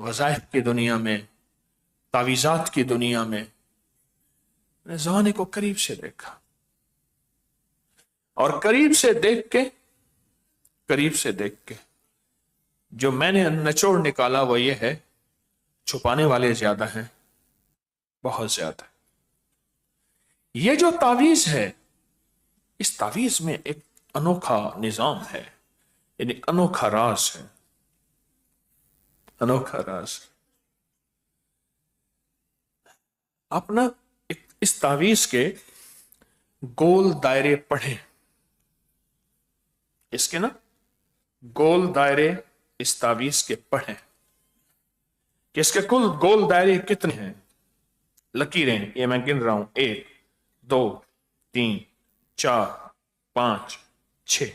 وظائف کی دنیا میں، تعویذات کی دنیا میں نے زمانے کو قریب سے دیکھا، اور قریب سے دیکھ کے جو میں نے نچوڑ نکالا وہ یہ ہے، چھپانے والے زیادہ ہیں، بہت زیادہ۔ یہ جو تعویذ ہے، اس تعویذ میں ایک انوکھا نظام ہے، یعنی انوکھا راز ہے، انوکھا راز۔ آپ نا اس تعویذ کے گول دائرے پڑھیں، اس کے نا گول دائرے اس تعویذ کے پڑھیں کہ اس کے کل گول دائرے کتنے ہیں، لکیریں یہ میں گن رہا ہوں، 1 2 3 4 5 6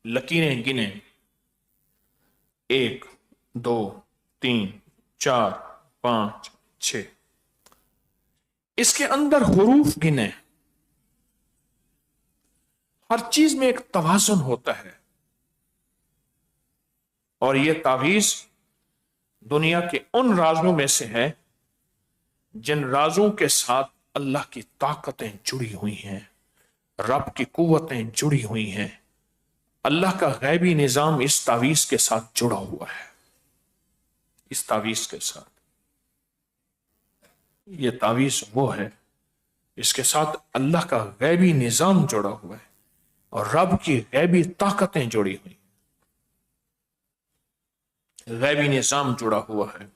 لکیریں گنیں، 1 2 3 4 5 6۔ اس کے اندر حروف گنیں، ہر چیز میں ایک توازن ہوتا ہے، اور یہ تعویذ دنیا کے ان رازوں میں سے ہے جن رازوں کے ساتھ اللہ کی طاقتیں جڑی ہوئی ہیں، رب کی قوتیں جڑی ہوئی ہیں، اللہ کا غیبی نظام اس تعویذ کے ساتھ جڑا ہوا ہے، اس تعویذ کے ساتھ۔ یہ تعویذ وہ ہے، اس کے ساتھ اللہ کا غیبی نظام جڑا ہوا ہے اور رب کی غیبی طاقتیں جڑی ہوئی، غیبی نظام جڑا ہوا ہے۔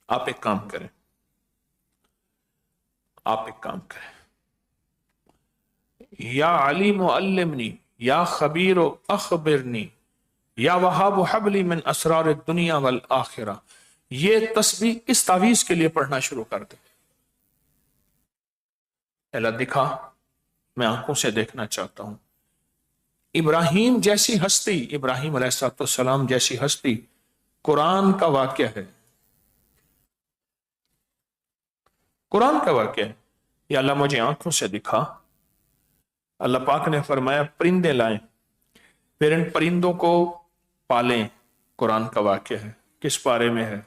آپ ایک کام کریں، یا علیم علمنی، یا خبیر اخبرنی، یا وہاب حب لی من اسرار الدنیا والآخرہ، یہ تسبیح اس تعویذ کے لیے پڑھنا شروع کر دیں۔ اللہ دکھا، میں آنکھوں سے دیکھنا چاہتا ہوں، ابراہیم جیسی ہستی، ابراہیم علیہ السلام جیسی ہستی قرآن کا واقعہ ہے، قرآن کا واقعہ ہے۔ یا اللہ مجھے آنکھوں سے دکھا۔ اللہ پاک نے فرمایا پرندے لائیں، پھر ان پرندوں کو پالیں، قرآن کا واقعہ ہے۔ کس پارے میں ہے؟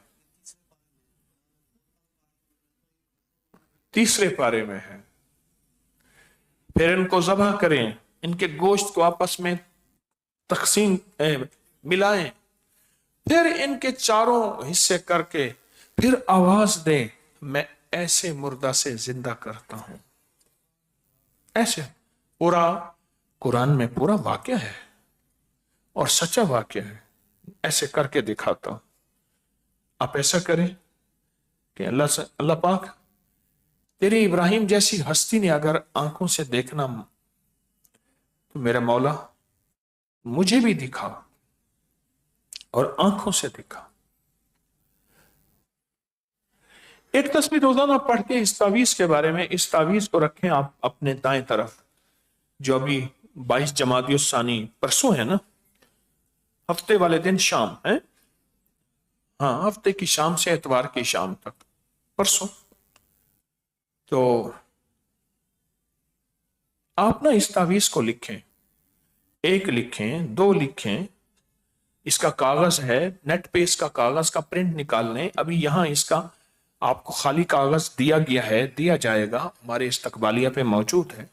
3 پارے میں ہے۔ پھر ان کو ذبح کریں، ان کے گوشت کو آپس میں تقسیم ملائیں، پھر ان کے چاروں حصے کر کے پھر آواز دیں، میں ایسے مردہ سے زندہ کرتا ہوں۔ ایسے پورا قرآن میں پورا واقعہ ہے اور سچا واقعہ ہے، ایسے کر کے دکھاتا ہوں۔ آپ ایسا کریں کہ اللہ پاک تیری ابراہیم جیسی ہستی نے اگر آنکھوں سے دیکھنا تو میرا مولا مجھے بھی دکھا اور آنکھوں سے دکھا۔ ایک تسبیح روزانہ پڑھ کے اس تعویذ کے بارے میں، اس تعویذ کو رکھیں آپ اپنے دائیں طرف، جو ابھی 22 جمادی الثانی پرسوں ہے نا، ہفتے والے دن شام ہے، ہاں ہفتے کی شام سے اتوار کی شام تک، پرسوں۔ تو آپ نا اس تعویذ کو لکھیں، 1 لکھیں، 2 لکھیں۔ اس کا کاغذ ہے، نیٹ پہ اس کا کاغذ کا پرنٹ نکال لیں۔ ابھی یہاں اس کا آپ کو خالی کاغذ دیا گیا ہے، دیا جائے گا، ہمارے استقبالیہ پہ موجود ہے۔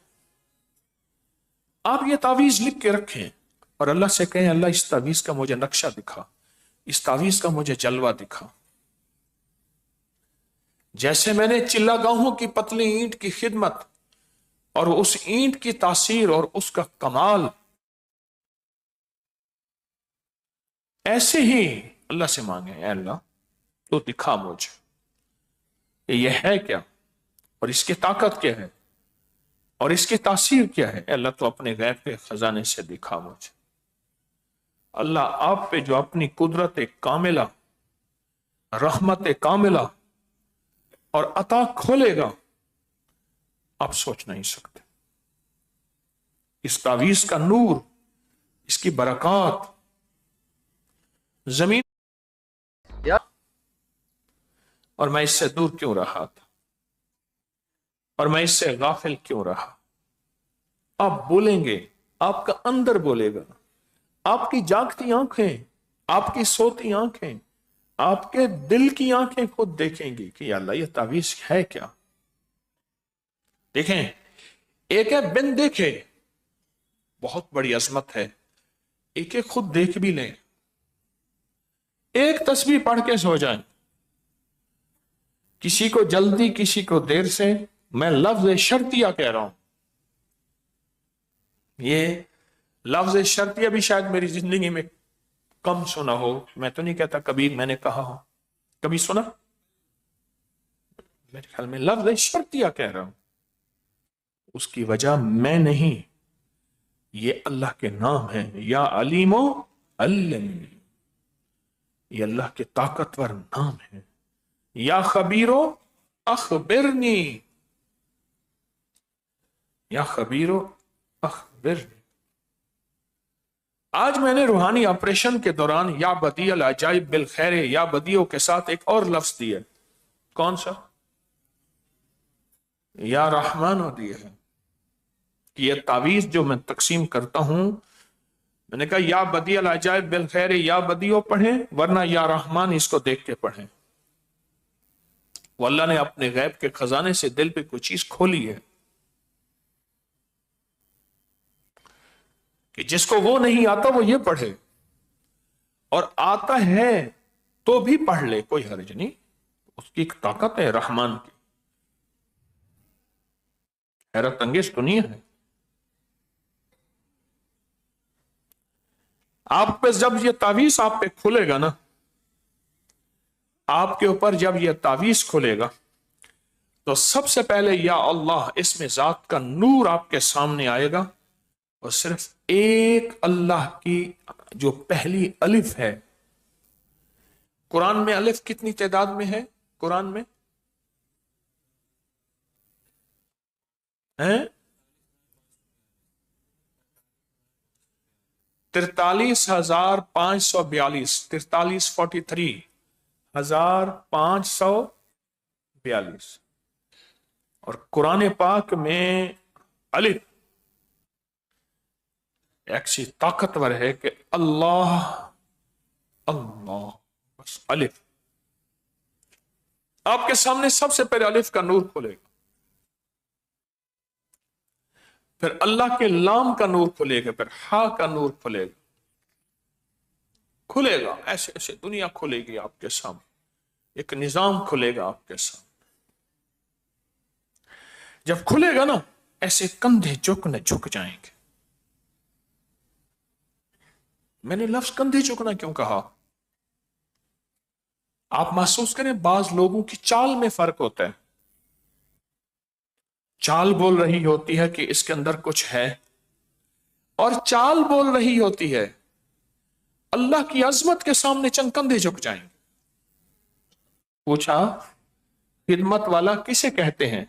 آپ یہ تعویذ لکھ کے رکھیں اور اللہ سے کہیں اللہ اس تعویذ کا مجھے نقشہ دکھا، اس تعویذ کا مجھے جلوہ دکھا۔ جیسے میں نے چلہ گاہوں کی پتلی اینٹ کی خدمت اور اس اینٹ کی تاثیر اور اس کا کمال، ایسے ہی اللہ سے مانگے، اے اللہ تو دکھا مجھے یہ ہے کیا، اور اس کی طاقت کیا ہے، اور اس کی تاثیر کیا ہے۔ اے اللہ تو اپنے غیب کے خزانے سے دکھا مجھے۔ اللہ آپ پہ جو اپنی قدرت کاملہ، رحمت کاملہ اور عطا کھولے گا، آپ سوچ نہیں سکتے۔ اس تعویذ کا نور، اس کی برکات زمین، اور میں اس سے دور کیوں رہا تھا، اور میں اس سے غافل کیوں رہا۔ آپ بولیں گے، آپ کا اندر بولے گا، آپ کی جاگتی آنکھیں، آپ کی سوتی آنکھیں، آپ کے دل کی آنکھیں خود دیکھیں گی کہ یا اللہ یہ تعویذ ہے کیا. دیکھیں، ایک ہے بن دیکھے، بہت بڑی عظمت ہے. ایک ایک خود دیکھ بھی لیں، ایک تسبیح پڑھ کے سو جائیں. کسی کو جلدی، کسی کو دیر سے. میں لفظ شرطیہ کہہ رہا ہوں. یہ لفظ شرطیہ بھی شاید میری زندگی میں کم سنا ہو. میں تو نہیں کہتا کبھی میں نے کہا ہو. کبھی سنا؟ میرے خیال میں لفظ شرطیہ کہہ رہا ہوں. اس کی وجہ میں نہیں، یہ اللہ کے نام ہے. یا علیمو علمنی، یہ اللہ کے طاقتور نام ہے. یا خبیرو اخبرنی، یا خبیرو اخبرنی. آج میں نے روحانی آپریشن کے دوران یا بدیع العجائب بالخیر یا بدیعوں کے ساتھ ایک اور لفظ دیا. کون سا؟ یا رحمان دیا ہے. یہ تعویذ جو میں تقسیم کرتا ہوں، میں نے کہا یا بدیع العجائب بالخیر یا بدیعوں پڑھیں، ورنہ یا رحمان اس کو دیکھ کے پڑھیں. وہ اللہ نے اپنے غیب کے خزانے سے دل پہ کوئی چیز کھولی ہے کہ جس کو وہ نہیں آتا وہ یہ پڑھے، اور آتا ہے تو بھی پڑھ لے، کوئی حرج نہیں. اس کی ایک طاقت ہے رحمان کی، حیرت انگیز تو نہیں ہے. آپ پہ جب یہ تعویذ آپ پہ کھلے گا نا، آپ کے اوپر جب یہ تعویذ کھلے گا تو سب سے پہلے یا اللہ اس میں ذات کا نور آپ کے سامنے آئے گا، اور صرف ایک اللہ کی جو پہلی الف ہے. قرآن میں الف کتنی تعداد میں ہے؟ قرآن میں 43,542. 43,542. اور قرآن پاک میں الف ایک سی طاقتور ہے کہ اللہ اللہ، بس الف. آپ کے سامنے سب سے پہلے الف کا نور کھلے گا، پھر اللہ کے لام کا نور کھلے گا، پھر ہا کا نور کھلے گا. کھلے گا ایسے ایسے دنیا کھلے گی آپ کے سامنے، ایک نظام کھلے گا آپ کے سامنے. جب کھلے گا نا، ایسے کندھے جھک جائیں گے. میں نے لفظ کندھے جھکنا کیوں کہا؟ آپ محسوس کریں بعض لوگوں کی چال میں فرق ہوتا ہے. چال بول رہی ہوتی ہے کہ اس کے اندر کچھ ہے، اور چال بول رہی ہوتی ہے اللہ کی عظمت کے سامنے چند کندھے جھک جائیں گے. پوچھا خدمت والا کسے کہتے ہیں؟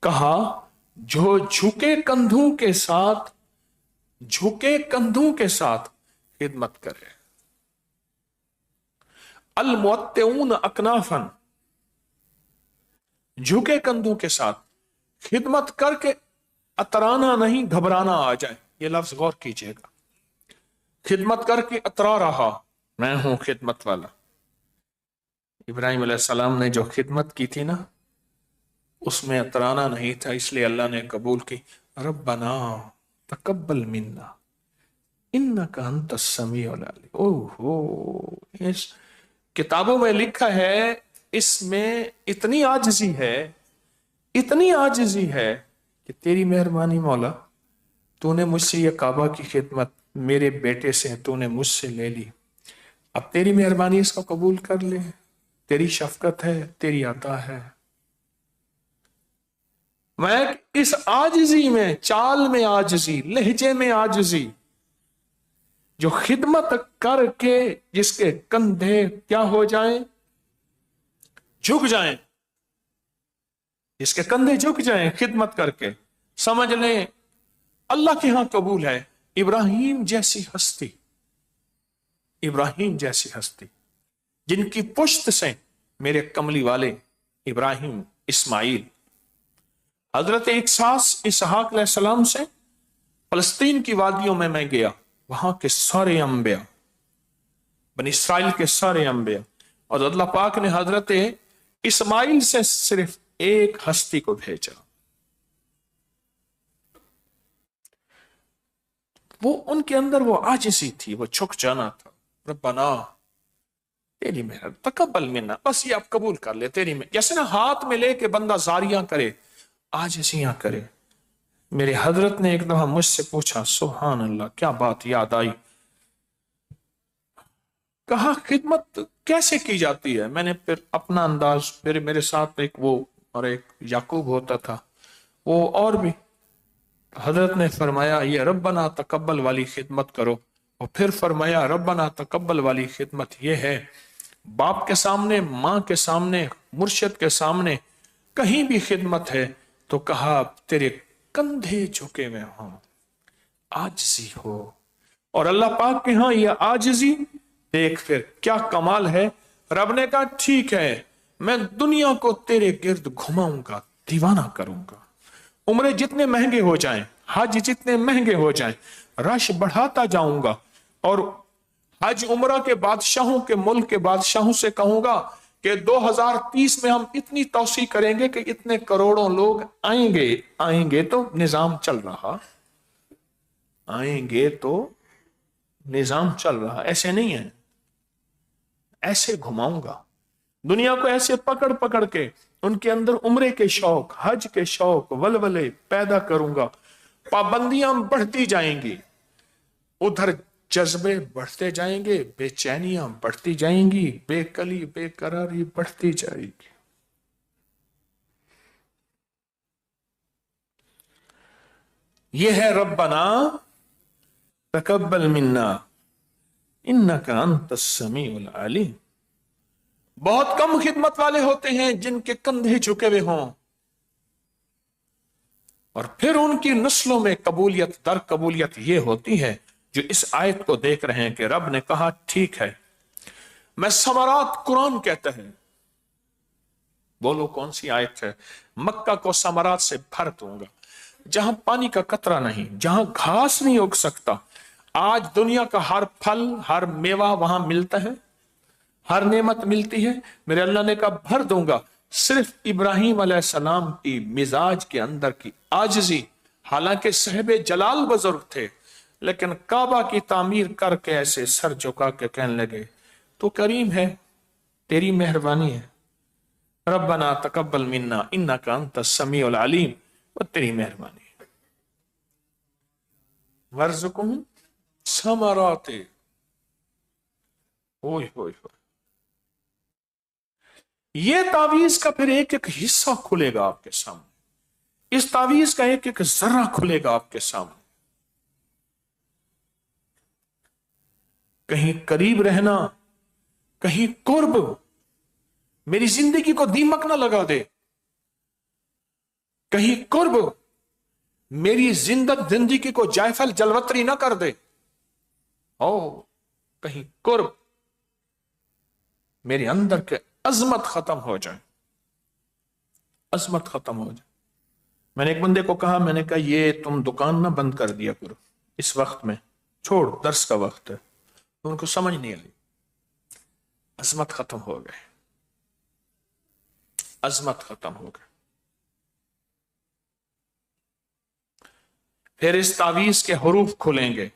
کہا جو جھکے کندھوں کے ساتھ خدمت کرے. الموتعون اکنافن، جھکے کندھوں کے ساتھ خدمت کر کے اترانا نہیں، گھبرانا آ جائے. یہ لفظ غور کیجئے گا. خدمت کر کے اترا رہا، میں ہوں خدمت والا. ابراہیم علیہ السلام نے جو خدمت کی تھی نا، اس میں اترانا نہیں تھا، اس لیے اللہ نے قبول کی. ربنا تقبل منا انک انت السمیع العلیم. اس کتابوں میں لکھا ہے، اس میں اتنی عاجزی ہے کہ تیری مہربانی مولا، تو نے مجھ سے یہ کعبہ کی خدمت میرے بیٹے سے تو نے مجھ سے لے لی، اب تیری مہربانی اس کو قبول کر لے. تیری شفقت ہے، تیری عطا ہے. میں اس عاجزی میں، چال میں عاجزی، لہجے میں عاجزی، جو خدمت کر کے جس کے کندھے کیا ہو جائیں، جھک جائیں، جس کے کندھے جھک جائیں خدمت کر کے، سمجھ لیں اللہ کے ہاں قبول ہے. ابراہیم جیسی ہستی جن کی پشت سے میرے کملی والے ابراہیم، اسماعیل، حضرت اسحاق علیہ السلام سے فلسطین کی وادیوں میں گیا. वहां के सारे अंबिया, बनी इसराइल के सारे अंबिया, और अल्लाह पाक ने हजरत इस्माइल से सिर्फ एक हस्ती को भेजा। वो उनके अंदर वो आजिज़ी थी, वो झुक जाना था। रब्बना तेरी मेहर तकब्बल मिन्ना, बस ये आप कबूल कर ले तेरी में, जैसे ना हाथ में लेके बंदा जारियां करे, आजिज़ियां करे। मेरे हजरत ने एक दफा मुझसे पूछा, सुभान अल्लाह, क्या बात याद आई। कहा खिदमत कैसे की जाती है। मैंने फिर अपना अंदाज, फिर मेरे साथ एक वो और एक याकूब होता था, वो और भी, हजरत ने फरमाया ये रब्बना तकब्बल वाली खिदमत करो, और फिर फरमाया रब्बना तकब्बल वाली खिदमत ये है, बाप के सामने, माँ के सामने, मुर्शिद के सामने कहीं भी खिदमत है तो कहा तेरे कंधे झुके हुए हों, आजिज़ी हो। और अल्लाह पाक के यहां यह आजिज़ी देख, फिर क्या कमाल है। रब ने कहा ठीक है, मैं दुनिया को तेरे गिर्द घुमाऊंगा, दीवाना करूंगा। उम्रे जितने महंगे हो जाएं, हज जितने महंगे हो जाएं, रश बढ़ाता जाऊंगा, और हज उम्रा के बादशाहों के मुल्क के बादशाहों से कहूंगा कि 2030 में हम इतनी तौसी करेंगे कि इतने करोड़ों लोग आएंगे। आएंगे तो निजाम चल रहा, आएंगे तो निजाम चल रहा, ऐसे नहीं है। ऐसे घुमाऊंगा दुनिया को, ऐसे पकड़ पकड़ के उनके अंदर उम्रे के शौक, हज के शौक, वलवले पैदा करूंगा। पाबंदियां बढ़ती जाएंगी, उधर जज्बे बढ़ते जाएंगे, बेचैनियां बढ़ती जाएंगी, बेकली बेकरारी बढ़ती जाएगी। यह है रब्बना तकब्बल मिन्ना इन्नका अंतस समीउल अलीम। बहुत कम खिदमत वाले होते हैं जिनके कंधे झुके हुए हों, और फिर उनकी नस्लों में कबूलियत दर कबूलियत ये होती है जो इस आयत को देख रहे हैं कि रब ने कहा ठीक है, मैं समरात, कुरान कहता है, बोलो कौन सी आयत है, मक्का को समरात से भर दूंगा, जहां पानी का कतरा नहीं, जहां घास नहीं उग सकता। आज दुनिया का हर फल, हर मेवा वहां मिलता है, हर नेमत मिलती है। मेरे अल्लाह ने कहा भर दूंगा। सिर्फ इब्राहिम अलैहिस्सलाम की मिजाज के अंदर की आजिज़ी, हालांकि साहिब जलाल बुजुर्ग थे, लेकिन काबा की तामीर करके ऐसे सर झुका के कहने लगे तो करीम है, तेरी मेहरबानी है, रब्बना तकब्बल मिन्ना इन्नका अंतस समीउल अलीम, वो तेरी मेहरबानी है। वर्ज़ुकुहुम समराते, ओए होए होए। ये तावीज का फिर एक एक हिस्सा खुलेगा आपके सामने, इस तावीज का एक एक जर्रा खुलेगा आपके सामने। कहीं करीब रहना, कहीं कुर्ब, मेरी जिंदगी को दीमक ना लगा दे, कहीं कुर्ब मेरी जिंदगी को जायफल जलवतरी ना कर दे, ओ कहीं कुर्ब मेरे अंदर के अजमत खत्म हो जाए, अजमत खत्म हो जाए। मैंने एक बंदे को कहा, मैंने कहा ये तुम दुकान ना बंद कर दिया करो इस वक्त में, छोड़, दर्स का वक्त है। उनको समझ नहीं आई, अजमत खत्म हो गए, अजमत खत्म हो गए। फिर इस तावीज के हरूफ खुलेंगे,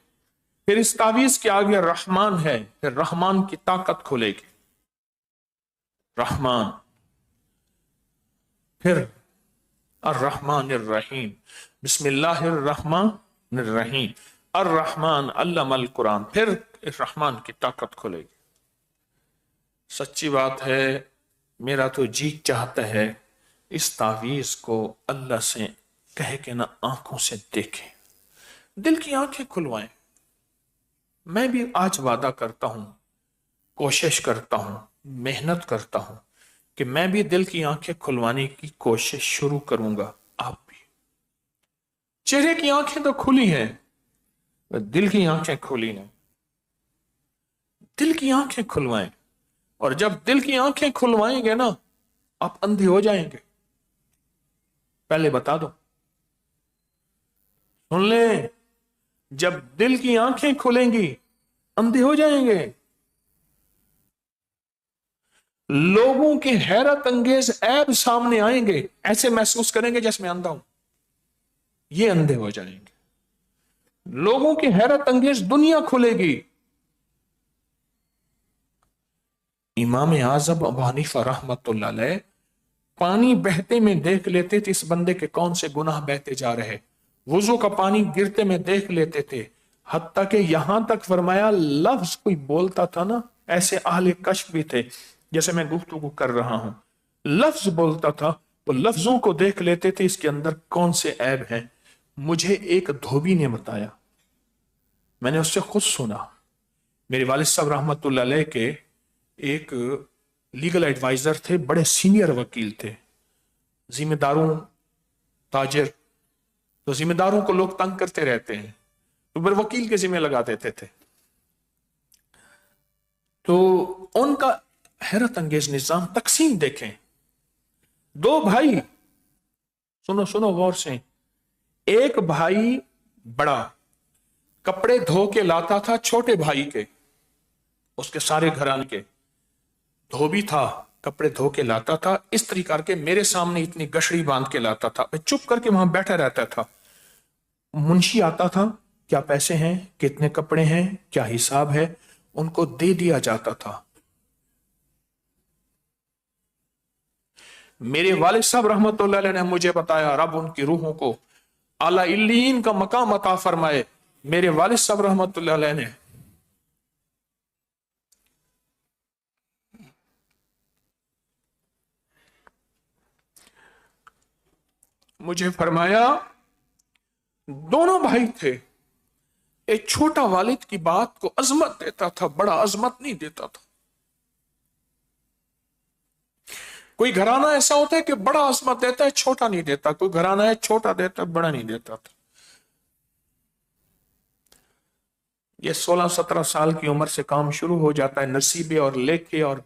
फिर इस तावीज के आगे रहमान है, फिर रहमान की ताकत खुलेगी, रहमान, फिर अर्रहमान अर्रहीम, बिस्मिल्लाहिर्रहमानिर्रहीम, अर्रहमान अल्लमल कुरान, फिर रहमान की ताकत खुलेगी। सच्ची बात है, मेरा तो जी चाहता है इस तावीज को अल्लाह से कह के ना आंखों से देखें, दिल की आंखें खुलवाएं। मैं भी आज वादा करता हूं, कोशिश करता हूं, मेहनत करता हूं कि मैं भी दिल की आंखें खुलवाने की कोशिश शुरू करूंगा। आप भी, चेहरे की आंखें तो खुली हैं, दिल की आंखें खुली नहीं। दिल की आंखें खुलवाएं, और जब दिल की आंखें खुलवाएंगे ना, आप अंधे हो जाएंगे। पहले बता दो, सुन ले, जब दिल की आंखें खुलेंगी अंधे हो जाएंगे। लोगों के हैरत अंगेज ऐब सामने आएंगे, ऐसे महसूस करेंगे जैसे मैं अंधा हूं, ये अंधे हो जाएंगे। लोगों की हैरत अंगेज दुनिया खुलेगी। इमाम आजम अबू हनीफा रहमतुल्लाह अलैह पानी बहते में देख लेते थे इस बंदे के कौन से गुनाह बहते जा रहे, वुजू का पानी गिरते में देख लेते थे। हत्ता कि यहां तक फरमाया लफ्ज कोई बोलता था ना, ऐसे आहले कश्फ भी थे जैसे मैं गुफ्तगू कर रहा हूं, लफ्ज बोलता था वो लफ्जों को देख लेते थे इसके अंदर कौन से ऐब हैं। मुझे एक धोबी ने बताया, मैंने उससे खुद सुना। मेरे वालिद साहब रहमतुल्लाह अलैह के एक लीगल एडवाइजर थे, बड़े सीनियर वकील थे, जिम्मेदारों ताजिर, तो जिम्मेदारों को लोग तंग करते रहते हैं तो फिर वकील के जिम्मे लगा देते थे। तो उनका हैरत अंगेज निजाम तकसीम देखें। दो भाई, सुनो सुनो गौर से, एक भाई बड़ा कपड़े धो के लाता था छोटे भाई के, उसके सारे घराने के, धोबी था, कपड़े धो के लाता था, इस तरीका के मेरे सामने इतनी गठड़ी बांध के लाता था, मैं चुप करके वहां बैठा रहता था। मुंशी आता था, क्या पैसे हैं, कितने कपड़े हैं, क्या हिसाब है, उनको दे दिया जाता था। मेरे वालिद साहब रहमतुल्लाह अलैह ने मुझे बताया, रब उनकी रूहों को आला इल्लीन का मकाम अता फरमाए, मेरे वालिद साहब रहमतुल्लाह अलैह ने मुझे फरमाया, दोनों भाई थे, एक छोटा वालिद की बात को अजमत देता था, बड़ा अजमत नहीं देता था। कोई घराना ऐसा होता है कि बड़ा अजमत देता है, छोटा नहीं देता, कोई घराना है छोटा देता है, बड़ा नहीं देता था। ये 16-17 साल की उम्र से काम शुरू हो जाता है, नसीबे और लेखे और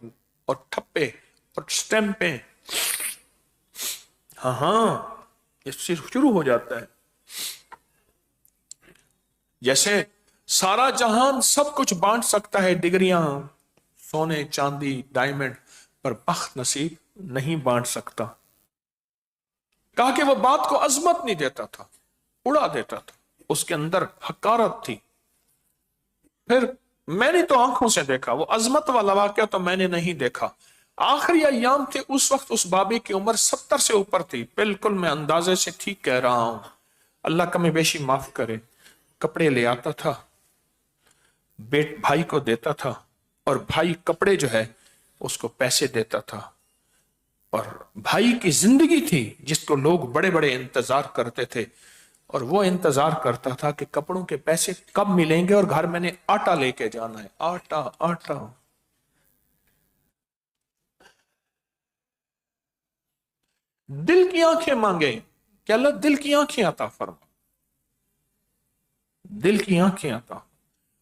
ठप्पे और स्टैंपे, हाँ हाँ, ये शुरू हो जाता है। जैसे सारा जहान सब कुछ बांट सकता है, डिग्रियां, सोने चांदी डायमंड, पर बख्त नसीब नहीं बांट सकता। कहा कि वो बात को अजमत नहीं देता था, उड़ा देता था, उसके अंदर हकारत थी। फिर मैंने तो आंखों से देखा, वो अजमत वाला वाक्या तो मैंने नहीं देखा। आखिरी अय्याम थे, उस वक्त उस बाबे की उम्र 70 से ऊपर थी, बिल्कुल मैं अंदाजे से ठीक कह रहा हूं, अल्लाह कमी बेशी माफ करे। कपड़े ले आता था, बेट भाई को देता था, और भाई कपड़े जो है उसको पैसे देता था। और भाई की जिंदगी थी जिसको लोग बड़े बड़े इंतजार करते थे, और वो इंतजार करता था कि कपड़ों के पैसे कब मिलेंगे और घर मैंने आटा लेके जाना है, आटा आटा। दिल की आंखें मांगे कि अल्लाह दिल की आंखें आता फरमा, दिल की आंखें आता,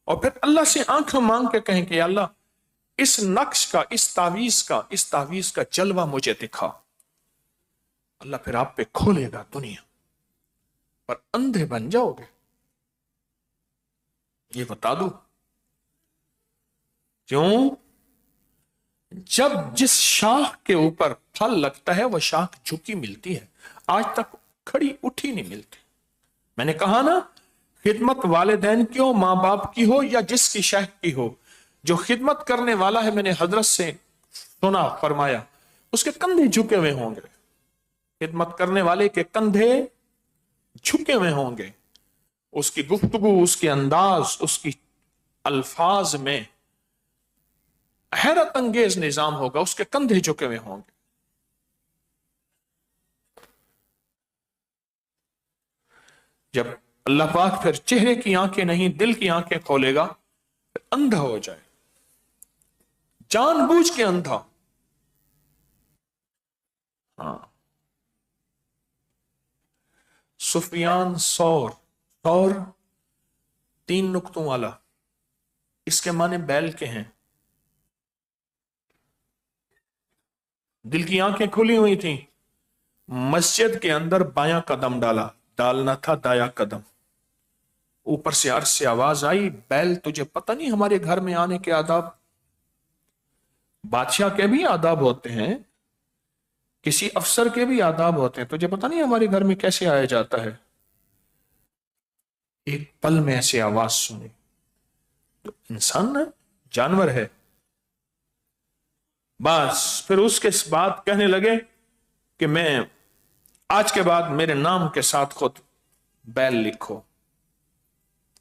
और फिर अल्लाह से आंखें मांग के कहें कि अल्लाह इस नक्श का, इस तावीज का जलवा मुझे दिखा। अल्लाह फिर आप पे खोलेगा दुनिया, पर अंधे बन जाओगे, ये बता दो। क्यों? जब जिस शाख के ऊपर फल लगता है वह शाख झुकी मिलती है, आज तक खड़ी उठी नहीं मिलती। मैंने कहा ना, खिदमत वालिदैन की हो, मां बाप की हो, या जिसकी शाख की हो, जो खिदमत करने वाला है, मैंने हजरत से सुना फरमाया, उसके कंधे झुके हुए होंगे, खिदमत करने वाले के कंधे झुके हुए होंगे, उसकी गुफ्तगू, उसके अंदाज, उसकी अल्फाज में हैरत अंगेज निजाम होगा, उसके कंधे झुके हुए होंगे। जब अल्लाह पाक फिर चेहरे की आंखें नहीं दिल की आंखें खोलेगा, अंधा हो जाए, जानबूझ के अंधा। हाँ, सुफियान सौर, सौर 3 नुक्तों वाला, इसके माने बैल के हैं। दिल की आंखें खुली हुई थी, मस्जिद के अंदर बायां कदम डाला, डालना था दाया कदम, ऊपर से अर्श से आवाज आई, बैल तुझे पता नहीं हमारे घर में आने के आदाब? बादशाह के भी आदाब होते हैं, किसी अफसर के भी आदाब होते हैं, तुझे पता नहीं हमारे घर में कैसे आया जाता है? एक पल में ऐसे आवाज सुनी, तो इंसान है, जानवर है? बस फिर उसके बाद कहने लगे कि मैं आज के बाद मेरे नाम के साथ खुद बैल लिखो,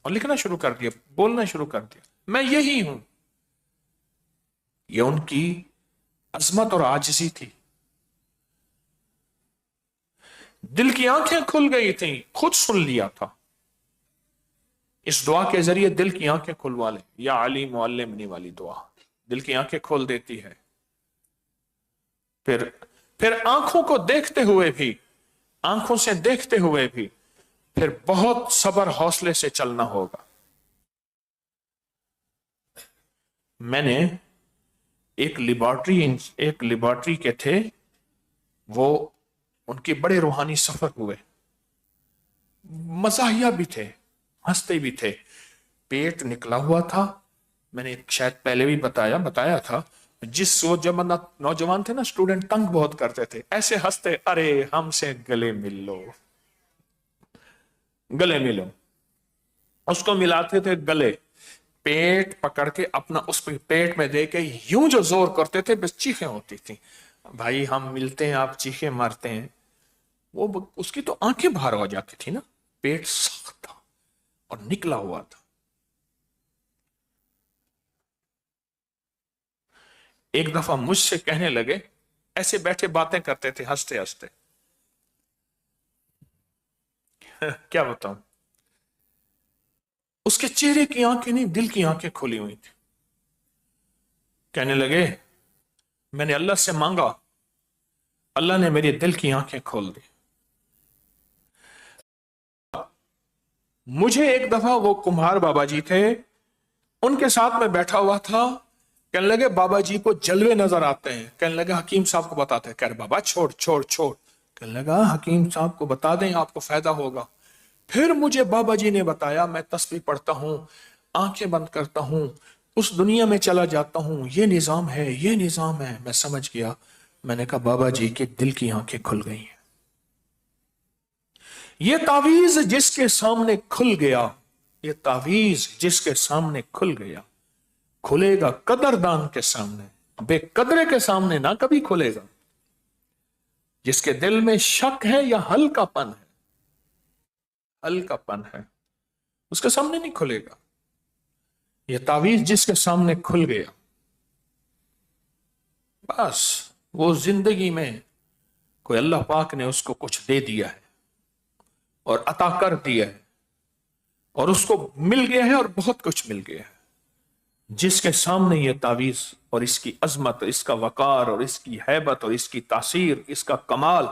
और लिखना शुरू कर दिया, बोलना शुरू कर दिया, मैं यही हूं। यह उनकी अजमत और आजिज़ी थी। दिल की आंखें खुल गई थी, खुद सुन लिया था। इस दुआ के जरिए दिल की आंखें खुलवा ले, या अली मुअल्लिमनी वाली दुआ दिल की आंखें खोल देती है। फिर आंखों को देखते हुए भी, आंखों से देखते हुए भी फिर बहुत सब्र हौसले से चलना होगा। मैंने एक लिबॉर्ट्री के थे, वो उनके बड़े रूहानी सफर हुए, मजाहिया भी थे, हंसते भी थे। पेट निकला हुआ था, मैंने शायद पहले भी बताया था। जिस वो जब नौजवान थे ना, स्टूडेंट तंग बहुत करते थे, ऐसे हंसते, अरे हमसे गले मिल लो, गले मिलो। उसको मिलाते थे गले, पेट पकड़ के अपना उस पेट में दे के यूं जो जोर करते थे, बस चीखें होती थी, भाई हम मिलते हैं, आप चीखें मारते हैं। वो उसकी तो आंखें बाहर हो जाती थी ना, पेट सख्त था और निकला हुआ था। एक दफा मुझसे कहने लगे, ऐसे बैठे बातें करते थे हंसते हंसते, क्या बताऊं, उसके चेहरे की आंखें नहीं, दिल की आंखें खुली हुई थी। कहने लगे, मैंने अल्लाह से मांगा, अल्लाह ने मेरी दिल की आंखें खोल दी। मुझे एक दफा वो कुम्हार बाबा जी थे, उनके साथ में बैठा हुआ था, कहने लगे बाबा जी को जलवे नजर आते हैं। कहने लगे हकीम साहब को बताते हैं। कह रहे बाबा छोड़ छोड़ छोड़। कहने लगा हकीम साहब को बता दें, आपको फायदा होगा। फिर मुझे बाबा जी ने बताया, मैं तस्बीह पढ़ता हूं, आंखें बंद करता हूं, उस दुनिया में चला जाता हूं, ये निजाम है, ये निजाम है। मैं समझ गया। मैंने कहा बाबा जी के दिल की आंखें खुल गई हैं। ये तावीज जिसके सामने खुल गया, ये तावीज जिसके सामने खुल गया, खुलेगा कदरदान के सामने, बेकदरे के सामने ना कभी खुलेगा। जिसके दिल में शक है या हल्कापन है, हल्कापन है, उसके सामने नहीं खुलेगा। ये तावीज जिसके सामने खुल गया, बस वो जिंदगी में कोई अल्लाह पाक ने उसको कुछ दे दिया है और अता कर दिया है, और उसको मिल गया है, और बहुत कुछ मिल गया है। जिसके सामने ये तावीज और इसकी अजमत, इसका वकार और इसकी हैबत और इसकी तासीर, इसका कमाल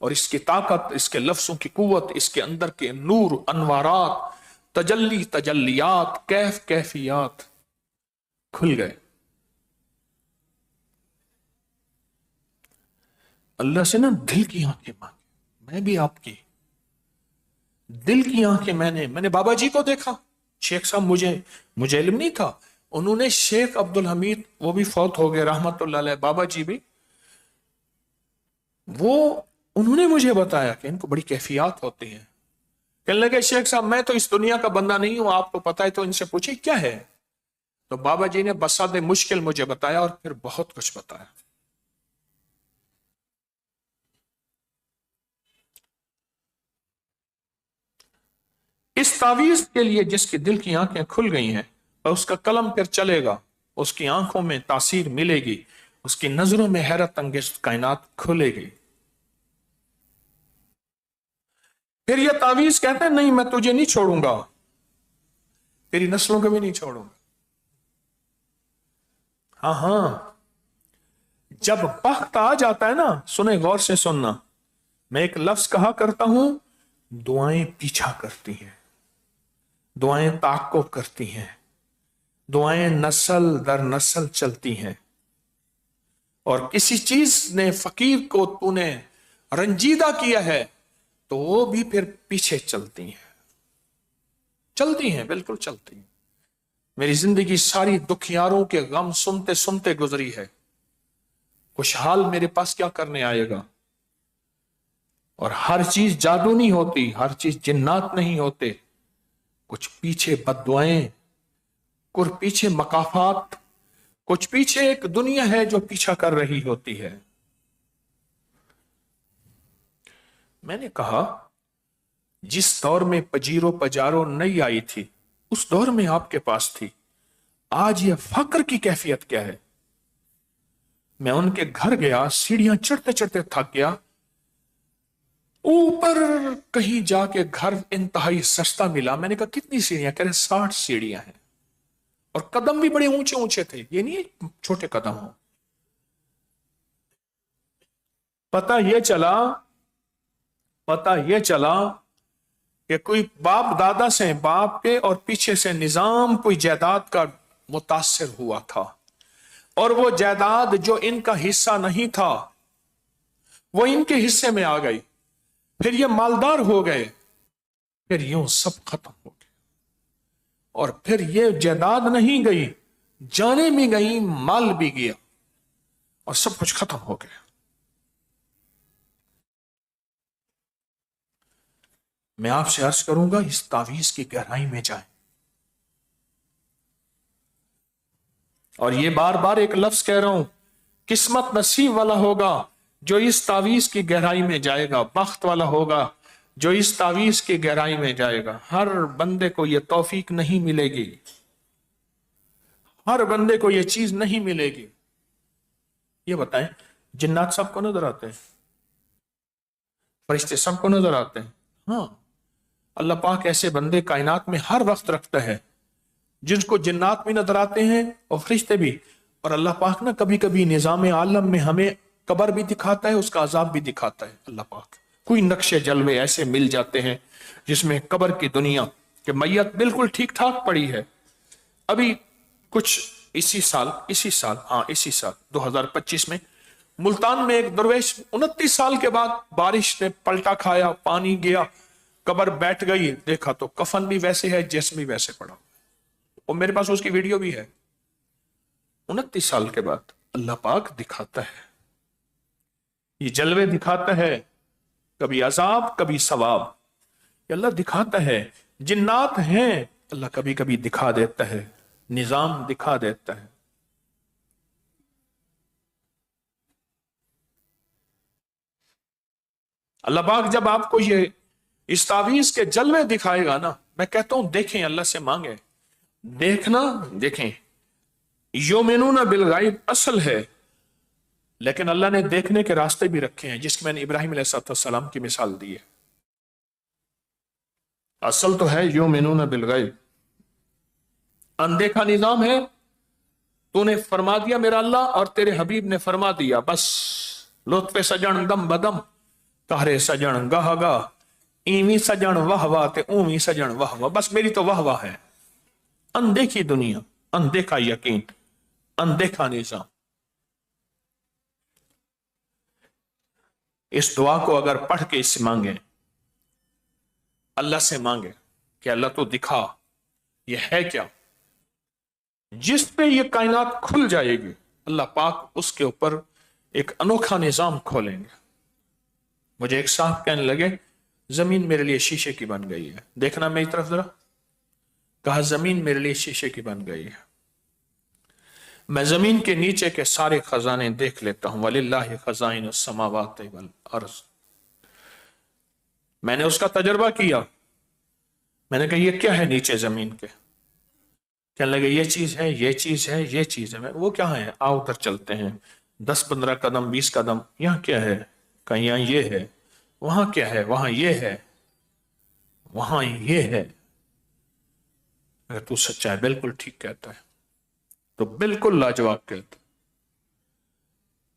और इसकी ताकत, इसके लफ्जों की कुव्वत, इसके अंदर के नूर, अनवारात, तजल्ली, तजल्लियात, कैफ, कैफियात खुल गए। अल्लाह से ना दिल की आंखें मांगी, मैं भी आपकी दिल की आंखें। मैंने बाबा जी को देखा। शेख साहब, मुझे इल्म नहीं था। उन्होंने शेख अब्दुल हमीद, वो भी फौत हो गए रहमतुल्लाह अलैह, बाबा जी भी, वो उन्होंने मुझे बताया कि इनको बड़ी कैफियत होती है। कहने लगे शेख साहब, मैं तो इस दुनिया का बंदा नहीं हूं, आपको पता है, तो इनसे पूछे क्या है। तो बाबा जी ने बसादे मुश्किल मुझे बताया, और फिर बहुत कुछ बताया। इस तावीज के लिए जिसकी दिल की आंखें खुल गई हैं, और उसका कलम फिर चलेगा, उसकी आंखों में तासीर मिलेगी, उसकी नजरों में हैरत अंगेज कायनात खुलेगी। फिर यह तावीज कहते हैं, नहीं मैं तुझे नहीं छोड़ूंगा, तेरी नस्लों को भी नहीं छोड़ूंगा। हाँ हाँ, जब वक्त आ जाता है ना, सुने गौर से सुनना, मैं एक लफ्ज कहा करता हूं, दुआएं पीछा करती हैं, दुआएं ताक़ुब करती हैं, दुआएं नस्ल दर नस्ल चलती हैं। और किसी चीज ने फकीर को तूने रंजीदा किया है, तो वो भी फिर पीछे चलती हैं, चलती हैं, बिल्कुल चलती हैं। मेरी जिंदगी सारी दुखियारों के गम सुनते सुनते गुजरी है। खुशहाल मेरे पास क्या करने आएगा? और हर चीज जादू नहीं होती, हर चीज जिन्नात नहीं होते। कुछ पीछे बद्दुआएं, कुछ पीछे मकाफात, कुछ पीछे एक दुनिया है जो पीछा कर रही होती है। मैंने कहा, जिस दौर में पजीरो पजारो नहीं आई थी, उस दौर में आपके पास थी। आज ये फक्र की कैफियत क्या है? मैं उनके घर गया, सीढ़ियां चढ़ते चढ़ते थक गया। ऊपर कहीं जाके घर इंतहाई सस्ता मिला। मैंने कहा, कितनी सीढ़ियां? कह रहे 60 सीढ़ियां हैं, और कदम भी बड़े ऊंचे ऊंचे थे, ये नहीं छोटे कदम हो। पता यह चला कि कोई बाप दादा से, बाप के और पीछे से निजाम कोई जायदाद का मुतासिर हुआ था, और वो जायदाद जो इनका हिस्सा नहीं था वो इनके हिस्से में आ गई। फिर ये मालदार हो गए, फिर यूं सब खत्म हो गए। और फिर ये जायदाद नहीं गई, जाने भी गई, माल भी गया, और सब कुछ खत्म हो गया। मैं आपसे अर्ज करूंगा, इस तावीज की गहराई में जाएं। और ये बार बार एक लफ्ज कह रहा हूं, किस्मत नसीब वाला होगा जो इस तावीज की गहराई में जाएगा, बख्त वाला होगा जो इस तावीज की गहराई में जाएगा। हर बंदे को यह तौफीक नहीं मिलेगी, हर बंदे को यह चीज नहीं मिलेगी। ये बताएं, जिन्नात सबको नजर आते हैं, फरिश्ते सबको नजर आते हैं? हाँ, अल्लाह पाक ऐसे बंदे कायनात में हर वक्त रखता है जिनको जिन्नात भी नजर आते हैं और फरिश्ते भी। और अल्लाह पाक ना कभी कभी निजाम आलम में हमें कब्र भी दिखाता है, उसका अजाब भी दिखाता है। अल्लाह पाक कोई नक्शे जलवे ऐसे मिल जाते हैं जिसमें कब्र की दुनिया के मैयत बिल्कुल ठीक ठाक पड़ी है। अभी कुछ इसी साल 2025 में मुल्तान में एक दरवेश 29 साल के बाद बारिश ने पलटा खाया, पानी गया, कब्र बैठ गई, देखा तो कफन भी वैसे है, जिस्म भी वैसे पड़ा। और मेरे पास उसकी वीडियो भी है। 29 साल के बाद अल्लाह पाक दिखाता है, ये जलवे दिखाता है, कभी अजाब कभी सवाब, अल्लाह दिखाता है। जिन्नात हैं, अल्लाह कभी कभी दिखा देता है, निजाम दिखा देता है। अल्लाह पाक जब आपको ये इस तावीज के जलवे दिखाएगा ना, मैं कहता हूं देखें, अल्लाह से मांगे, देखना, देखें। योमिनूना बिल गायब असल है, लेकिन अल्लाह ने देखने के रास्ते भी रखे हैं, जिसकी मैंने इब्राहिम अलैहिस्सलाम की मिसाल दी है। असल तो है योमिनूना बिल गायब, अनदेखा निजाम है। तूने फरमा दिया मेरा अल्लाह, और तेरे हबीब ने फरमा दिया, बस लुत्फे सजन दम बदम, तारे सजन गाह गाह, ईवी सजन वाह वाह ते ऊवी सजन वाह वाह, बस मेरी तो वाह वाह है। अनदेखी दुनिया, अनदेखा यकीन, अनदेखा निजाम। इस दुआ को अगर पढ़ के इससे मांगे, अल्लाह से मांगे कि अल्लाह तो दिखा ये है क्या, जिस पे ये कायनात खुल जाएगी, अल्लाह पाक उसके ऊपर एक अनोखा निजाम खोलेंगे। मुझे एक साहब कहने लगे, जमीन मेरे लिए शीशे की बन गई है, देखना मेरी तरफ जरा। कहा, जमीन मेरे लिए शीशे की बन गई है, मैं जमीन के नीचे के सारे खजाने देख लेता हूं। वलिल्लाहि खजाइनुस समावाति वल अर्ज़। मैंने उसका तजर्बा किया। मैंने कहा, ये क्या है नीचे जमीन के? कहने लगे, ये चीज है, ये चीज है, ये चीज है। वो क्या है? आओ उधर चलते हैं, 10-15 कदम, 20 कदम। यहां क्या है? कहीं यहां ये है। वहां क्या है? वहां ये है, वहां ये है। अगर तू सच्चा है, बिल्कुल ठीक कहता है, तो बिल्कुल लाजवाब कहता।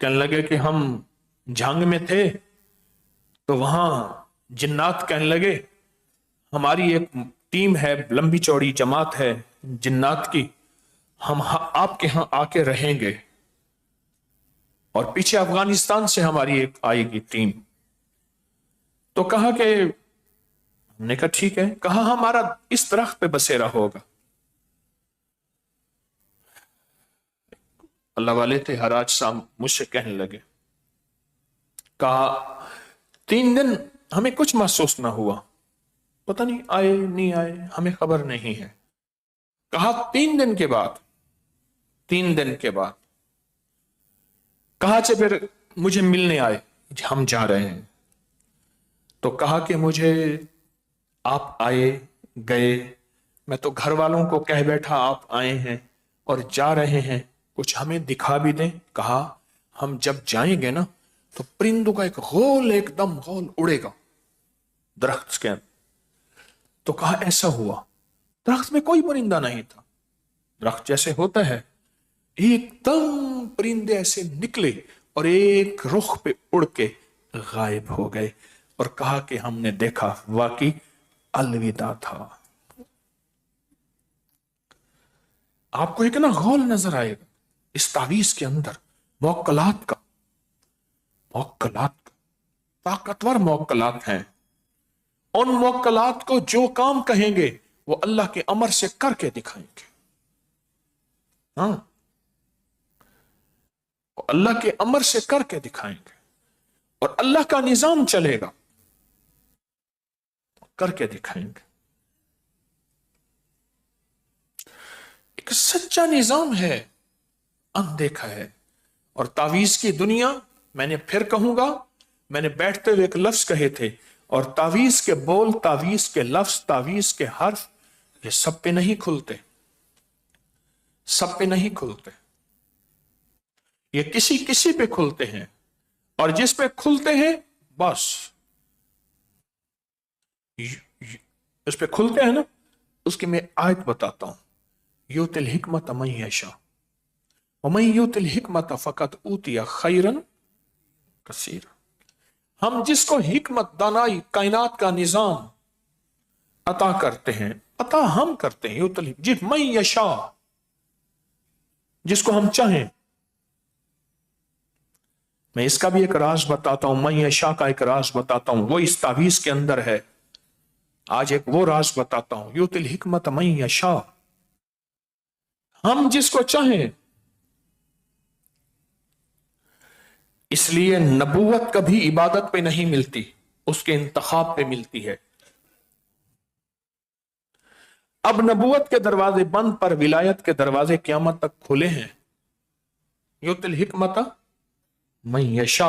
कहने लगे कि हम झांग में थे, तो वहां जिन्नात कहने लगे, हमारी एक टीम है, लंबी चौड़ी जमात है जिन्नात की, हम आपके यहां आके रहेंगे। और पीछे अफगानिस्तान से हमारी एक आएगी टीम। तो कहा कि हमने कहा ठीक है। कहा हमारा इस दरख्त पे बसेरा होगा। अल्लाह वाले थे हराज साहब, मुझसे कहने लगे, कहा 3 दिन हमें कुछ महसूस ना हुआ, पता नहीं आए नहीं आए, हमें खबर नहीं है। कहा 3 दिन के बाद, 3 दिन के बाद कहा चे फिर मुझे मिलने आए, हम जा रहे हैं। तो कहा कि मुझे आप आए गए, मैं तो घर वालों को कह बैठा आप आए हैं और जा रहे हैं, कुछ हमें दिखा भी दें। कहा हम जब जाएंगे ना तो परिंदों का एक गोल, एकदम गोल उड़ेगा दरख्त के अंदर। तो कहा ऐसा हुआ, दरख्त में कोई परिंदा नहीं था। दरख्त जैसे होता है, एकदम परिंदे ऐसे निकले और एक रुख पे उड़ के गायब हो गए। और कहा कि हमने देखा वाकई अलविदा था। आपको एक ना गौल नजर आएगा इस तावीज के अंदर, मौक्कलात का, ताकतवर मौक्कलात हैं। उन मौक्कलात को जो काम कहेंगे वो अल्लाह के अमर से करके दिखाएंगे। हाँ, वो अल्लाह के अमर से करके दिखाएंगे और अल्लाह का निजाम चलेगा, करके दिखाएंगे। एक सच्चा निजाम है, अनदेखा है। और तावीज की दुनिया, मैंने फिर कहूंगा, मैंने बैठते हुए एक लफ्ज कहे थे, और तावीज के बोल, तावीज के लफ्ज, तावीज के हर्फ, ये सब पे नहीं खुलते, सब पे नहीं खुलते। ये किसी किसी पे खुलते हैं, और जिस पे खुलते हैं बस उस पे खुलते हैं ना, उसकी मैं आयत बताता हूं। यूतिल हिकमत मन यशा व मन यूतिल हिकमत फकत ऊतिया खैरन कसीर। हम जिसको हिकमत, दानाई, कायनात का निजाम अता करते हैं, अता हम करते हैं, यूतिल जिस मन यशा, जिसको हम चाहें। मैं इसका भी एक राज बताता हूं, मन यशा का एक राज बताता हूं, वो इस तावीज के अंदर है। आज एक वो राज बताता हूं, यूतिल हिकमत मन यशा, हम जिसको चाहें। इसलिए नबूवत कभी इबादत पे नहीं मिलती, उसके इंतखाब पे मिलती है। अब नबूवत के दरवाजे बंद पर विलायत के दरवाजे क़यामत तक खुले हैं। यूतिल हिकमत मन यशा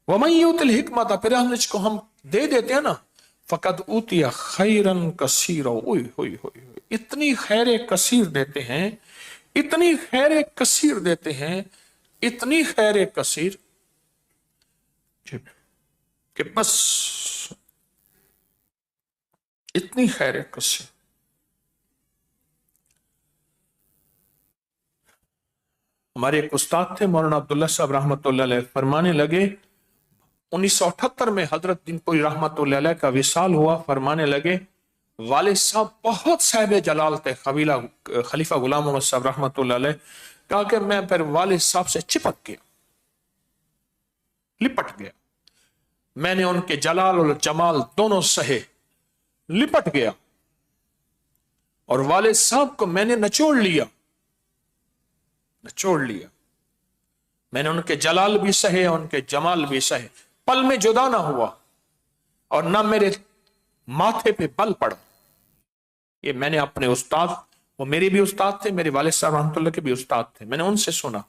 व मन यूतिल हिकमत, फिर हम इसको हम दे देते हैं ना, फकद ऊतिया खैरन कसीरा, इतनी खैर कसीर देते हैं, इतनी खैर कसीर देते हैं, इतनी खैर कसीर कि बस इतनी खैर कसीर। हमारे एक उस्ताद थे मौलाना अब्दुल्ला साहब रहमतुल्लाह अलैह, फरमाने लगे 1978 में हजरत दीनपुरी रहमतुल्लाह अलैह का विसाल हुआ। फरमाने लगे वालिद साहब बहुत साहिब जलाल थे, खलीफा गुलाम मोहम्मद साहब रहमतुल्लाह अलैह, कहा कि मैं फिर वालिद साहब से चिपक गया, लिपट गया। मैंने उनके जलाल और जमाल दोनों सहे, लिपट गया, और वालिद साहब को मैंने निचोड़ लिया, निचोड़ लिया। मैंने उनके जलाल भी सहे, उनके जमाल भी सहे, पल में जुदा ना हुआ, और ना मेरे माथे पे बल पड़ा। ये मैंने अपने उस्ताद, वो मेरे भी उस्ताद थे, मेरे वालिद साहब रहमतुल्लाह के भी उस्ताद थे, मैंने उनसे सुना।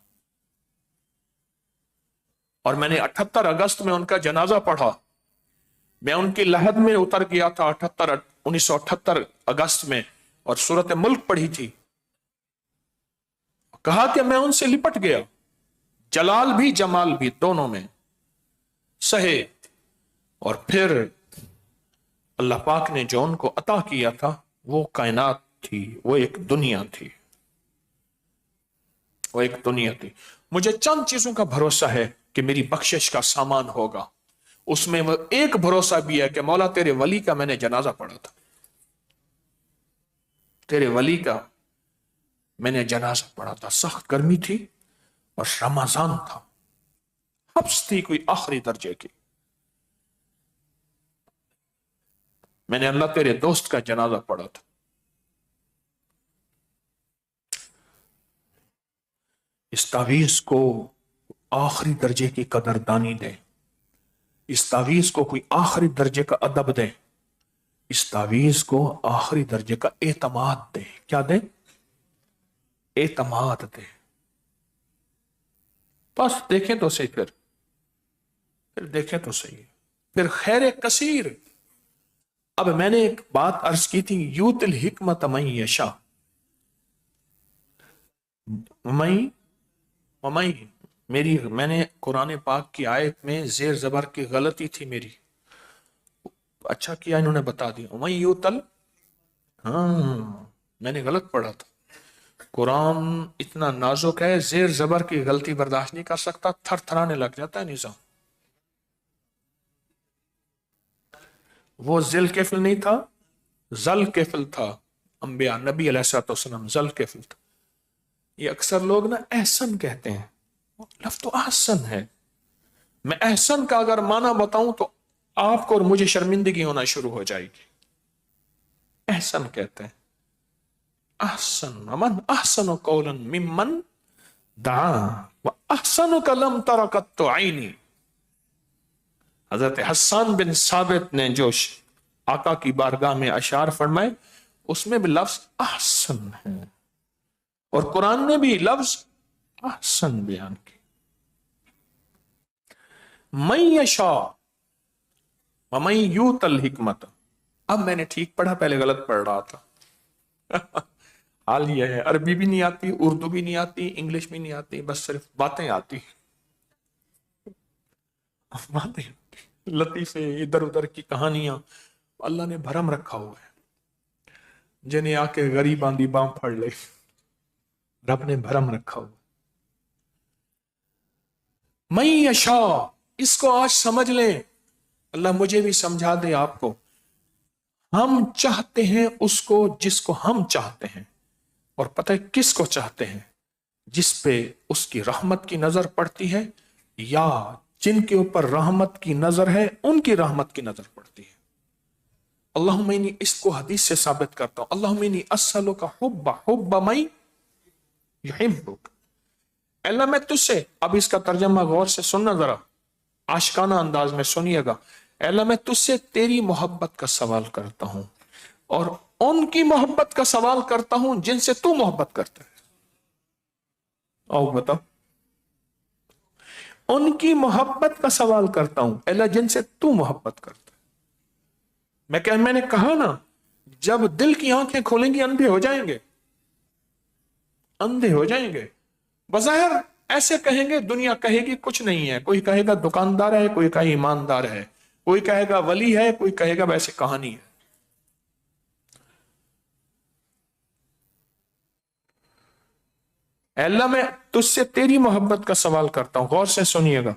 और मैंने 78 अगस्त में उनका जनाजा पढ़ा। मैं उनकी लहद में उतर गया था 1978 अगस्त में, और सूरत मुल्क पढ़ी थी। कहा कि मैं उनसे लिपट गया, जलाल भी जमाल भी दोनों में सहे। और फिर अल्लाह पाक ने जो उनको अता किया था वो कायनात थी, वो एक दुनिया थी, वो एक दुनिया थी। मुझे चंद चीजों का भरोसा है कि मेरी बख्शिश का सामान होगा। उसमें वो एक भरोसा भी है कि मौला तेरे वली का मैंने जनाजा पढ़ा था, तेरे वली का मैंने जनाजा पढ़ा था। सख्त गर्मी थी और रमजान था, हब्स थी कोई आखिरी दर्जे की। मैंने अल्लाह तेरे दोस्त का जनाजा पढ़ा था। इस तावीज को आखिरी दर्जे की कदरदानी दे, इस तावीज को कोई आखिरी दर्जे का अदब दे, इस तावीज को आखिरी दर्जे का एतमाद दे। क्या दे? एतमाद दे। बस देखें तो सही, फिर देखें तो सही, फिर खैर कसीर। अब मैंने एक बात अर्ज की थी, यूतिल हिकमत मन यशा, मई मेरी, मैंने कुरान पाक की आयत में जेर जबर की गलती थी मेरी, अच्छा किया इन्होंने बता दिया। मई यूतल, हाँ मैंने गलत पढ़ा था। कुरान इतना नाजुक है, जेर जबर की गलती बर्दाश्त नहीं कर सकता, थर थराने लग जाता है निजाम। वो जिल केफिल नहीं था, जल केफिल था। अंबिया नबी अलैहिस्सलाम जल केफिल था। ये अक्सर लोग ना एहसन कहते हैं, लफ्ज तो ahsan है। मैं एहसन का अगर माना बताऊं तो आपको और मुझे शर्मिंदगी होना शुरू हो जाएगी। एहसन कहते हैं, ahsan, मन ahsanu कौलन मिम्मन दा व ahsanu कलम तरकत आईनी। हजरत हसन बिन साबित ने जो आका की बारगाह में अशार फरमाए, उसमें भी लफ्ज ahsan है, और कुरान ने भी लफ्ज ahsan बयान की। मैं यशा व मैं यूतल हिकमत। अब मैंने ठीक पढ़ा, पहले गलत पढ़ रहा था। हाल यह है, अरबी भी नहीं आती, उर्दू भी नहीं आती, इंग्लिश भी नहीं आती, बस सिर्फ बातें आती, बातें, लतीफे, इधर उधर की कहानियां अल्लाह ने भरम रखा हुआ है, जिन्हें आके गरीब आंधी बाम फड़ ले, रब ने भरम रखा हुआ। मैं यशा, इसको आज समझ लें, अल्लाह मुझे भी समझा दे आपको। हम चाहते हैं उसको जिसको हम चाहते हैं, और पता है किसको चाहते हैं? जिस पे उसकी रहमत की नजर पड़ती है, या जिनके ऊपर रहमत की नजर है उनकी रहमत की नजर पड़ती है। अल्लाहुम्मा इन्नी, इसको हदीस से साबित करता हूं, अल्लाहुम्मा इन्नी अस्सलुका हुब्बा मई युहिब्बुक। अल्लाह मैं तुझसे, अब इसका तर्जमा गौर से सुनना जरा, आशिकाना अंदाज में सुनिएगा। अल्लाह मैं तुझसे तेरी मोहब्बत का सवाल करता हूं, और उनकी मोहब्बत का सवाल करता हूं जिनसे तू मोहब्बत करता है। आओ बताओ, उनकी मोहब्बत का सवाल करता हूं अल्लाह जिनसे तू मोहब्बत करता है। मैंने कहा ना, जब दिल की आंखें खोलेंगी अंधे हो जाएंगे, अंधे हो जाएंगे। बज़ाहिर ऐसे कहेंगे, दुनिया कहेगी कुछ नहीं है, कोई कहेगा दुकानदार है, कोई कहे ईमानदार है, कोई कहेगा वली है, कोई कहेगा वैसे कहानी है। अल्लाह मैं तुझसे तेरी मोहब्बत का सवाल करता हूं, गौर से सुनिएगा,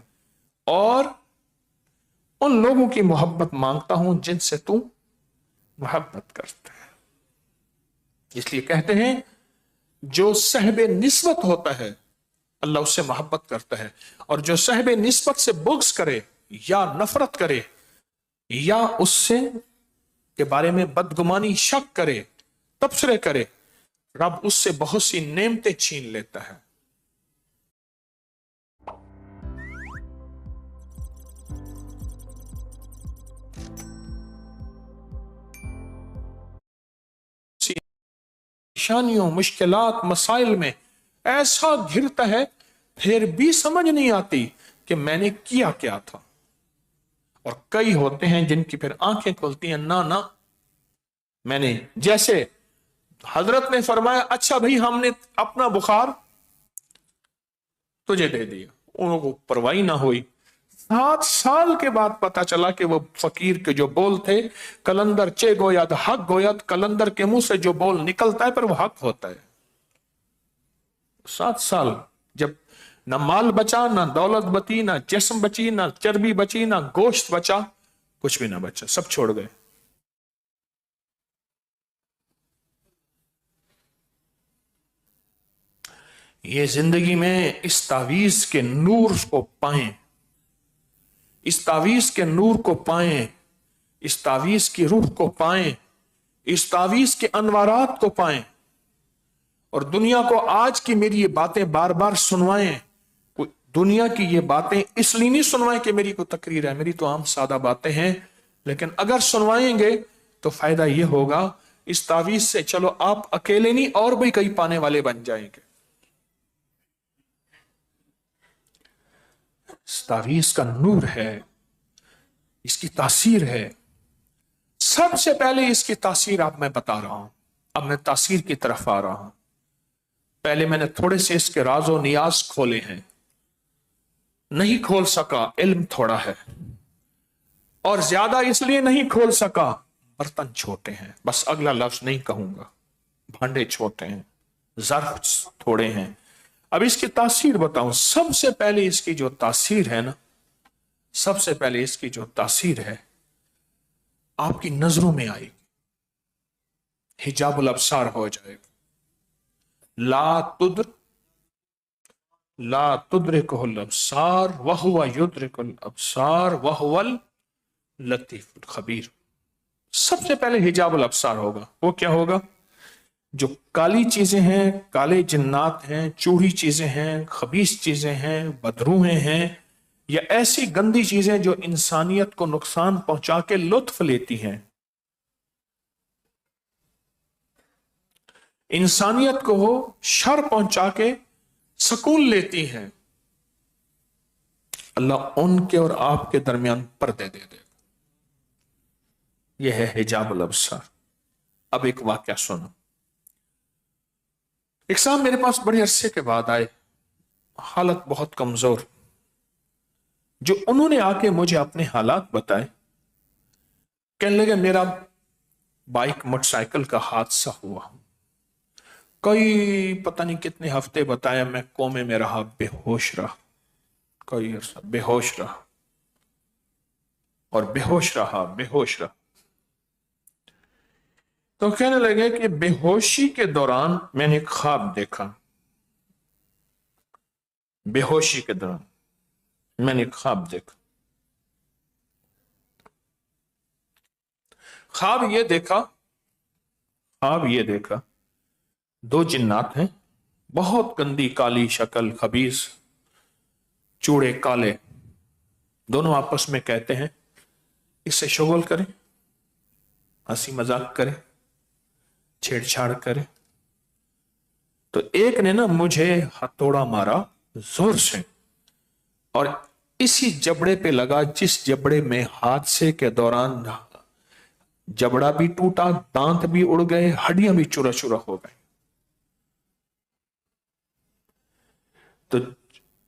और उन लोगों की मोहब्बत मांगता हूं जिनसे तू मोहब्बत करता है। इसलिए कहते हैं जो सहबे निस्बत होता है अल्लाह उससे मोहब्बत करता है, और जो सहबे निस्बत से बुग़्ज़ करे या नफरत करे या उससे के बारे में बदगुमानी, शक करे, तबसरे करे, रब उससे बहुत सी नेमतें छीन लेता है। परेशानियों, मुश्किलात, मसाइल में ऐसा घिरता है, फिर भी समझ नहीं आती कि मैंने किया क्या था। और कई होते हैं जिनकी फिर आंखें खुलती हैं, ना ना मैंने, जैसे हजरत ने फरमाया, अच्छा भाई हमने अपना बुखार तुझे दे दिया, उनको परवाही ना हुई। 7 साल के बाद पता चला कि वो फकीर के जो बोल थे, कलंदर चे गोयत हक गोयत, कलंदर के मुंह से जो बोल निकलता है पर वो हक होता है। 7 साल जब ना माल बचा, ना दौलत बची, ना जिस्म बची, ना चर्बी बची, ना गोश्त बचा, कुछ भी ना बचा, सब छोड़ गए। ये जिंदगी में इस तावीज के नूर को पाएं, इस तावीज के नूर को पाएं, اس तावीज की रूह को पाएं, इस तावीज के अनवारात को पाएं और दुनिया को आज की मेरी ये बातें बार बार सुनवाएं। दुनिया की ये बातें इसलिए नहीं सुनवाएं कि मेरी कोई तकरीर है, मेरी तो आम सादा बातें हैं, लेकिन अगर सुनवाएंगे तो फायदा ये होगा इस तावीज से चलो आप अकेले नहीं और भी कई पाने वाले बन जाएंगे। इस तावीज का नूर है, इसकी तासीर है। सबसे पहले इसकी तासीर आप मैं बता रहा हूं, अब मैं तासीर की तरफ आ रहा हूं। पहले मैंने थोड़े से इसके राजो नियाज खोले हैं, नहीं खोल सका, इल्म थोड़ा है, और ज्यादा इसलिए नहीं खोल सका, बर्तन छोटे हैं, बस अगला लफ्ज नहीं कहूंगा, भांडे छोटे हैं, ज़र्फ थोड़े हैं। अब इसकी तासीर बताऊं। सबसे पहले इसकी जो तासीर है ना, सबसे पहले इसकी जो तासीर है आपकी नजरों में आएगी, हिजाबुल अब्सार हो जाएगा। ला तुद्रिकुल अब्सार वहुवा युद्रिकुल अब्सार वहुवल लतीफुल खबीर। सबसे पहले हिजाबुल अब्सार होगा। वो क्या होगा? जो काली चीजें हैं, काले जिन्नात हैं, चूड़ी चीजें हैं, खबीस चीजें हैं, बदरूहें हैं, या ऐसी गंदी चीजें जो इंसानियत को नुकसान पहुंचा के लुत्फ लेती हैं, इंसानियत को शर पहुंचा के सुकून लेती हैं, अल्लाह उनके और आपके दरमियान पर्दे दे देगा। यह है हिजाबुल अब्सार। अब एक वाकया सुनो। एक साहब मेरे पास बड़े अरसे के बाद आए, हालत बहुत कमजोर, जो उन्होंने आके मुझे अपने हालात बताए। कहने लगे मेरा बाइक मोटरसाइकिल का हादसा हुआ, कई पता नहीं कितने हफ्ते बताया, मैं कोमे में रहा, बेहोश रहा, कई अरसा बेहोश रहा और बेहोश रहा, बेहोश रहा। तो कहने लगे कि बेहोशी के दौरान मैंने एक ख्वाब देखा। बेहोशी के दौरान मैंने एक ख्वाब देखा। ख्वाब ये देखा, दो जिन्नात हैं, बहुत गंदी काली शक्ल, खबीस, चूड़े काले, दोनों आपस में कहते हैं इससे शुगल करें, हंसी मजाक करें, छेड़छाड़ करें। तो एक ने ना मुझे हथौड़ा मारा जोर से, और इसी जबड़े पे लगा जिस जबड़े में हादसे के दौरान जबड़ा भी टूटा, दांत भी उड़ गए, हड्डियां भी चूरा चूरा हो गई। तो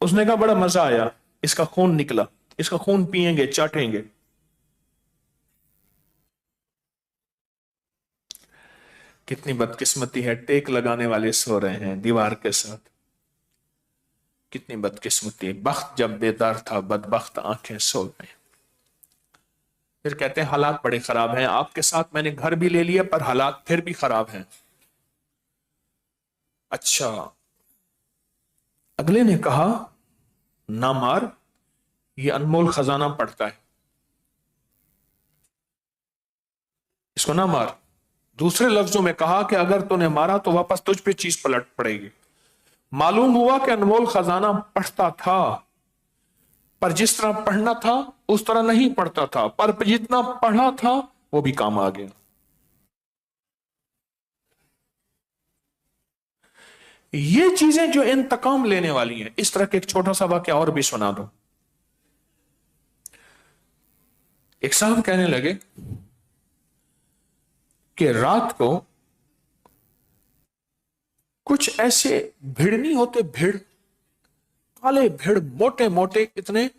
उसने कहा बड़ा मजा आया, इसका खून निकला, इसका खून पिएंगे, चाटेंगे। कितनी बदकिस्मती है, टेक लगाने वाले सो रहे हैं दीवार के साथ। कितनी बदकिस्मती है, बख्त जब बेदार था, बदबख्त आंखें सो गए। फिर कहते हैं हालात बड़े खराब हैं, आपके साथ मैंने घर भी ले लिया पर हालात फिर भी खराब हैं। अच्छा, अगले ने कहा ना मार, ये अनमोल खजाना पड़ता है, इसको ना मार। दूसरे लफ्जों में कहा कि अगर तूने मारा तो वापस तुझ पे चीज पलट पड़ेगी। मालूम हुआ कि अनमोल खजाना पढ़ता था, पर जिस तरह पढ़ना था उस तरह नहीं पढ़ता था, पर जितना पढ़ा था वो भी काम आ गया। ये चीजें जो इंतकाम लेने वाली हैं। इस तरह के एक छोटा सा वाकया और भी सुना दो। एक साहब कहने लगे कि रात को कुछ ऐसे भीड़ नहीं होते, भीड़, काले भीड़, मोटे मोटे, इतने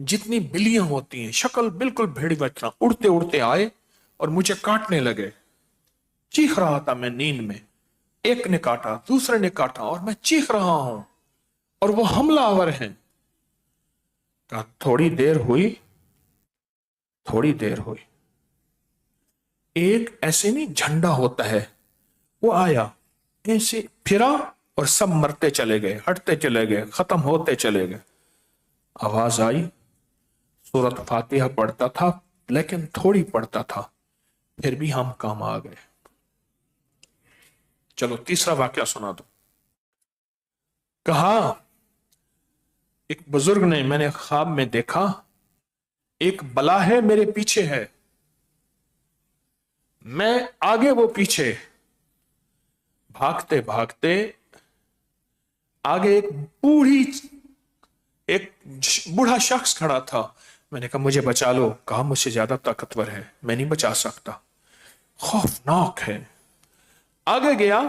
जितनी बिल्लियां होती हैं, शक्ल बिल्कुल भीड़ बचना, उड़ते उड़ते आए और मुझे काटने लगे। चीख रहा था मैं नींद में, एक ने काटा, दूसरे ने काटा, और मैं चीख रहा हूं और वो हमलावर हैं। कहा थोड़ी देर हुई, एक ऐसे नहीं झंडा होता है, वो आया, ऐसे फिरा और सब मरते चले गए, हटते चले गए, खत्म होते चले गए। आवाज आई, सूरत फातिहा पढ़ता था, लेकिन थोड़ी पड़ता था, फिर भी हम काम आ गए। चलो तीसरा वाक्य सुना दो। कहा एक बुजुर्ग ने, मैंने ख्वाब में देखा एक बला है मेरे पीछे है, मैं आगे वो पीछे, भागते भागते आगे एक बूढ़ा शख्स खड़ा था। मैंने कहा मुझे बचा लो। कहा मुझसे ज्यादा ताकतवर है, मैं नहीं बचा सकता, खौफनाक है। आगे गया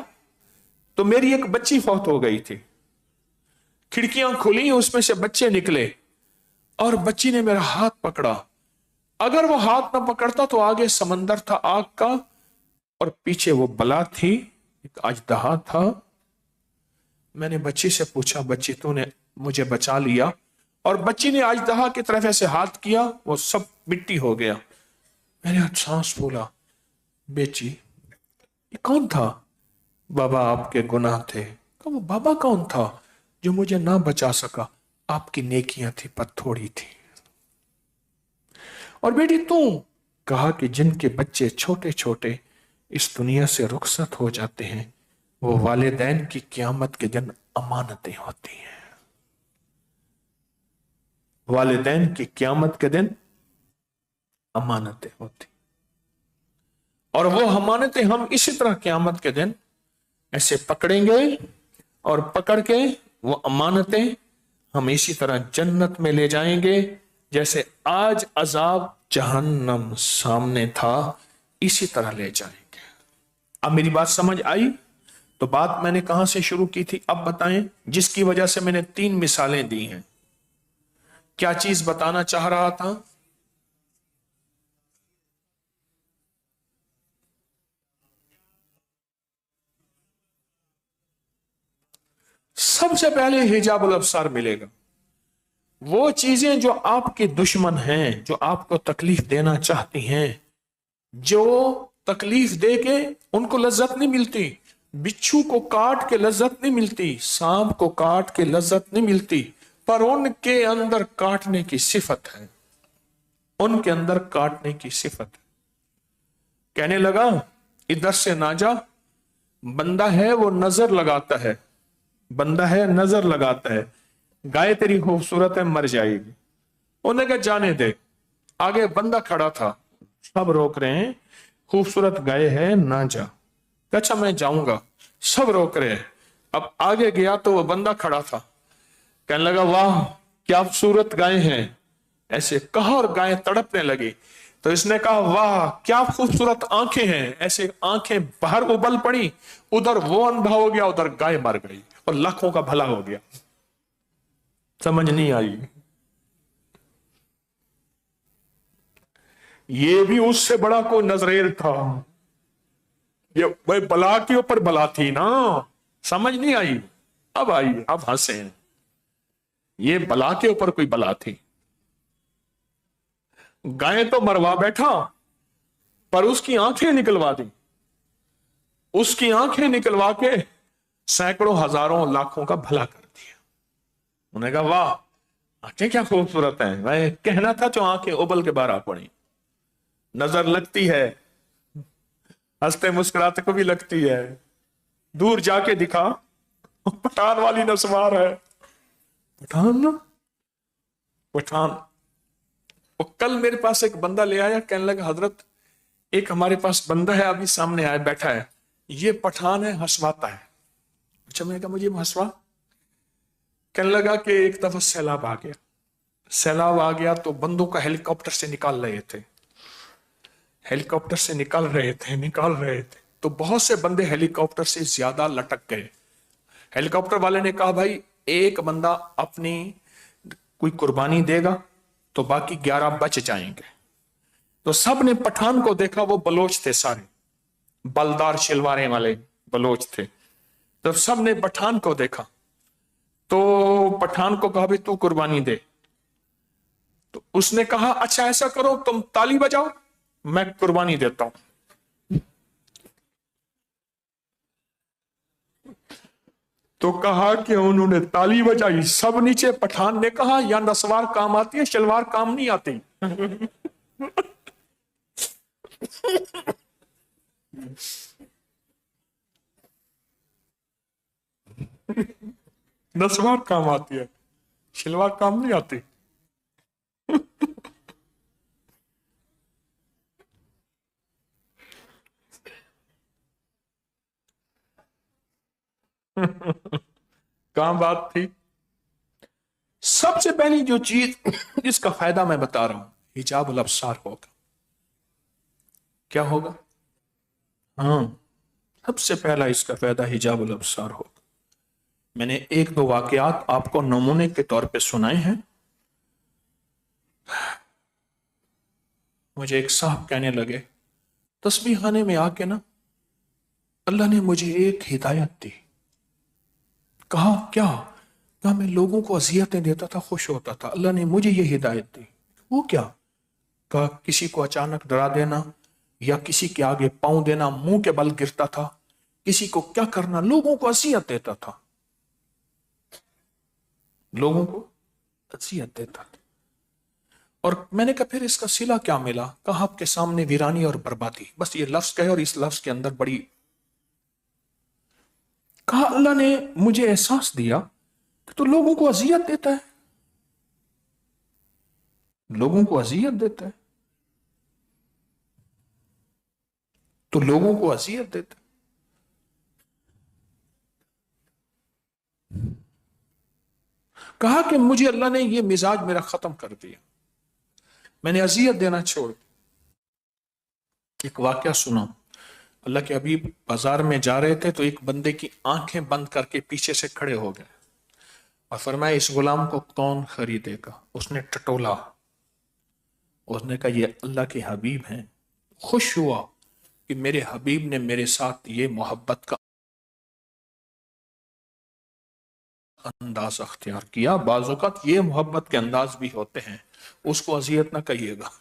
तो मेरी एक बच्ची फौत हो गई थी। खिड़कियां खुली, उसमें से बच्चे निकले और बच्ची ने मेरा हाथ पकड़ा। अगर वो हाथ ना पकड़ता तो आगे समंदर था आग का और पीछे वो बला थी, एक अजदहा था। मैंने बच्ची से पूछा, बच्ची तूने मुझे बचा लिया? और बच्ची ने अजदहा की तरफ ऐसे हाथ किया, वो सब मिट्टी हो गया। मैंने सांस बोला, बेची ये कौन था? बाबा आपके गुनाह थे। कहा वो बाबा कौन था जो मुझे ना बचा सका? आपकी नेकियां थी पर थोड़ी थी। और बेटी तू? कहा कि जिनके बच्चे छोटे छोटे इस दुनिया से रुखसत हो जाते हैं, वो वालिदैन की क़यामत के दिन अमानतें होती हैं। वालिदैन की क़यामत के दिन अमानतें होती, और वो अमानतें हम इसी तरह क़यामत के दिन ऐसे पकड़ेंगे और पकड़ के वो अमानतें हम इसी तरह जन्नत में ले जाएंगे, जैसे आज अजाब जहन्नम सामने था, इसी तरह ले जाएंगे। अब मेरी बात समझ आई? तो बात मैंने कहां से शुरू की थी, अब बताएं, जिसकी वजह से मैंने 3 मिसालें दी हैं। क्या चीज बताना चाह रहा था? सबसे पहले हिजाबुल अब्सार मिलेगा। वो चीजें जो आपके दुश्मन हैं, जो आपको तकलीफ देना चाहती हैं, जो तकलीफ दे के उनको लज्जत नहीं मिलती, बिच्छू को काट के लज्जत नहीं मिलती, सांप को काट के लज्जत नहीं मिलती, पर उनके अंदर काटने की सिफत है, उनके अंदर काटने की सिफत है। कहने लगा इधर से ना जा, बंदा है वो नजर लगाता है, बंदा है नजर लगाता है, गाय तेरी खूबसूरत है मर जाएगी। उन्हें कहा जाने दे। आगे बंदा खड़ा था, सब रोक रहे हैं, खूबसूरत गाय है ना जा। अच्छा मैं जाऊंगा, सब रोक रहे हैं। अब आगे गया तो वो बंदा खड़ा था, कहने लगा वाह क्या खूबसूरत गाय है, ऐसे कहा और गाय तड़पने लगी। तो इसने कहा वाह क्या खूबसूरत आंखें हैं, ऐसे आंखें बाहर उबल पड़ी, उधर वो अंधा हो गया, उधर गाय मर गई और लाखों का भला हो गया। समझ नहीं आई? ये भी उससे बड़ा कोई नजरेल था, ये भाई बला के ऊपर बला थी ना। समझ नहीं आई? अब आई, अब हंसे। ये बला के ऊपर कोई बला थी। गाय तो मरवा बैठा पर उसकी आंखें निकलवा दी, उसकी आंखें निकलवा के सैकड़ों हजारों लाखों का भला कर दिया। उन्होंने कहा वाह आंखें क्या खूबसूरत हैं, मैं कहना था जो आंखें उबल के बाहर आ पड़ी। नजर लगती है, हंसते मुस्कुराते को भी लगती है। दूर जाके दिखा पठान वाली नस्वार है। पठान पठान। वो कल मेरे पास एक बंदा ले आया, कहने लगा हजरत एक हमारे पास बंदा है अभी सामने आया बैठा है, ये पठान है हंसवाता है। अच्छा मैंने कहा मुझे हंसवा। कहने लगा कि एक दफा सैलाब आ गया, सैलाब आ गया तो बंदों का हेलीकॉप्टर से निकाल रहे थे, हेलीकॉप्टर से निकाल रहे थे तो बहुत से बंदे हेलीकॉप्टर से ज्यादा लटक गए। हेलीकॉप्टर वाले ने कहा भाई एक बंदा अपनी कोई कुर्बानी देगा तो बाकी 11 बच जाएंगे। तो सब ने पठान को देखा, वो बलोच थे, सारे बलदार शिलवारे वाले बलोच थे। तो सब ने पठान को देखा तो पठान को कहा भाई तू कुर्बानी दे। तो उसने कहा अच्छा ऐसा करो तुम ताली बजाओ मैं कुर्बानी देता हूं। तो कहा कि उन्होंने ताली बजाई, सब नीचे। पठान ने कहा या नसवार काम आती है, शलवार काम नहीं आती। नसवार काम आती है, शलवार काम नहीं आती। कहां बात थी? सबसे पहली जो चीज जिसका फायदा मैं बता रहा हूं, हिजाबुल अब्सार होगा। क्या होगा? हाँ, सबसे पहला इसका फायदा हिजाबुल अब्सार होगा। मैंने एक दो वाकयात आपको नमूने के तौर पे सुनाए हैं। मुझे एक साहब कहने लगे, तस्बीह खाने में आके ना अल्लाह ने मुझे एक हिदायत दी। कहा क्या? कहा मैं लोगों को अजियतें देता था, खुश होता था, अल्लाह ने मुझे ये हिदायत दी। वो क्या? कहा किसी को अचानक डरा देना या किसी के आगे पांव देना, मुंह के बल गिरता था, किसी को क्या करना, लोगों को अजियत देता था, लोगों को अजियत देता था। और मैंने कहा फिर इसका सिला क्या मिला? कहा आपके सामने वीरानी और बर्बादी, बस ये लफ्ज कहे और इस लफ्ज के अंदर बड़ी। कहा अल्लाह ने मुझे एहसास दिया कि तो लोगों को अजियत देता है, लोगों को अजियत देता है, तो लोगों को अजियत देता है। कहा कि मुझे अल्लाह ने ये मिजाज मेरा खत्म कर दिया, मैंने अजियत देना छोड़। एक वाकया सुना, अल्लाह के हबीब बाजार में जा रहे थे तो एक बंदे की आंखें बंद करके पीछे से खड़े हो गए और फरमाया इस गुलाम को कौन खरीदेगा? उसने टटोला, उसने कहा ये अल्लाह के हबीब हैं। खुश हुआ कि मेरे हबीब ने मेरे साथ ये मोहब्बत का अंदाज अख्तियार किया। बाज़ौक़ात ये मोहब्बत के अंदाज भी होते हैं, उसको अजियत ना कहिएगा।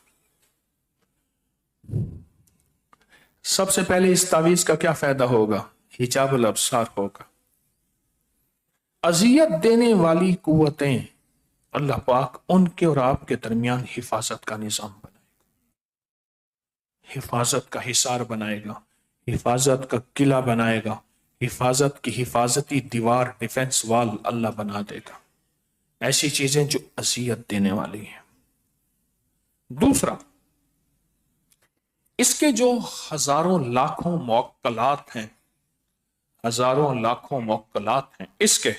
सबसे पहले इस तावीज का क्या फायदा होगा? हिजाबुल अब्सार होगा। अजियत देने वाली कुव्वतें अल्लाह पाक उनके और आपके दरमियान हिफाजत का निजाम बनाएगा, हिफाजत का हिसार बनाएगा, हिफाजत का किला बनाएगा, हिफाजत की हिफाजती दीवार, डिफेंस वाल अल्लाह बना देगा। ऐसी चीजें जो अजियत देने वाली हैं। दूसरा, इसके जो हजारों लाखों मौक्कलात हैं, हजारों लाखों मौक्कलात हैं इसके,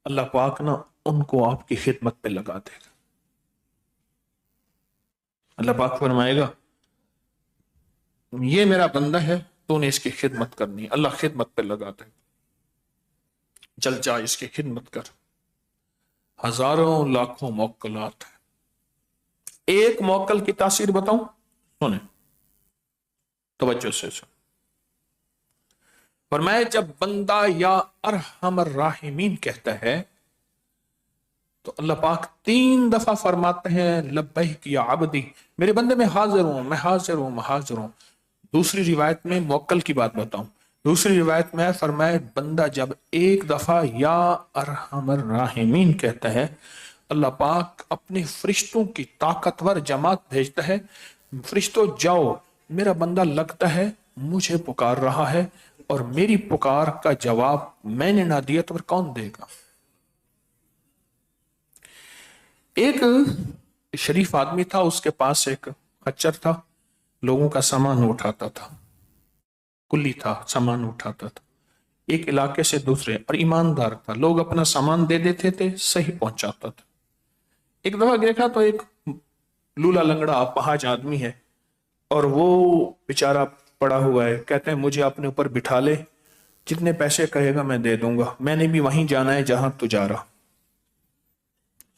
अल्लाह पाक ना उनको आपकी खिदमत पे लगा देगा। अल्लाह पाक फरमाएगा ये मेरा बंदा है, तूने इसकी खिदमत करनी है, अल्लाह खिदमत पे लगा देगा, चल जा इसकी खिदमत कर। हजारों लाखों मौक्कलात है। एक मौक्कल की तासीर बताऊं, सुने तवज्जो से सुन। फरमाया जब बंदा या अरहमर राहिमीन कहता है तो अल्लाह पाक 3 दफा फरमाते हैं लब्बैक या अब्दी, मेरे बंदे में हाजिर हूं, मैं हाजिर हूं, मैं हाजिर हूं। दूसरी रिवायत में मौक्कल की बात बताऊं, दूसरी रिवायत में फरमाया बंदा जब एक दफा या अरहमर राहिमीन कहता है, अल्लाह पाक अपने फरिश्तों की ताकतवर जमात भेजता है, फरिश्तों जाओ, मेरा बंदा लगता है मुझे पुकार रहा है और मेरी पुकार का जवाब मैंने ना दिया तो फिर कौन देगा? एक शरीफ आदमी था, उसके पास एक खच्चर था, लोगों का सामान उठाता था, कुल्ली था, सामान उठाता था एक इलाके से दूसरे, और ईमानदार था, लोग अपना सामान दे देते थे, सही पहुंचाता था। एक दफा देखा तो एक लूला लंगड़ा अपाहज आदमी है और वो बेचारा पड़ा हुआ है, कहते हैं मुझे अपने ऊपर बिठा ले, जितने पैसे कहेगा मैं दे दूंगा, मैंने भी वहीं जाना है जहां तू जा रहा।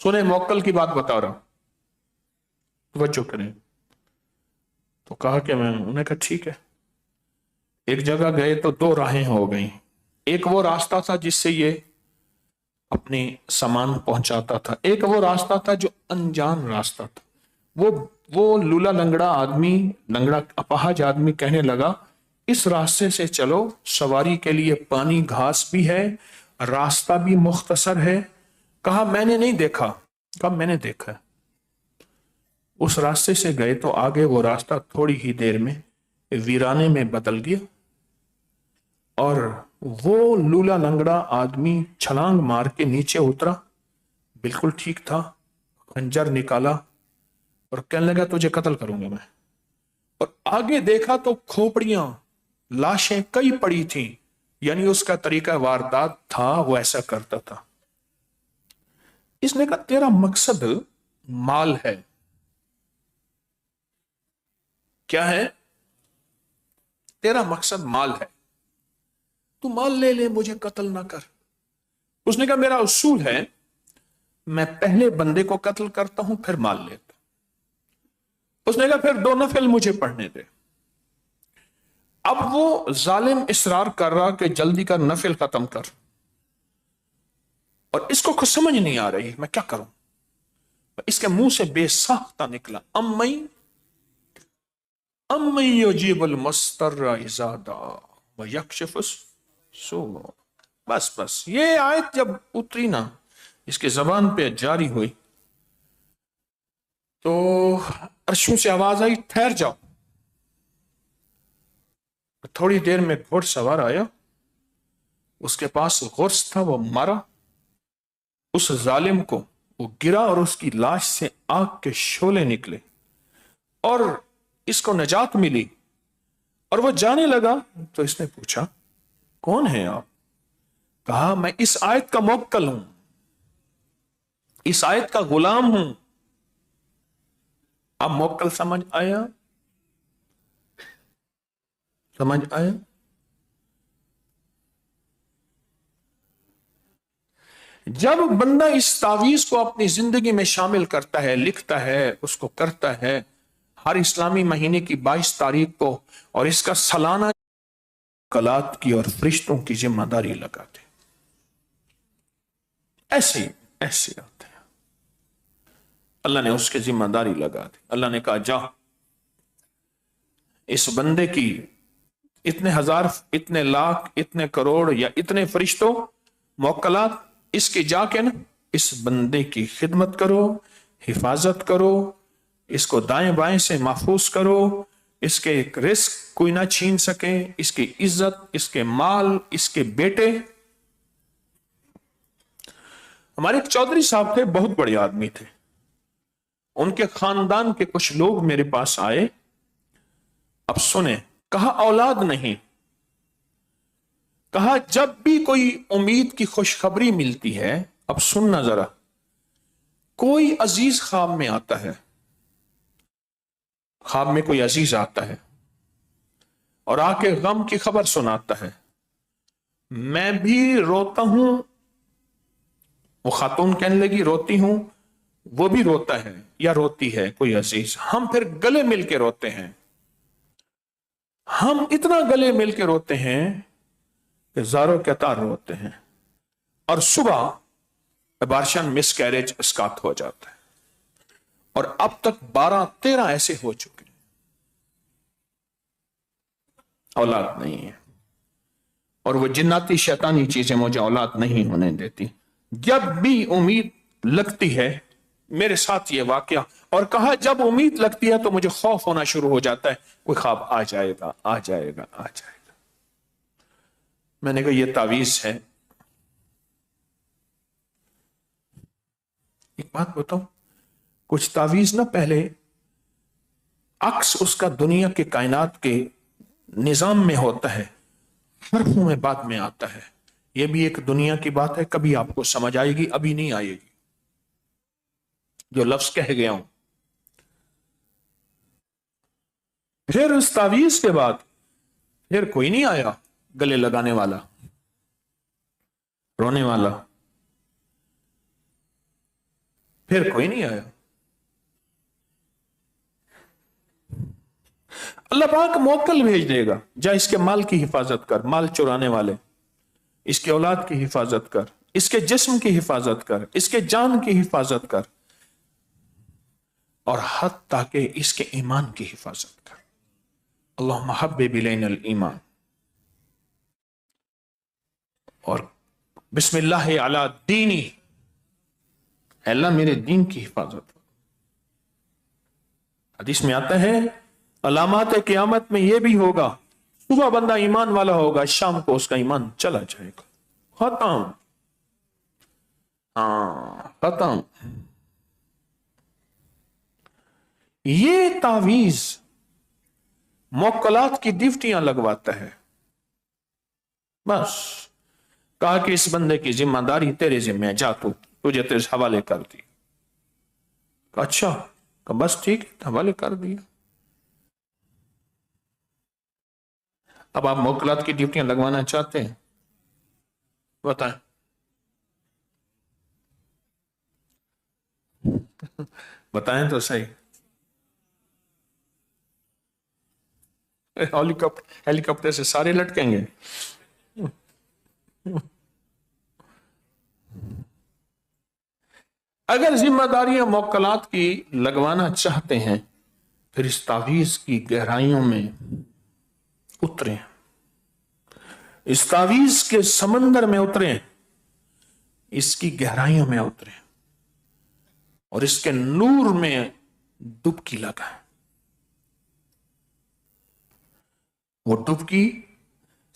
सुने मौक्कल की बात बता रहा, तवज्जो करें। तो कहा कि मैं, उन्होंने कहा ठीक है। एक जगह गए तो 2 राहें हो गई। एक वो रास्ता था जिससे ये अपने सामान पहुंचाता था, एक वो रास्ता था जो अनजान रास्ता था। वो लूला लंगड़ा आदमी, लंगड़ा अपाहज आदमी कहने लगा इस रास्ते से चलो, सवारी के लिए पानी घास भी है, रास्ता भी मुख्तसर है। कहा मैंने नहीं देखा। कहा मैंने देखा है। उस रास्ते से गए तो आगे वो रास्ता थोड़ी ही देर में वीराने में बदल गया और वो लूला लंगड़ा आदमी छलांग मार के नीचे उतरा, बिल्कुल ठीक था, खंजर निकाला और कहने लगा तुझे कत्ल करूंगा मैं। और आगे देखा तो खोपड़ियां, लाशें कई पड़ी थी, यानी उसका तरीका वारदात था, वो ऐसा करता था। इसने कहा तेरा मकसद माल है। क्या है? तेरा मकसद माल है, तू माल ले ले, मुझे कत्ल ना कर। उसने कहा मेरा उसूल है, मैं पहले बंदे को कत्ल करता हूं फिर माल लेता हूं। उसने कहा फिर 2 नफल मुझे पढ़ने दे। अब वो जालिम इसरार कर रहा कि जल्दी का नफल खत्म कर, और इसको कुछ समझ नहीं आ रही मैं क्या करूं। इसके मुंह से बेसाख्ता निकला, अम्मई युजीबुल मुस्तर्रा इज़ा दा व यक्शिफुस सू। बस ये आयत जब उतरी ना, इसके जबान पे जारी हुई तो अर्शों से आवाज आई ठहर जाओ। थोड़ी देर में घोड़सवार आया, उसके पास गुर्स था, वो मारा उस जालिम को, वो गिरा और उसकी लाश से आग के शोले निकले और इसको नजात मिली। और वो जाने लगा तो इसने पूछा कौन है आप? कहा मैं इस आयत का मुवक्किल हूं, इस आयत का गुलाम हूं। अब मुवक्किल समझ आया? समझ आया? जब बंदा इस तावीज को अपनी जिंदगी में शामिल करता है, लिखता है, उसको करता है, हर इस्लामी महीने की 22 तारीख को, और इसका सालाना कलात की और फरिश्तों की जिम्मेदारी लगाते, ऐसे आते हैं। अल्लाह ने उसकी जिम्मेदारी लगा दी। अल्लाह ने कहा जा इस बंदे की इतने हजार, इतने लाख, इतने करोड़ या इतने फरिश्तों मुवक्कलात, इसके जाके ना इस बंदे की खिदमत करो, हिफाजत करो, इसको दाएं बाएं से महफूज करो, इसके एक रिस्क कोई ना छीन सके, इसकी इज्जत, इसके माल, इसके बेटे। हमारे एक चौधरी साहब थे, बहुत बड़े आदमी थे। उनके खानदान के कुछ लोग मेरे पास आए। अब सुने, कहा औलाद नहीं। कहा जब भी कोई उम्मीद की खुशखबरी मिलती है, अब सुनना जरा, कोई अजीज ख्वाब में आता है, ख्वाब में कोई अजीज आता है और आके गम की खबर सुनाता है, मैं भी रोता हूं, वो खातून कहने लगी रोती हूं, वो भी रोता है या रोती है कोई अजीज, हम फिर गले मिल के रोते हैं। हम इतना गले मिल के रोते हैं कि ज़ारो के तार रोते हैं, और सुबह अबार्शन मिस कैरेज स्कात हो जाता है। और अब तक 12-13 ऐसे हो चुके हैं, औलाद नहीं है। और वो जिन्नाती शैतानी चीजें मुझे औलाद नहीं होने देती। जब भी उम्मीद लगती है, मेरे साथ ये वाकया, और कहा जब उम्मीद लगती है तो मुझे खौफ होना शुरू हो जाता है, कोई ख्वाब आ जाएगा, आ जाएगा, आ जाएगा। मैंने कहा ये तावीज है। एक बात बताऊं, कुछ तावीज ना पहले अक्स उसका दुनिया के कायनात के निजाम में होता है, हरफों में बाद में आता है। यह भी एक दुनिया की बात है, कभी आपको समझ आएगी, अभी नहीं आएगी। जो लफ्ज कह गया हूं, फिर उस तावीज के बाद फिर कोई नहीं आया गले लगाने वाला, रोने वाला, फिर कोई नहीं आया। अल्लाह पाक मुवक्किल भेज देगा, जा इसके माल की हिफाजत कर, माल चुराने वाले, इसके औलाद की हिफाजत कर, इसके जिस्म की हिफाजत कर, इसके जान की हिफाजत कर, और हत्ता के इसके ईमान की हिफाजत कर। अल्लाहुम्मा हब्बिब इलैनल ईमान, और बिस्मिल्लाह अला दीनी, अल्लाह मेरे दीन की हिफाजत। حدیث میں آتا ہے علامات قیامت میں یہ بھی ہوگا، صبح بندہ ایمان والا ہوگا، شام کو اس کا ایمان چلا جائے گا، ختم، ختم۔ یہ تعویذ موکلات کی ڈیوٹیاں لگواتا ہے، بس کہا کہ اس بندے کی ذمہ داری تیرے ذمہ ہے، جا تجھے تیرے حوالے کر دی۔ اچھا، بس ٹھیک ہے، حوالے کر دیا۔ اب آپ موکلات کی ڈیوٹیاں لگوانا چاہتے ہیں؟ بتائیں۔ بتائیں تو صحیح۔ ہیلی کاپٹر سے سارے لٹکیں گے؟ اگر ذمہ داریاں موکلات کی لگوانا چاہتے ہیں پھر اس تعویذ کی گہرائیوں میں اتریں، اس تعویذ کے سمندر میں اتریں، اس کی گہرائیوں میں اتریں اور اس کے نور میں ڈبکی لگائیں۔ وہ ڈبکی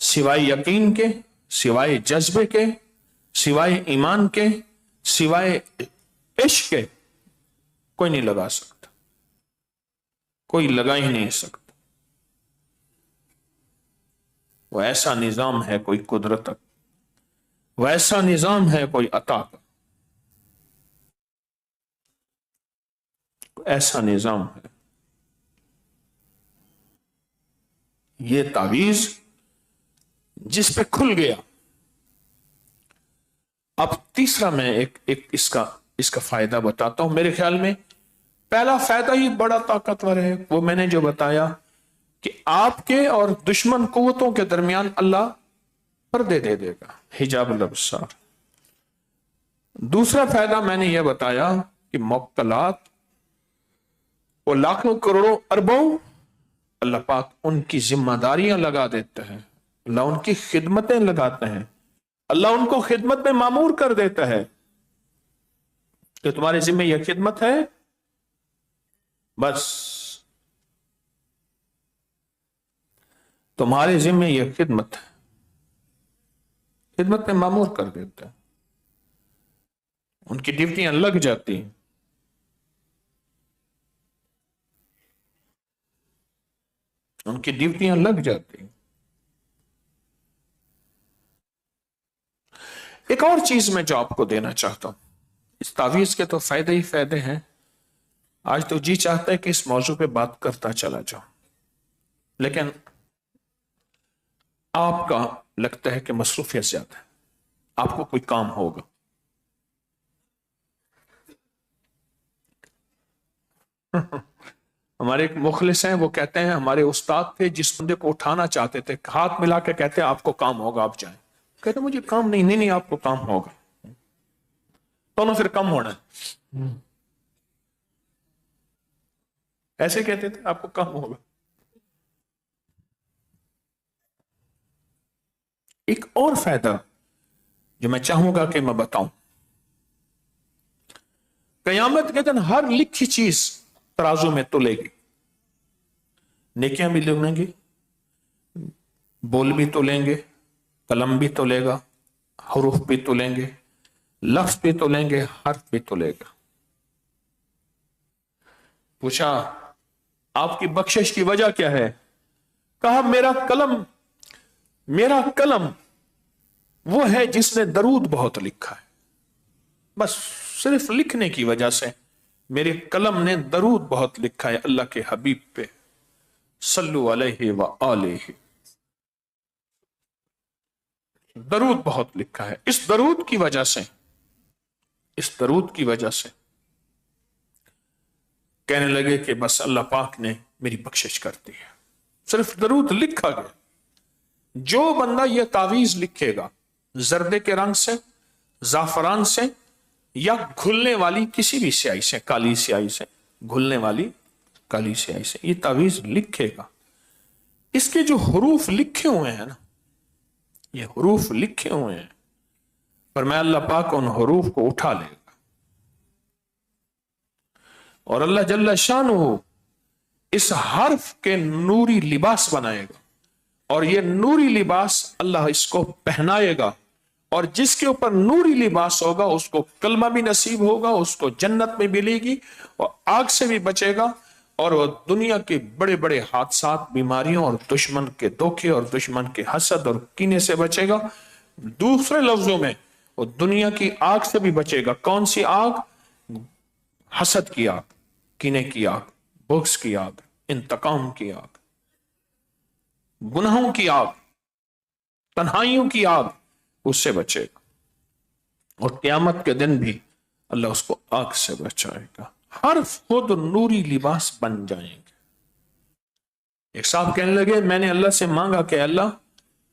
سوائے یقین کے، سوائے جذبے کے، سوائے ایمان کے، سوائے عشق کے کوئی نہیں لگا سکتا، کوئی لگا ہی نہیں سکتا۔ وہ ایسا نظام ہے کوئی قدرت، وہ ایسا نظام ہے کوئی عطا کا، ایسا نظام ہے۔ یہ تعویذ جس پہ کھل گیا۔ اب تیسرا میں ایک اس کا فائدہ بتاتا ہوں۔ میرے خیال میں پہلا فائدہ ہی بڑا طاقتور ہے، وہ میں نے جو بتایا کہ آپ کے اور دشمن قوتوں کے درمیان اللہ پردے دے دے گا، حجاب الابصار۔ دوسرا فائدہ میں نے یہ بتایا کہ موکلات وہ لاکھوں کروڑوں اربوں اللہ پاک ان کی ذمہ داریاں لگا دیتا ہے، اللہ ان کی خدمتیں لگاتے ہیں، اللہ ان کو خدمت میں مامور کر دیتا ہے کہ تمہارے ذمہ یہ خدمت ہے، بس تمہارے ذمہ یہ خدمت ہے، خدمت میں مامور کر دیتا ہے، ان کی ڈیوٹیاں لگ جاتی ہیں۔ ان کی ڈیوٹیاں لگ جاتی ہیں۔ ایک اور چیز میں جو آپ کو دینا چاہتا ہوں، اس تعویذ کے تو فائدے ہی فائدے ہیں، آج تو جی چاہتا ہے کہ اس موضوع پہ بات کرتا چلا جاؤں، لیکن آپ کا لگتا ہے کہ مصروفیت زیادہ ہے، آپ کو کوئی کام ہوگا۔ ہمارے ایک مخلص ہیں، وہ کہتے ہیں ہمارے استاد تھے، جس بندے کو اٹھانا چاہتے تھے ہاتھ ملا کے کہتے ہیں آپ کو کام ہوگا، آپ جائیں۔ کہتے ہیں مجھے کام نہیں، آپ کو کام ہوگا، تو پھر کم ہونا ہے، ایسے کہتے تھے آپ کو کام ہوگا۔ ایک اور فائدہ جو میں چاہوں گا کہ میں بتاؤں، قیامت کے دن ہر لکھی چیز ترازو میں تلے گی، نیکیاں بھی لیں گی، بول بھی تلیں گے، قلم بھی تلے گا، حروف بھی تلیں گے، لفظ بھی تلیں گے، حرف بھی تلے گا۔ پوچھا آپ کی بخشش کی وجہ کیا ہے؟ کہا میرا قلم وہ ہے جس نے درود بہت لکھا ہے، بس صرف لکھنے کی وجہ سے میرے قلم نے درود بہت لکھا ہے اللہ کے حبیب پہ، صلو علیہ وآلہ، درود بہت لکھا ہے۔ اس درود کی وجہ سے کہنے لگے کہ بس اللہ پاک نے میری بخشش کر دی ہے، صرف درود لکھا گیا۔ جو بندہ یہ تعویذ لکھے گا زردے کے رنگ سے، زعفران سے، یا گھلنے والی کسی بھی سیاہی سے، کالی سیاہی سے، گھلنے والی کالی سیاہی سے یہ تعویذ لکھے گا، اس کے جو حروف لکھے ہوئے ہیں نا، یہ حروف لکھے ہوئے ہیں، فرمایا اللہ پاک ان حروف کو اٹھا لے گا، اور اللہ جل شانہ इस हर्फ के नूरी लिबास बनाएगा, और ये नूरी लिबास अल्लाह इसको पहनाएगा, और जिसके ऊपर नूरी लिबास होगा उसको कलमा भी नसीब होगा, उसको जन्नत में मिलेगी, और आग से भी बचेगा, और वो दुनिया के बड़े बड़े हादसात, बीमारियों और दुश्मन के धोखे और दुश्मन के हसद और कीने से बचेगा। दूसरे लफ्जों में वो दुनिया की आग से भी बचेगा। कौन सी आग? हसद की आग, कीने की आग, बुग़्ज़ की आग, इंतकाम की आग, गुनाहों की आग, तन्हाइयों की आग, उससे बचेगा। और क़यामत के दिन भी अल्लाह उसको आग से बचाएगा। हर्फ खुद नूरी लिबास बन जाएंगे। एक साहब कहने लगे, मैंने अल्लाह से मांगा कि अल्लाह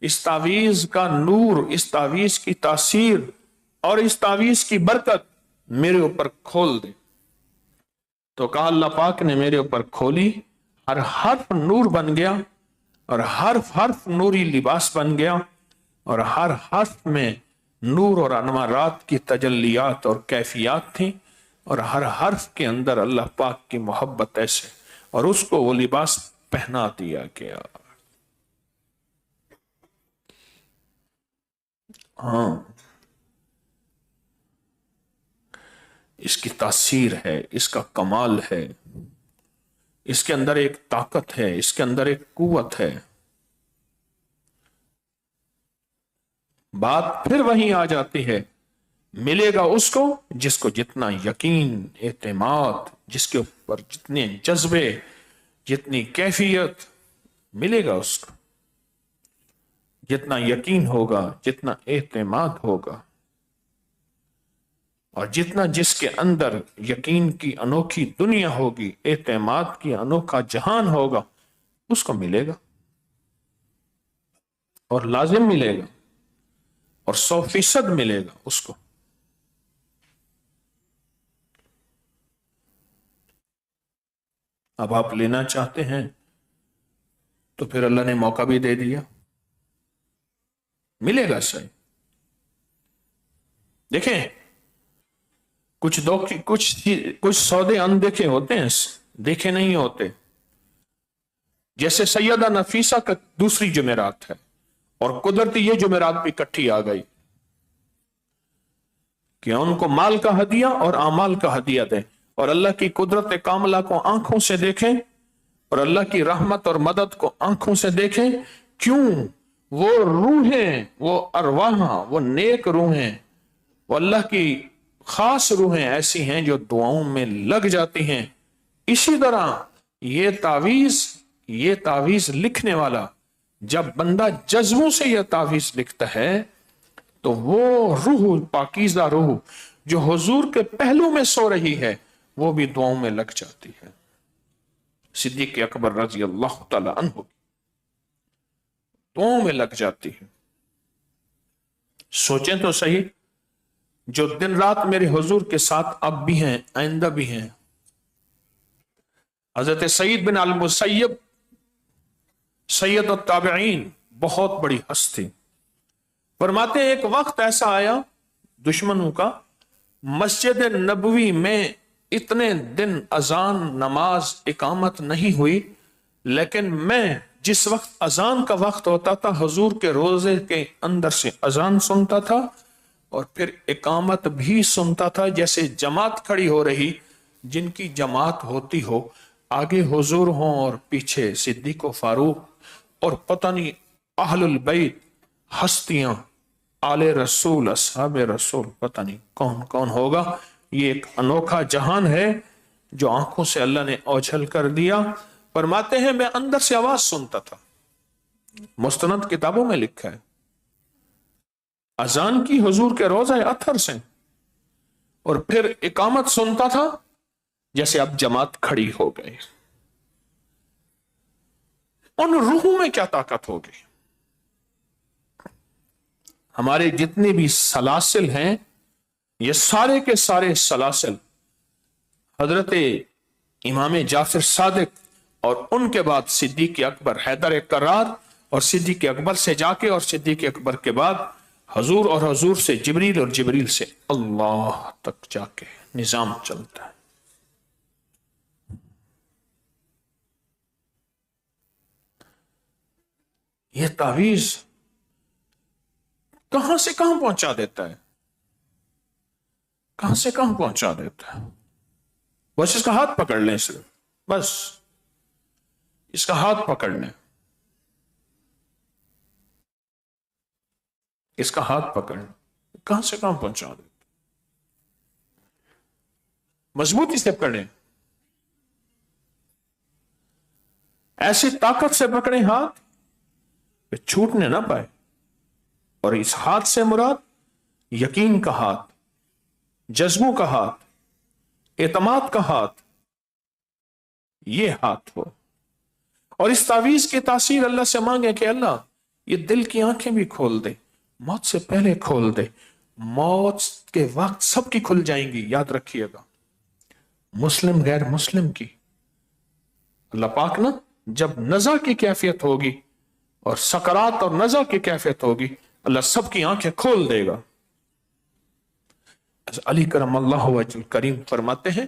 इस तावीज का नूर, इस तावीज की तासीर और इस तावीज की बरकत मेरे ऊपर खोल दे। तो कहा अल्लाह पाक ने मेरे ऊपर खोली, हर हर्फ नूर बन गया, और हर्फ हर्फ नूरी लिबास बन गया, और हर हर्फ में नूर और अनवारात की तजल्लियात और कैफियत थी, और हर हर्फ के अंदर अल्लाह पाक की मोहब्बत ऐसे, और उसको वो लिबास पहना दिया गया। हाँ, इसकी तासीर है, इसका कमाल है, इसके अंदर एक ताकत है, इसके अंदर एक कुव्वत है। बात फिर वहीं आ जाती है, मिलेगा उसको जिसको जितना यकीन, एतमाद, जिसके ऊपर जितने जज्बे, जितनी कैफियत, मिलेगा उसको जितना यकीन होगा, जितना एतमाद होगा, और जितना जिसके अंदर यकीन की अनोखी दुनिया होगी, एतमाद की अनोखा जहान होगा, उसको मिलेगा, और लाजिम मिलेगा, और 100% मिलेगा उसको। अब आप लेना चाहते हैं तो फिर अल्लाह ने मौका भी दे दिया, मिलेगा सही। देखें, कुछ सौदे अनदेखे होते हैं, देखे नहीं होते। जैसे सैयदा नफीसा का दूसरी जुमेरात है, और कुदरती ये जुमेरात भी इकट्ठी आ गई कि उनको माल का हदिया और आमाल का हदिया दें, और अल्लाह की कुदरत कामला को आंखों से देखें, और अल्लाह की रहमत और मदद को आंखों से देखें। क्यों? वो रूहें, वो अरवाह, वो नेक रूहें, वो अल्लाह की खास रूहें ऐसी हैं जो दुआओं में लग जाती हैं। इसी तरह ये तावीज लिखने वाला, जब बंदा जज्बों से यह तावीज लिखता है, तो वो रूह, पाकीज़ा रूह जो हुजूर के पहलू में सो रही है, वो भी दुआओं में लग जाती है। सिद्दीक़ अकबर रज़ी अल्लाह तआला अन्हु दुआओं में लग जाती है। सोचें तो सही, जो दिन रात मेरे हुजूर के साथ अब भी हैं, आइंदा भी हैं, हजरत सईद बिन अल मुसय्यब, सैयद ताबईन, बहुत बड़ी हस्ती, फरमाते एक वक्त ऐसा आया दुश्मनों का, मस्जिद नबवी में इतने दिन अजान, नमाज, इकामत नहीं हुई, लेकिन मैं जिस वक्त अजान का वक्त होता था, हुजूर के रोजे के अंदर से अजान सुनता था, और फिर इकामत भी सुनता था। जैसे जमात खड़ी हो रही, जिनकी जमात होती हो, आगे हुजूर हों और पीछे सिद्दीक़ व फारूक, और पता नहीं अहलुल बैत, हस्तियां, आले रसूल, असहाब रसूल, पता नहीं कौन कौन होगा। ये एक अनोखा जहान है जो आंखों से अल्लाह ने ओझल कर दिया। फरमाते हैं मैं अंदर से आवाज सुनता था, मुस्तनद किताबों में लिखा है, अजान की हुजूर के रोज़ा अथर से, और फिर इकामत सुनता था जैसे अब जमात खड़ी हो गई। उन रूहों में क्या ताकत होगी। हमारे जितने भी सलासिल हैं, ये सारे के सारे सलासिल हजरत इमाम जाफर सादिक और उनके बाद सिद्दीक़ अकबर हैदर करार, और सिद्दीक़ अकबर से जाके और सिद्दीक़ अकबर के बाद हजूर, और हजूर से जिब्रील, और जिब्रील से अल्लाह तक जाके निजाम चलता है। یہ تعویذ کہاں سے کہاں پہنچا دیتا ہے، کہاں سے کہاں پہنچا دیتا ہے. بس اس کا ہاتھ پکڑ لیں، صرف بس اس کا ہاتھ پکڑ لیں، اس کا ہاتھ پکڑ لیں، کہاں سے کہاں پہنچا دیتا. مضبوطی سے پکڑیں، ایسی طاقت سے پکڑیں ہاتھ کہ چھوٹنے نہ پائے. اور اس ہاتھ سے مراد یقین کا ہاتھ، جذبوں کا ہاتھ، اعتماد کا ہاتھ، یہ ہاتھ ہو. اور اس تعویذ کی تاثیر اللہ سے مانگے کہ اللہ یہ دل کی آنکھیں بھی کھول دے، موت سے پہلے کھول دے. موت کے وقت سب کی کھل جائیں گی، یاد رکھیے گا، مسلم غیر مسلم کی. اللہ پاک نا جب نزع کی کیفیت ہوگی اور سکرات اور نزع کی کیفیت ہوگی، اللہ سب کی آنکھیں کھول دے گا. علی کرم اللہ وجہ کریم فرماتے ہیں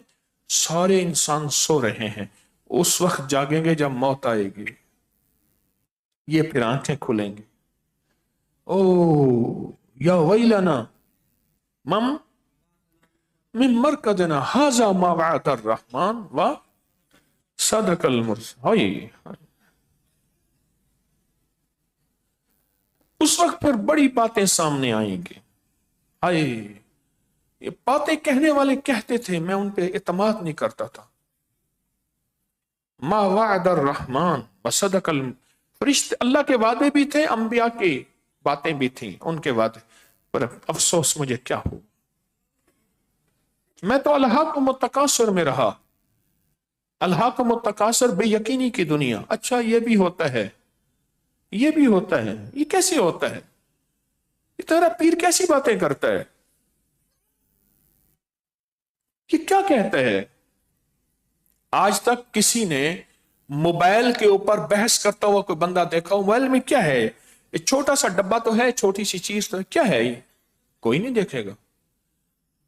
سارے انسان سو رہے ہیں، اس وقت جاگیں گے جب موت آئے گی، یہ پھر آنکھیں کھلیں گی. او یا ویلنا من مرکدنا ھذا ما وعد الرحمن و صدق المرسلون. اس وقت پھر بڑی باتیں سامنے آئیں گی. ہائے یہ باتیں کہنے والے کہتے تھے، میں ان پہ اعتماد نہیں کرتا تھا. ما وعد الرحمن وصدق فرشتے اللہ کے وعدے بھی تھے، انبیاء کی باتیں بھی تھیں، ان کے وعدے، پر افسوس مجھے کیا ہو، میں تو الہاکم التکاثر میں رہا. الہاکم التکاثر بے یقینی کی دنیا. اچھا یہ بھی ہوتا ہے، یہ بھی ہوتا ہے، یہ کیسے ہوتا ہے، یہ تیرا پیر کیسی باتیں کرتا ہے، یہ کیا کہتا ہے. آج تک کسی نے موبائل کے اوپر بحث کرتا ہوا کوئی بندہ دیکھا ہو؟ موبائل میں کیا ہے، یہ چھوٹا سا ڈبہ تو ہے، چھوٹی سی چیز تو ہے، کیا ہے یہ؟ کوئی نہیں دیکھے گا.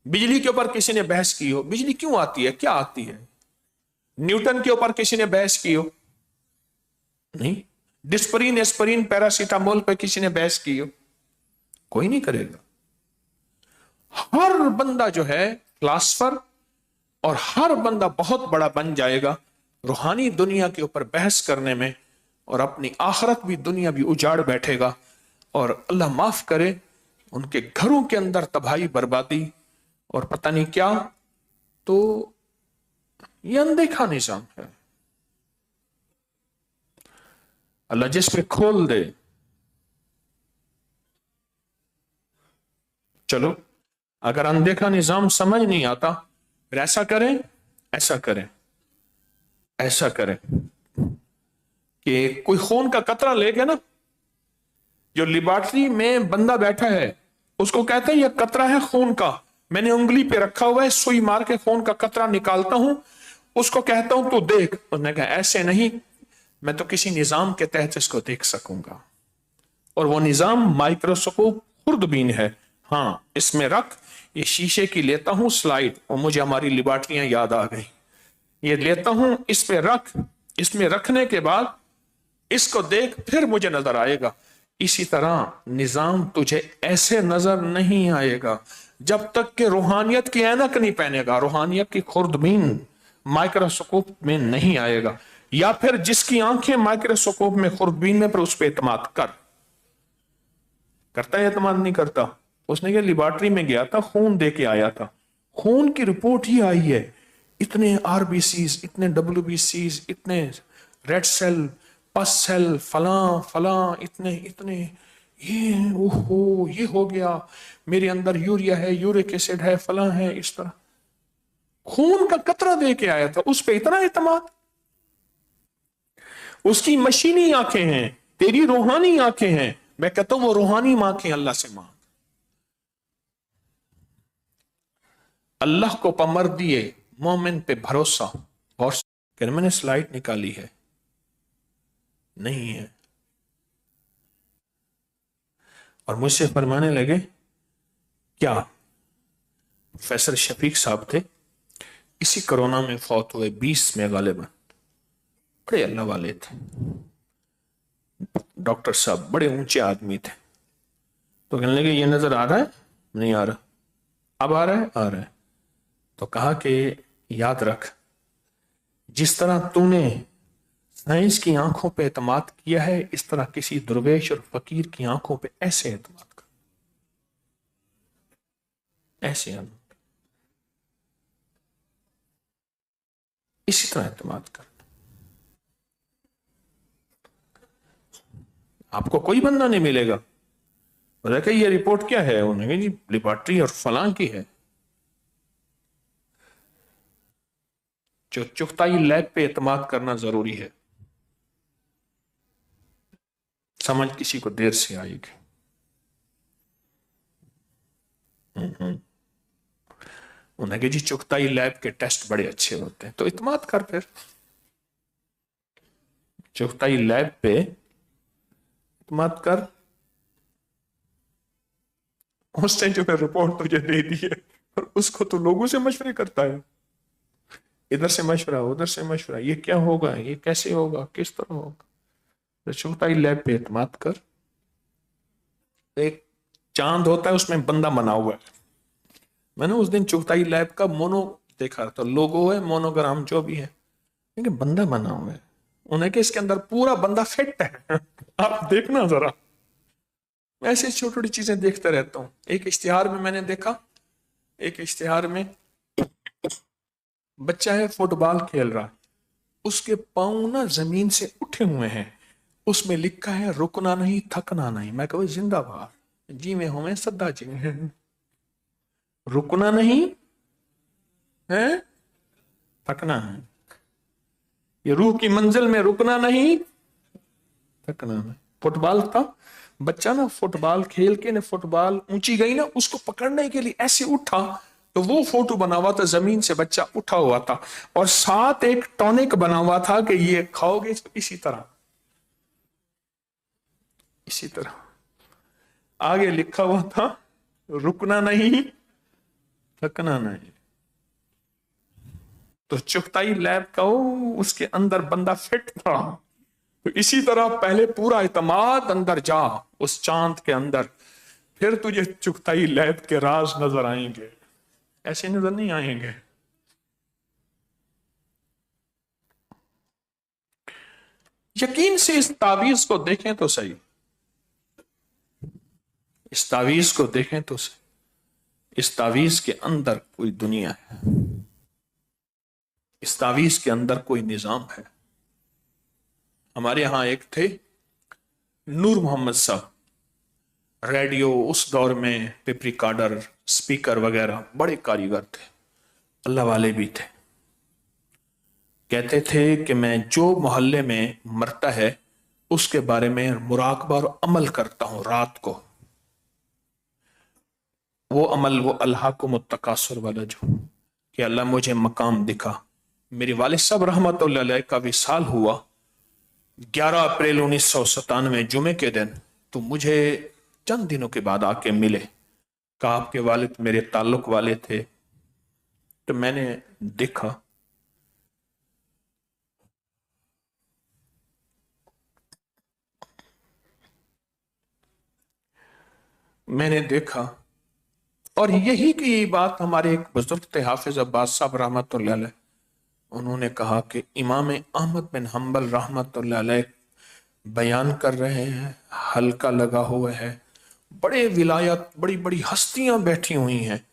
بجلی کے اوپر کسی نے بحث کی ہو، بجلی کیوں آتی ہے، کیا آتی ہے؟ نیوٹن کے اوپر کسی نے بحث کی ہو؟ نہیں. ڈسپرین، اسپرین، پیراسیٹامول پہ کسی نے بحث کی ہو؟ کوئی نہیں کرے گا. ہر بندہ جو ہے فلاسفر، اور ہر بندہ بہت بڑا بن جائے گا روحانی دنیا کے اوپر بحث کرنے میں، اور اپنی آخرت بھی دنیا بھی اجاڑ بیٹھے گا. اور اللہ معاف کرے ان کے گھروں کے اندر تباہی بربادی اور پتہ نہیں کیا. تو یہ اندیکھا نظام ہے. اللہ جس پہ کھول دے. چلو اگر اندیکھا نظام سمجھ نہیں آتا پھر ایسا کریں، ایسا کریں، ایسا کریں کہ کوئی خون کا قطرہ لے کے نا، جو لیبارٹری میں بندہ بیٹھا ہے اس کو کہتے ہیں یہ قطرہ ہے خون کا، میں نے انگلی پہ رکھا ہوا ہے، سوئی مار کے خون کا قطرہ نکالتا ہوں، اس کو کہتا ہوں تو دیکھ. اس نے کہا ایسے نہیں، میں تو کسی نظام کے تحت اس کو دیکھ سکوں گا، اور وہ نظام مائکروسکوپ خوردبین ہے. ہاں اس میں رکھ، یہ شیشے کی لیتا ہوں سلائیڈ، اور مجھے ہماری لیبارٹریاں یاد آ گئی، یہ لیتا ہوں، اس پہ رکھ، اس میں رکھنے کے بعد اس کو دیکھ، پھر مجھے نظر آئے گا. اسی طرح نظام تجھے ایسے نظر نہیں آئے گا جب تک کہ روحانیت کی اینک نہیں پہنے گا، روحانیت کی خوردبین مائکروسکوپ میں نہیں آئے گا. یا پھر جس کی آنکھیں مائکروسکوپ میں خوردبین میں، پر اس پہ اعتماد کرتا ہے، اعتماد نہیں کرتا. اس نے یہ لیبارٹری میں گیا تھا، خون دے کے آیا تھا، خون کی رپورٹ ہی آئی ہے، اتنے آر بی سیز، اتنے ڈبلو بی سیز، اتنے ریڈ سیل، پس سیل، فلاں فلاں، اتنے یہ ہو گیا، میرے اندر یوریا ہے، یورک ایسڈ ہے، فلاں ہے. اس طرح خون کا قطرہ دے کے آیا تھا، اس پہ اتنا اعتماد. اس کی مشینی آنکھیں ہیں، تیری روحانی آنکھیں ہیں. میں کہتا ہوں وہ روحانی آنکھیں اللہ سے مانگ. اللہ کو پمر دیے مومن پہ بھروسہ. اور کہ میں نے سلائیڈ نکالی ہے، نہیں ہے. اور مجھ سے فرمانے لگے کیا، پروفیسر شفیق صاحب تھے، اسی کرونا میں فوت ہوئے، 20 میں غالباً، بڑے اللہ والے تھے. डॉक्टर साहब बड़े ऊंचे आदमी थे, तो कहने लगे ये नजर आ रहा है? नहीं आ रहा। अब आ रहा है? आ रहा है। तो कहा कि याद रख, जिस तरह तूने साइंस की आंखों पे एतमाद किया है, इस तरह किसी दरवेश और फकीर की आंखों पे ऐसे एतमाद कर, ऐसे इसी तरह एतमाद कर। आपको कोई बंदा नहीं मिलेगा बोला कि ये रिपोर्ट क्या है, उन्होंने जी लेबॉर्ट्री और फलां की है। जो चुगताई लैब पे एतमाद करना जरूरी है, समझ किसी को देर से आएगी। उन्हें कहा जी चुगताई लैब के टेस्ट बड़े अच्छे होते हैं, तो इत्मीनान कर। फिर चुगताई लैब पे इत्मीनान कर। उसने जो है रिपोर्ट तुझे दे दी है और उसको तो लोगों से मशवरे करता है, इधर से मशवरा उधर से मशवरा, ये क्या होगा, ये कैसे होगा, किस तरह होगा। तो चुगताई लैब पे इत्मीनान कर। एक चांद होता है उसमें बंदा बना हुआ है। मैंने उस दिन चुगताई लैब का मोनो देखा, तो लोगो है मोनोग्राम जो भी है, लेकिन बंदा बना हुआ है। उन्हें कि इसके अंदर पूरा बंदा फिट है। आप देखना जरा, ऐसे छोटी छोटी चीजें देखते रहता हूँ। एक इश्तिहार में मैंने देखा, एक इश्तिहार में बच्चा है फुटबॉल खेल रहा, उसके पांव ना जमीन से उठे हुए हैं, उसमें लिखा है रुकना नहीं थकना नहीं। मैं कहूँ जिंदाबाद, जी में हूं मैं सदा जी में। रुकना नहीं है, थकना है। ये रूह की मंजिल में रुकना नहीं थकना नहीं। फुटबॉल था, बच्चा ना फुटबॉल खेल के ना फुटबॉल ऊंची गई ना, उसको पकड़ने के लिए ऐसे उठा, तो वो फोटो बना हुआ था, जमीन से बच्चा उठा हुआ था और साथ एक टॉनिक बना हुआ था कि ये खाओगे तो इसी तरह आगे लिखा हुआ था रुकना नहीं थकना नहीं। तो चुगताई लैब का उसके अंदर बंदा फिट था। तो इसी तरह पहले पूरा इत्मीनान अंदर जा उस चांद के अंदर, फिर तुझे चुगताई लैब के राज नजर आएंगे, ऐसे नजर नहीं आएंगे। यकीन से इस तावीज को देखें तो सही, इस तावीज को देखें तो सही। इस तावीज के अंदर कोई दुनिया है, इस तावीज के अंदर कोई निजाम है। हमारे यहां एक थे नूर मोहम्मद साहब, रेडियो उस दौर में टेप रिकॉर्डर स्पीकर वगैरह बड़े कारीगर थे, अल्लाह वाले भी थे। कहते थे कि मैं जो मोहल्ले में मरता है उसके बारे में मुराकबा और अमल करता हूं रात को। वो अमल वो अल्लाह को मुत्तकासुर वाला, जो कि अल्लाह मुझे मकाम दिखा। मेरे वालिद साहब रहमतुल्लाह अलैह का विसाल हुआ 11 अप्रैल 1997 जुमे के दिन, तो मुझे चंद दिनों के बाद आके मिले, कहा आपके वालिद मेरे ताल्लुक वाले थे। तो मैंने देखा, और यही की बात हमारे एक बुजुर्ग थे हाफिज अब्बास साहब रहमतुल्लाह अलैह, उन्होंने कहा कि इमाम अहमद बिन हम्बल रहमतुल्लाह अलैह बयान कर रहे हैं, हल्का लगा हुआ है, बड़े विलायत बड़ी बड़ी हस्तियां बैठी हुई हैं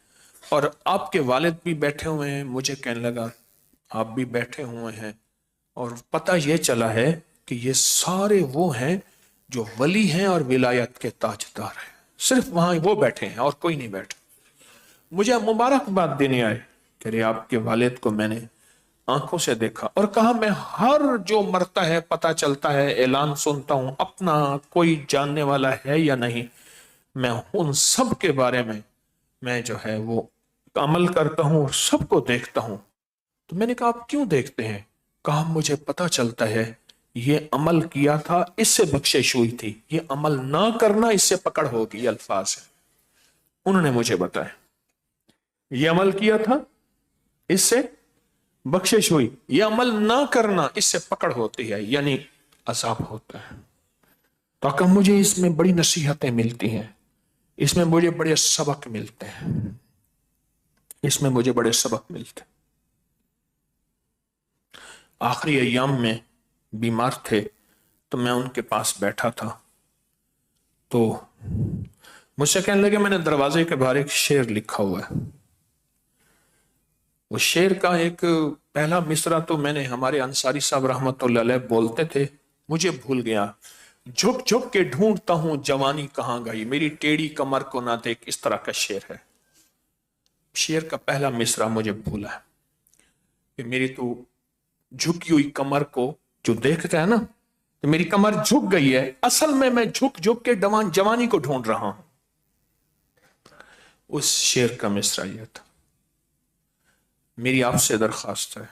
और आपके वालिद भी बैठे हुए हैं। मुझे कहने लगा आप भी बैठे हुए हैं, और पता यह चला है कि ये सारे वो हैं जो वली हैं और विलायत के ताजदार हैं, सिर्फ वहां वो बैठे हैं और कोई नहीं बैठा। मुझे मुबारकबाद देने आए, कह रहे आपके वालिद को मैंने आंखों से देखा, और कहा मैं हर जो मरता है पता चलता है, ऐलान सुनता हूं, अपना कोई जानने वाला है या नहीं, मैं उन सब के बारे में मैं जो है वो अमल करता हूं और सबको देखता हूं। तो मैंने कहा आप क्यों देखते हैं? कहा मुझे पता चलता है ये अमल किया था इससे बख्शिश हुई थी, ये अमल ना करना इससे पकड़ होगी। ये अल्फाज है, उन्होंने मुझे बताया ये अमल किया था इससे बख्शिश हुई, ये अमल ना करना इससे पकड़ होती है, यानी अजाब होता है। تاکہ مجھے اس میں بڑی نصیحتیں ملتی ہیں، اس میں مجھے بڑے سبق ملتے ہیں، اس میں مجھے بڑے سبق ملتے ہیں۔ آخری ایام میں بیمار تھے تو میں ان کے پاس بیٹھا تھا، تو مجھ سے کہنے لگے میں نے دروازے کے باہر ایک شعر لکھا ہوا ہے۔ وہ شعر کا ایک پہلا مصرع تو میں نے ہمارے انصاری صاحب رحمت اللہ علیہ بولتے تھے، مجھے بھول گیا۔ جھک جھک کے ڈھونڈتا ہوں جوانی کہاں گئی، میری ٹیڑھی کمر کو نہ دیکھ، اس طرح کا شعر ہے۔ شعر کا پہلا مصرع مجھے بھولا ہے کہ میری تو جھکی ہوئی کمر کو جو دیکھتا ہے نا، تو میری کمر جھک گئی ہے، اصل میں جھک جھک کے جوانی کو ڈھونڈ رہا ہوں۔ اس شعر کا مصرع یہ تھا۔ میری آپ سے درخواست ہے،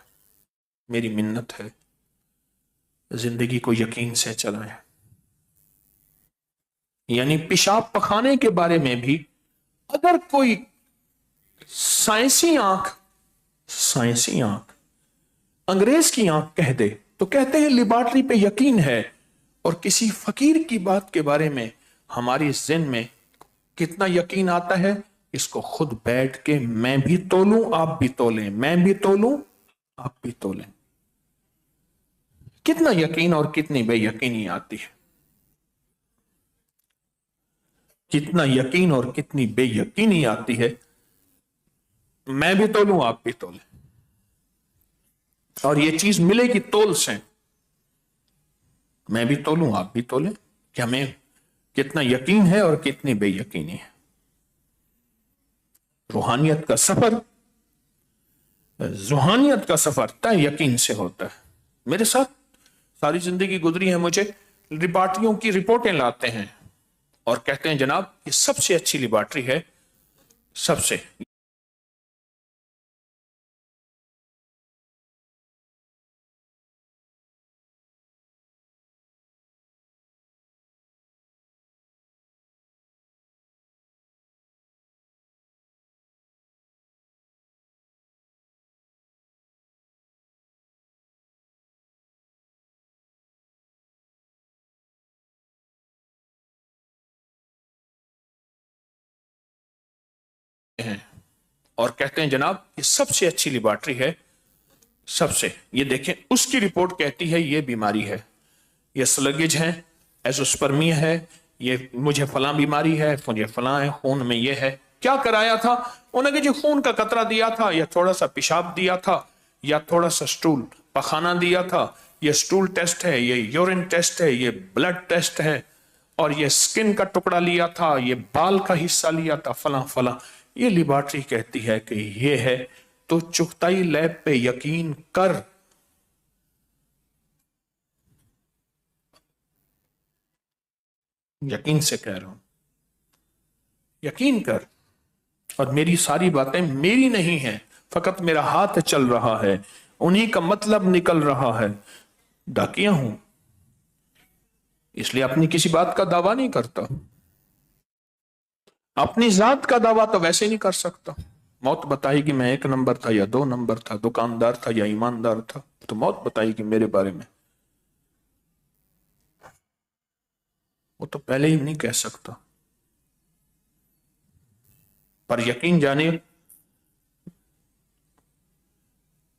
میری منت ہے، زندگی کو یقین سے چلائیں۔ یعنی پیشاب پخانے کے بارے میں بھی اگر کوئی سائنسی آنکھ انگریز کی آنکھ کہہ دے تو کہتے ہیں لیبارٹری پہ یقین ہے، اور کسی فقیر کی بات کے بارے میں ہماری ذہن میں کتنا یقین آتا ہے، اس کو خود بیٹھ کے میں بھی تولوں آپ بھی تولیں، میں بھی تولوں آپ بھی تولیں، کتنا یقین اور کتنی بے یقینی آتی ہے، کتنا یقین اور کتنی بے یقینی آتی ہے، میں بھی تولوں آپ بھی تولیں، اور یہ چیز ملے گی تول سے، میں بھی تولوں آپ بھی تولیں، کہ ہمیں کتنا یقین ہے اور کتنی بے یقینی ہے۔ روحانیت کا سفر طے یقین سے ہوتا ہے۔ میرے ساتھ ساری زندگی گزری ہے، مجھے لیبارٹریوں کی رپورٹیں لاتے ہیں اور کہتے ہیں جناب یہ سب سے اچھی لیبارٹری ہے، سب سے ہیں، اور کہتے ہیں جناب یہ سب سے اچھی لیبارٹری ہے، سب سے، یہ دیکھیں اس کی رپورٹ کہتی ہے یہ بیماری ہے، یہ سلگج ہے، ایزوسپرمیا ہے، یہ مجھے فلاں بیماری ہے، مجھے فلاں ہے، خون میں یہ ہے۔ کیا کرایا تھا انہوں نے؟ جو خون کا قطرہ دیا تھا، یا تھوڑا سا پیشاب دیا تھا، یا تھوڑا سا سٹول پخانہ دیا تھا، یہ سٹول ٹیسٹ ہے، یہ یورین ٹیسٹ ہے، یہ بلڈ ٹیسٹ ہے، اور یہ سکن کا ٹکڑا لیا تھا، یہ بال کا حصہ لیا تھا، فلاں فلاں۔ یہ لیبارٹری کہتی ہے کہ یہ ہے، تو چغتائی لیب پہ یقین کر۔ یقین سے کہہ رہا ہوں، یقین کر، اور میری ساری باتیں میری نہیں ہیں، فقط میرا ہاتھ چل رہا ہے، انہی کا مطلب نکل رہا ہے، ڈاکیاں ہوں، اس لیے اپنی کسی بات کا دعویٰ نہیں کرتا، اپنی ذات کا دعویٰ تو ویسے نہیں کر سکتا۔ موت بتائے گی میں 1 نمبر تھا یا 2 نمبر تھا، دکاندار تھا یا ایماندار تھا، تو موت بتائے گی میرے بارے میں، وہ تو پہلے ہی نہیں کہہ سکتا۔ پر یقین جانے،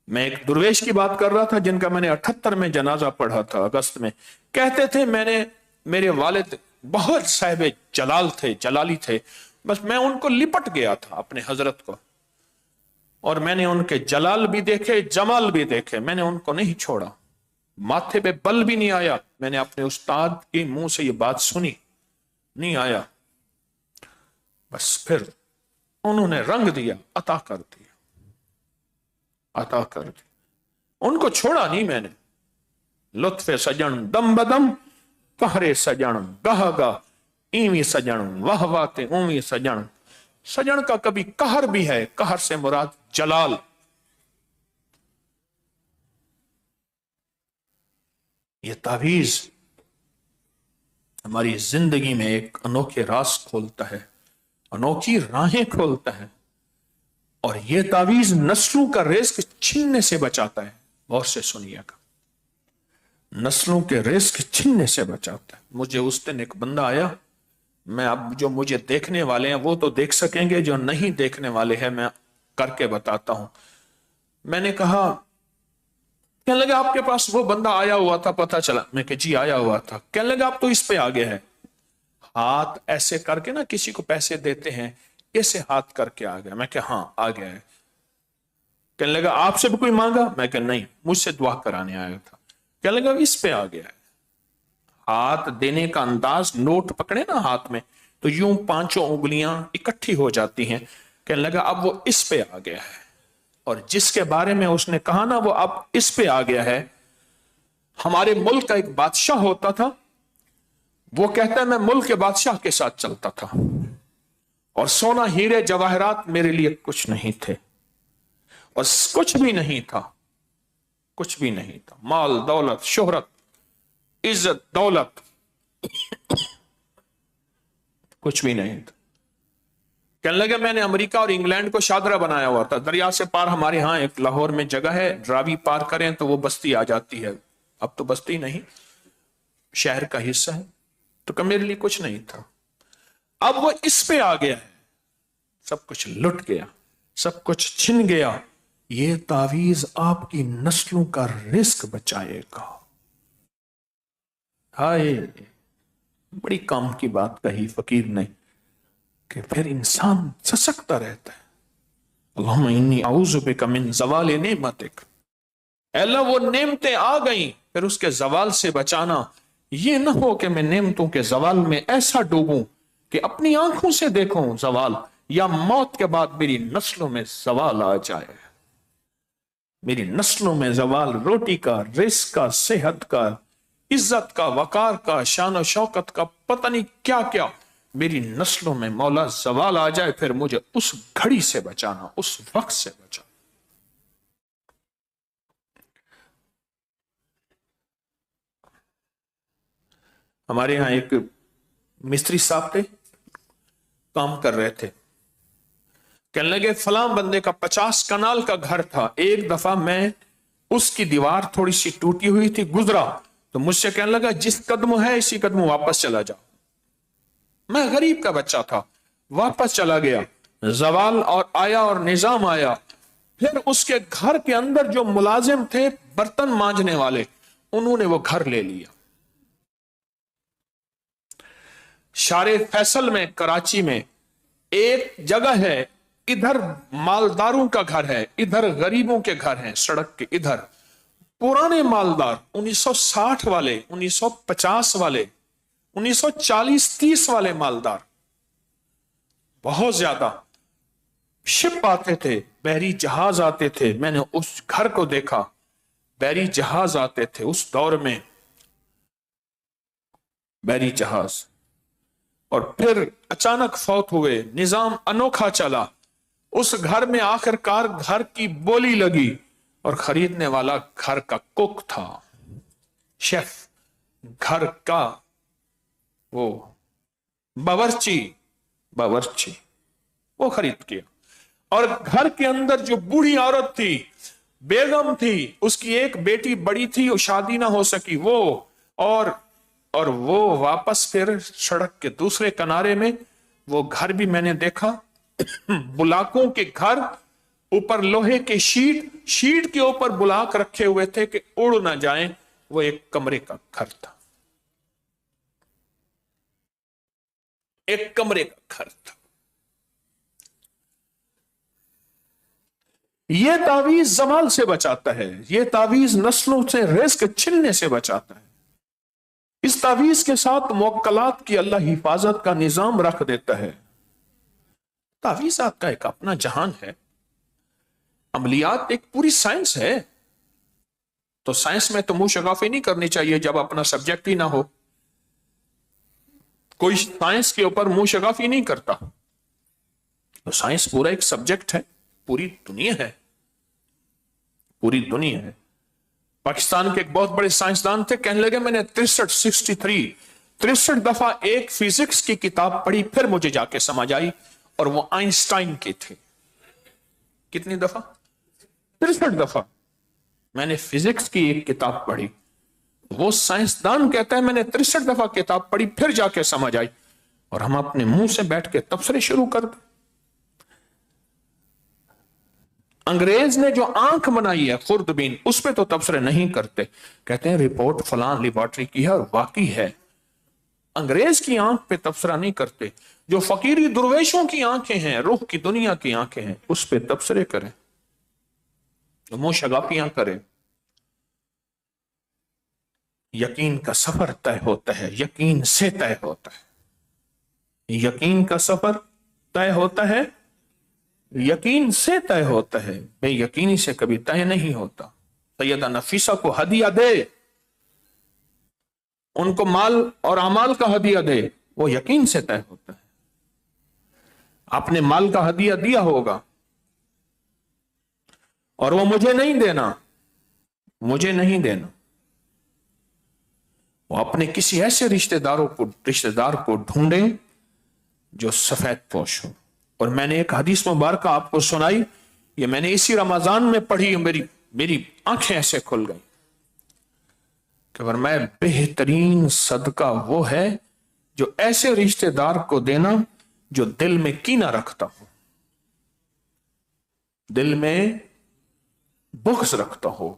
میں ایک درویش کی بات کر رہا تھا جن کا میں نے 78 میں جنازہ پڑھا تھا اگست میں، کہتے تھے میرے والد بہت صاحب جلال تھے، جلالی تھے، بس میں ان کو لپٹ گیا تھا اپنے حضرت کو، اور میں نے ان کے جلال بھی دیکھے، جمال بھی دیکھے، میں نے ان کو نہیں چھوڑا، ماتھے پہ بل بھی نہیں آیا، میں نے اپنے استاد کے منہ سے یہ بات سنی، نہیں آیا، بس پھر انہوں نے رنگ دیا، عطا کر دیا، عطا کر دی، ان کو چھوڑا نہیں میں نے۔ لطف سجن دم بدم، قہر سجن گاہ گاہ، ایویں سجن واہ واہ تے اویں سجن، سجن کا کبھی قہر بھی ہے، قہر سے مراد جلال۔ یہ تعویذ ہماری زندگی میں ایک انوکھے راز کھولتا ہے، انوکھی راہیں کھولتا ہے، اور یہ تعویذ نسلوں کا رزق چھیننے سے بچاتا ہے۔ غور سے سنیے گا، نسلوں کے رزق چھننے سے بچاتا ہے. مجھے اس دن ایک بندہ آیا، میں اب جو مجھے دیکھنے والے ہیں وہ تو دیکھ سکیں گے، جو نہیں دیکھنے والے ہیں میں کر کے بتاتا ہوں. میں نے کہا، کہنے لگا آپ کے پاس وہ بندہ آیا ہوا تھا پتا چلا؟ میں کہ جی آیا ہوا تھا. کہنے لگا آپ تو اس پہ آگے ہے. ہاتھ ایسے کر کے نا کسی کو پیسے دیتے ہیں، ایسے ہاتھ کر کے آ گیا. میں کہ ہاں آ گیا ہے. کہنے لگا آپ سے بھی کوئی مانگا؟ میں کہ نہیں، مجھ سے دعا کرانے آیا تھا. کہنے لگا اس پہ آ گیا ہے. ہاتھ دینے کا انداز، نوٹ پکڑے نا ہاتھ میں تو یوں پانچوں انگلیاں اکٹھی ہو جاتی ہیں. کہنے لگا اب وہ اس پہ آ گیا ہے. اور جس کے بارے میں اس نے کہا نا وہ اب اس پہ آ گیا ہے، ہمارے ملک کا ایک بادشاہ ہوتا تھا، وہ کہتا ہے میں ملک کے بادشاہ کے ساتھ چلتا تھا اور سونا ہیرے جواہرات میرے لیے کچھ نہیں تھے، اور کچھ بھی نہیں تھا، کچھ بھی نہیں تھا. مال دولت شہرت عزت دولت کچھ بھی نہیں تھا. کہنے لگے میں نے امریکہ اور انگلینڈ کو شادرہ بنایا ہوا تھا. دریا سے پار ہمارے ہاں ایک لاہور میں جگہ ہے، راوی پار کریں تو وہ بستی آ جاتی ہے. اب تو بستی نہیں، شہر کا حصہ ہے. تو کہ میرے لیے کچھ نہیں تھا. اب وہ اس پہ آ گیا ہے، سب کچھ لٹ گیا، سب کچھ چھن گیا. یہ تعویذ آپ کی نسلوں کا رزق بچائے گا. ہائے، بڑی کام کی بات کہی فقیر نے کہ پھر انسان سسکتا رہتا ہے. اللہم انی اعوذ بک من زوال نعمتک. اے اللہ وہ نعمتیں آ گئیں، پھر اس کے زوال سے بچانا. یہ نہ ہو کہ میں نعمتوں کے زوال میں ایسا ڈوبوں کہ اپنی آنکھوں سے دیکھوں زوال، یا موت کے بعد میری نسلوں میں زوال آ جائے. میری نسلوں میں زوال، روٹی کا، رزق کا، صحت کا، عزت کا، وقار کا، شان و شوکت کا، پتہ نہیں کیا کیا، میری نسلوں میں مولا زوال آ جائے. پھر مجھے اس گھڑی سے بچانا، اس وقت سے بچانا. ہمارے ہاں ایک مستری صاحب تھے، کام کر رہے تھے. کہنے لگے فلاں بندے کا 50 کنال کا گھر تھا. ایک دفعہ میں اس کی دیوار تھوڑی سی ٹوٹی ہوئی تھی، گزرا تو مجھ سے کہنے لگا جس قدم ہے اسی قدم واپس چلا جاؤ. میں غریب کا بچہ تھا، واپس چلا گیا. زوال اور آیا اور نظام آیا. پھر اس کے گھر کے اندر جو ملازم تھے برتن مانجنے والے، انہوں نے وہ گھر لے لیا. شارع فیصل میں کراچی میں ایک جگہ ہے، ادھر مالداروں کا گھر ہے، ادھر غریبوں کے گھر ہیں. سڑک کے ادھر پرانے مالدار، 1960 والے، 1950 والے، 1940-30 والے مالدار، بہت زیادہ. شپ آتے تھے، بحری جہاز آتے تھے. میں نے اس گھر کو دیکھا، بحری جہاز آتے تھے اس دور میں، بحری جہاز. اور پھر اچانک فوت ہوئے، نظام انوکھا چلا. اس گھر میں آخر کار گھر کی بولی لگی، اور خریدنے والا گھر کا کک تھا، شیف، گھر کا وہ باورچی وہ خرید کیا. اور گھر کے اندر جو بوڑھی عورت تھی، بیگم تھی، اس کی ایک بیٹی بڑی تھی، وہ شادی نہ ہو سکی، وہ اور وہ واپس پھر سڑک کے دوسرے کنارے میں وہ گھر بھی میں نے دیکھا. بلاکوں کے گھر، اوپر لوہے کے شیٹ کے اوپر بلاک رکھے ہوئے تھے کہ اڑ نہ جائیں. وہ ایک کمرے کا گھر تھا، ایک کمرے کا گھر تھا. یہ تعویذ زوال سے بچاتا ہے، یہ تعویذ نسلوں سے رزق چھننے سے بچاتا ہے. اس تعویذ کے ساتھ موکلات کی اللہ حفاظت کا نظام رکھ دیتا ہے. تعویذات کا ایک اپنا جہان ہے، عملیات ایک پوری سائنس ہے. تو سائنس میں تو منہ شگافی نہیں کرنی چاہیے جب اپنا سبجیکٹ ہی نہ ہو. کوئی سائنس کے اوپر منہ شگافی نہیں کرتا. تو سائنس پورا ایک سبجیکٹ ہے، پوری دنیا ہے، پوری دنیا ہے. پاکستان کے ایک بہت بڑے سائنسدان تھے، کہنے لگے میں نے 63 دفعہ ایک فزکس کی کتاب پڑھی، پھر مجھے جا کے سمجھ آئی، اور وہ آئنسٹائن کی تھی. کتنی دفعہ؟ 63 دفعہ میں نے فزکس کی ایک کتاب پڑھی، وہ سائنسدان کہتا ہے میں نے 63 دفعہ کتاب پڑھی پھر جا کے سمجھ آئی، اور ہم اپنے منہ سے بیٹھ کے تبصرے شروع کر دیں۔ انگریز نے جو آنکھ بنائی ہے خوردبین، اس پہ تو تبصرے نہیں کرتے، کہتے ہیں رپورٹ فلاں لیبارٹری کی ہے اور واقعی ہے۔ انگریز کی آنکھ پہ تبصرہ نہیں کرتے۔ جو فقیری درویشوں کی آنکھیں ہیں، روح کی دنیا کی آنکھیں ہیں، اس پہ تبصرے کریں، منہ شگافیاں کریں۔ یقین کا سفر طے ہوتا ہے، یقین سے طے ہوتا ہے۔ یقین کا سفر طے ہوتا ہے، یقین سے طے ہوتا ہے، بے یقینی سے کبھی طے نہیں ہوتا۔ سیدہ نفیسہ کو ہدیہ دے، ان کو مال اور اعمال کا ہدیہ دے، وہ یقین سے طے ہوتا ہے۔ آپ نے مال کا ہدیہ دیا ہوگا اور وہ مجھے نہیں دینا، مجھے نہیں دینا، وہ اپنے کسی ایسے رشتہ دار کو ڈھونڈے جو سفید پوش ہو۔ اور میں نے ایک حدیث مبارکہ آپ کو سنائی، یہ میں نے اسی رمضان میں پڑھی، میری آنکھیں ایسے کھل گئی کہ فرمایا بہترین صدقہ وہ ہے جو ایسے رشتہ دار کو دینا جو دل میں کینہ رکھتا ہو، دل میں بغض رکھتا ہو،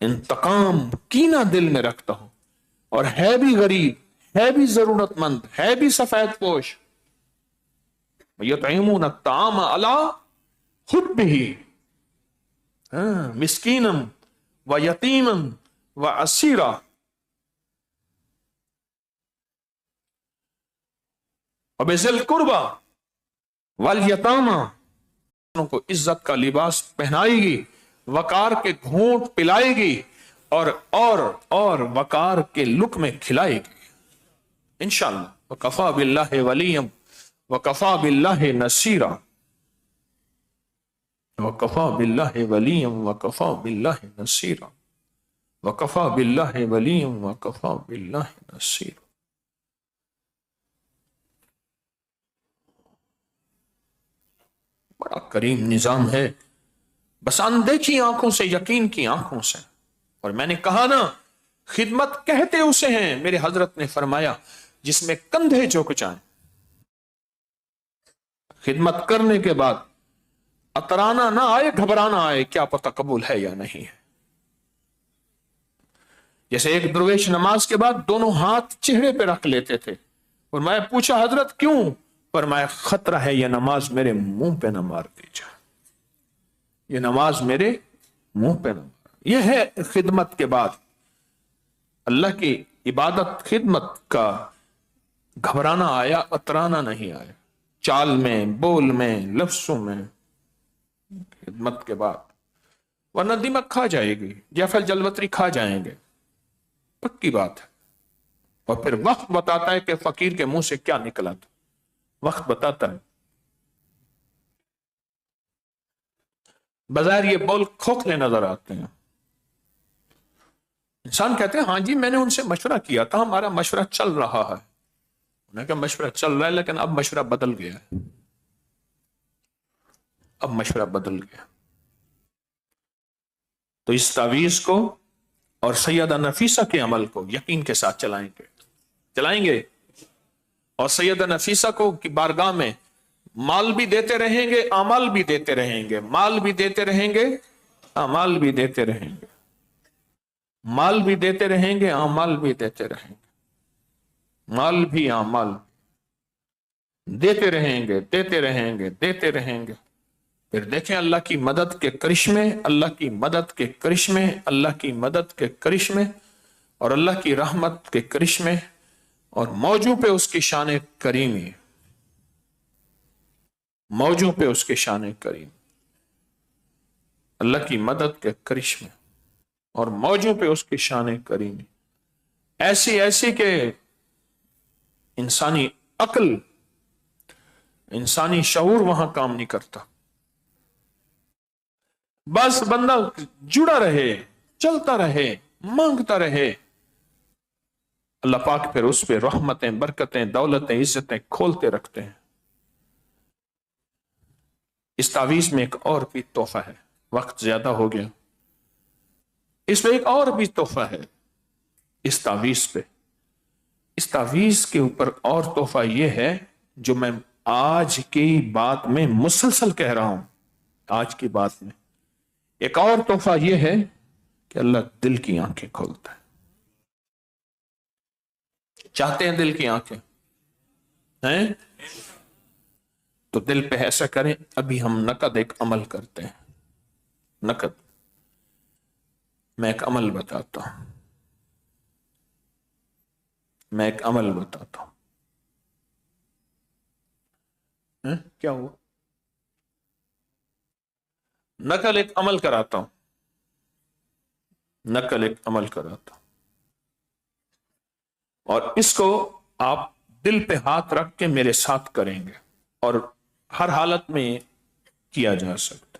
انتقام کینہ دل میں رکھتا ہو، اور ہے بھی غریب، ہے بھی ضرورت مند، ہے بھی سفید پوش۔ یطعمون الطعام علی حبہ مسکینا و یتیما و اسیرا۔ وبذی القربى والیتامى، کو عزت کا لباس پہنائے گی، وقار کے گھونٹ پلائے گی، اور وقار کے لقمے کھلائے گی انشاءاللہ۔ وکفی باللہ ولیا وکفی باللہ نصیرا، وکفی باللہ ولیا وکفی باللہ نصیرا، وکفی باللہ ولیا وکفی باللہ نصیرا۔ بڑا کریم نظام ہے، بس اندیکھی آنکھوں سے، یقین کی آنکھوں سے۔ اور میں نے کہا نا، خدمت کہتے اسے ہیں، میرے حضرت نے فرمایا، جس میں کندھے جھک جائیں، خدمت کرنے کے بعد اترانا نہ آئے، گھبرانا آئے، کیا پتہ قبول ہے یا نہیں ہے۔ جیسے ایک درویش نماز کے بعد دونوں ہاتھ چہرے پہ رکھ لیتے تھے، اور میں پوچھا حضرت کیوں؟ فرمایا خطرہ ہے یہ نماز میرے منہ پہ نہ مار دی جائے، یہ نماز میرے منہ پہ نہ مار۔ یہ ہے خدمت کے بعد اللہ کی عبادت، خدمت کا گھبرانا آیا، اترانا نہیں آیا، چال میں، بول میں، لفظوں میں، خدمت کے بعد۔ ورنہ دمک کھا جائے گی، جیفل جلوتری کھا جائیں گے، پکی بات ہے۔ اور پھر وقت بتاتا ہے کہ فقیر کے منہ سے کیا نکلا تھا، وقت بتاتا ہے۔ بظاہر یہ بول کھوکھلے نظر آتے ہیں، انسان کہتے ہیں ہاں جی میں نے ان سے مشورہ کیا تھا، ہمارا مشورہ چل رہا ہے۔ انہوں نے کہا مشورہ چل رہا ہے لیکن اب مشورہ بدل گیا ہے، اب مشورہ بدل گیا۔ تو اس تعویذ کو اور سیدہ نفیسہ کے عمل کو یقین کے ساتھ چلائیں گے، اور سیدہ نفیسہ کو کی بارگاہ میں مال بھی دیتے رہیں گے، اعمال بھی دیتے رہیں گے، مال بھی دیتے رہیں گے، اعمال بھی دیتے رہیں گے، مال بھی دیتے رہیں گے، اعمال بھی دیتے رہیں گے، مال بھی اعمال دیتے رہیں گے، دیتے رہیں گے، دیتے رہیں گے۔ پھر دیکھیں اللہ کی مدد کے کرشمے، اللہ کی مدد کے کرشمے، اللہ کی مدد کے کرشمے، اور اللہ کی رحمت کے کرشمے، اور موجوں پہ اس کی شان کریمی، موجوں پہ اس کی شان کریم، اللہ کی مدد کے کرشمے اور موجوں پہ اس کی شان کریمی، ایسی ایسی کہ انسانی عقل، انسانی شعور وہاں کام نہیں کرتا۔ بس بندہ جڑا رہے، چلتا رہے، مانگتا رہے، اللہ پاک پھر اس پہ رحمتیں، برکتیں، دولتیں، عزتیں کھولتے رکھتے ہیں۔ اس تعویذ میں ایک اور بھی تحفہ ہے، وقت زیادہ ہو گیا، اس میں ایک اور بھی تحفہ ہے۔ इस तावीज पे। इस तावीज के ऊपर और तोहफा यह है जो मैं आज की बात में मुसलसल कह रहा हूं। आज की बात में एक और तोहफा यह है कि अल्लाह दिल की आंखें खोलता है। चाहते हैं दिल की आंखें हैं तो दिल पे ऐसा करें। अभी हम नकद एक अमल करते हैं। नकद मैं एक अमल बताता हूं। मैं एक अमल बताता हूं। क्या हुआ? नकल एक अमल कराता हूं। नकल एक अमल कराता हूं और इसको आप दिल पे हाथ रख के मेरे साथ करेंगे और हर हालत में किया जा सकता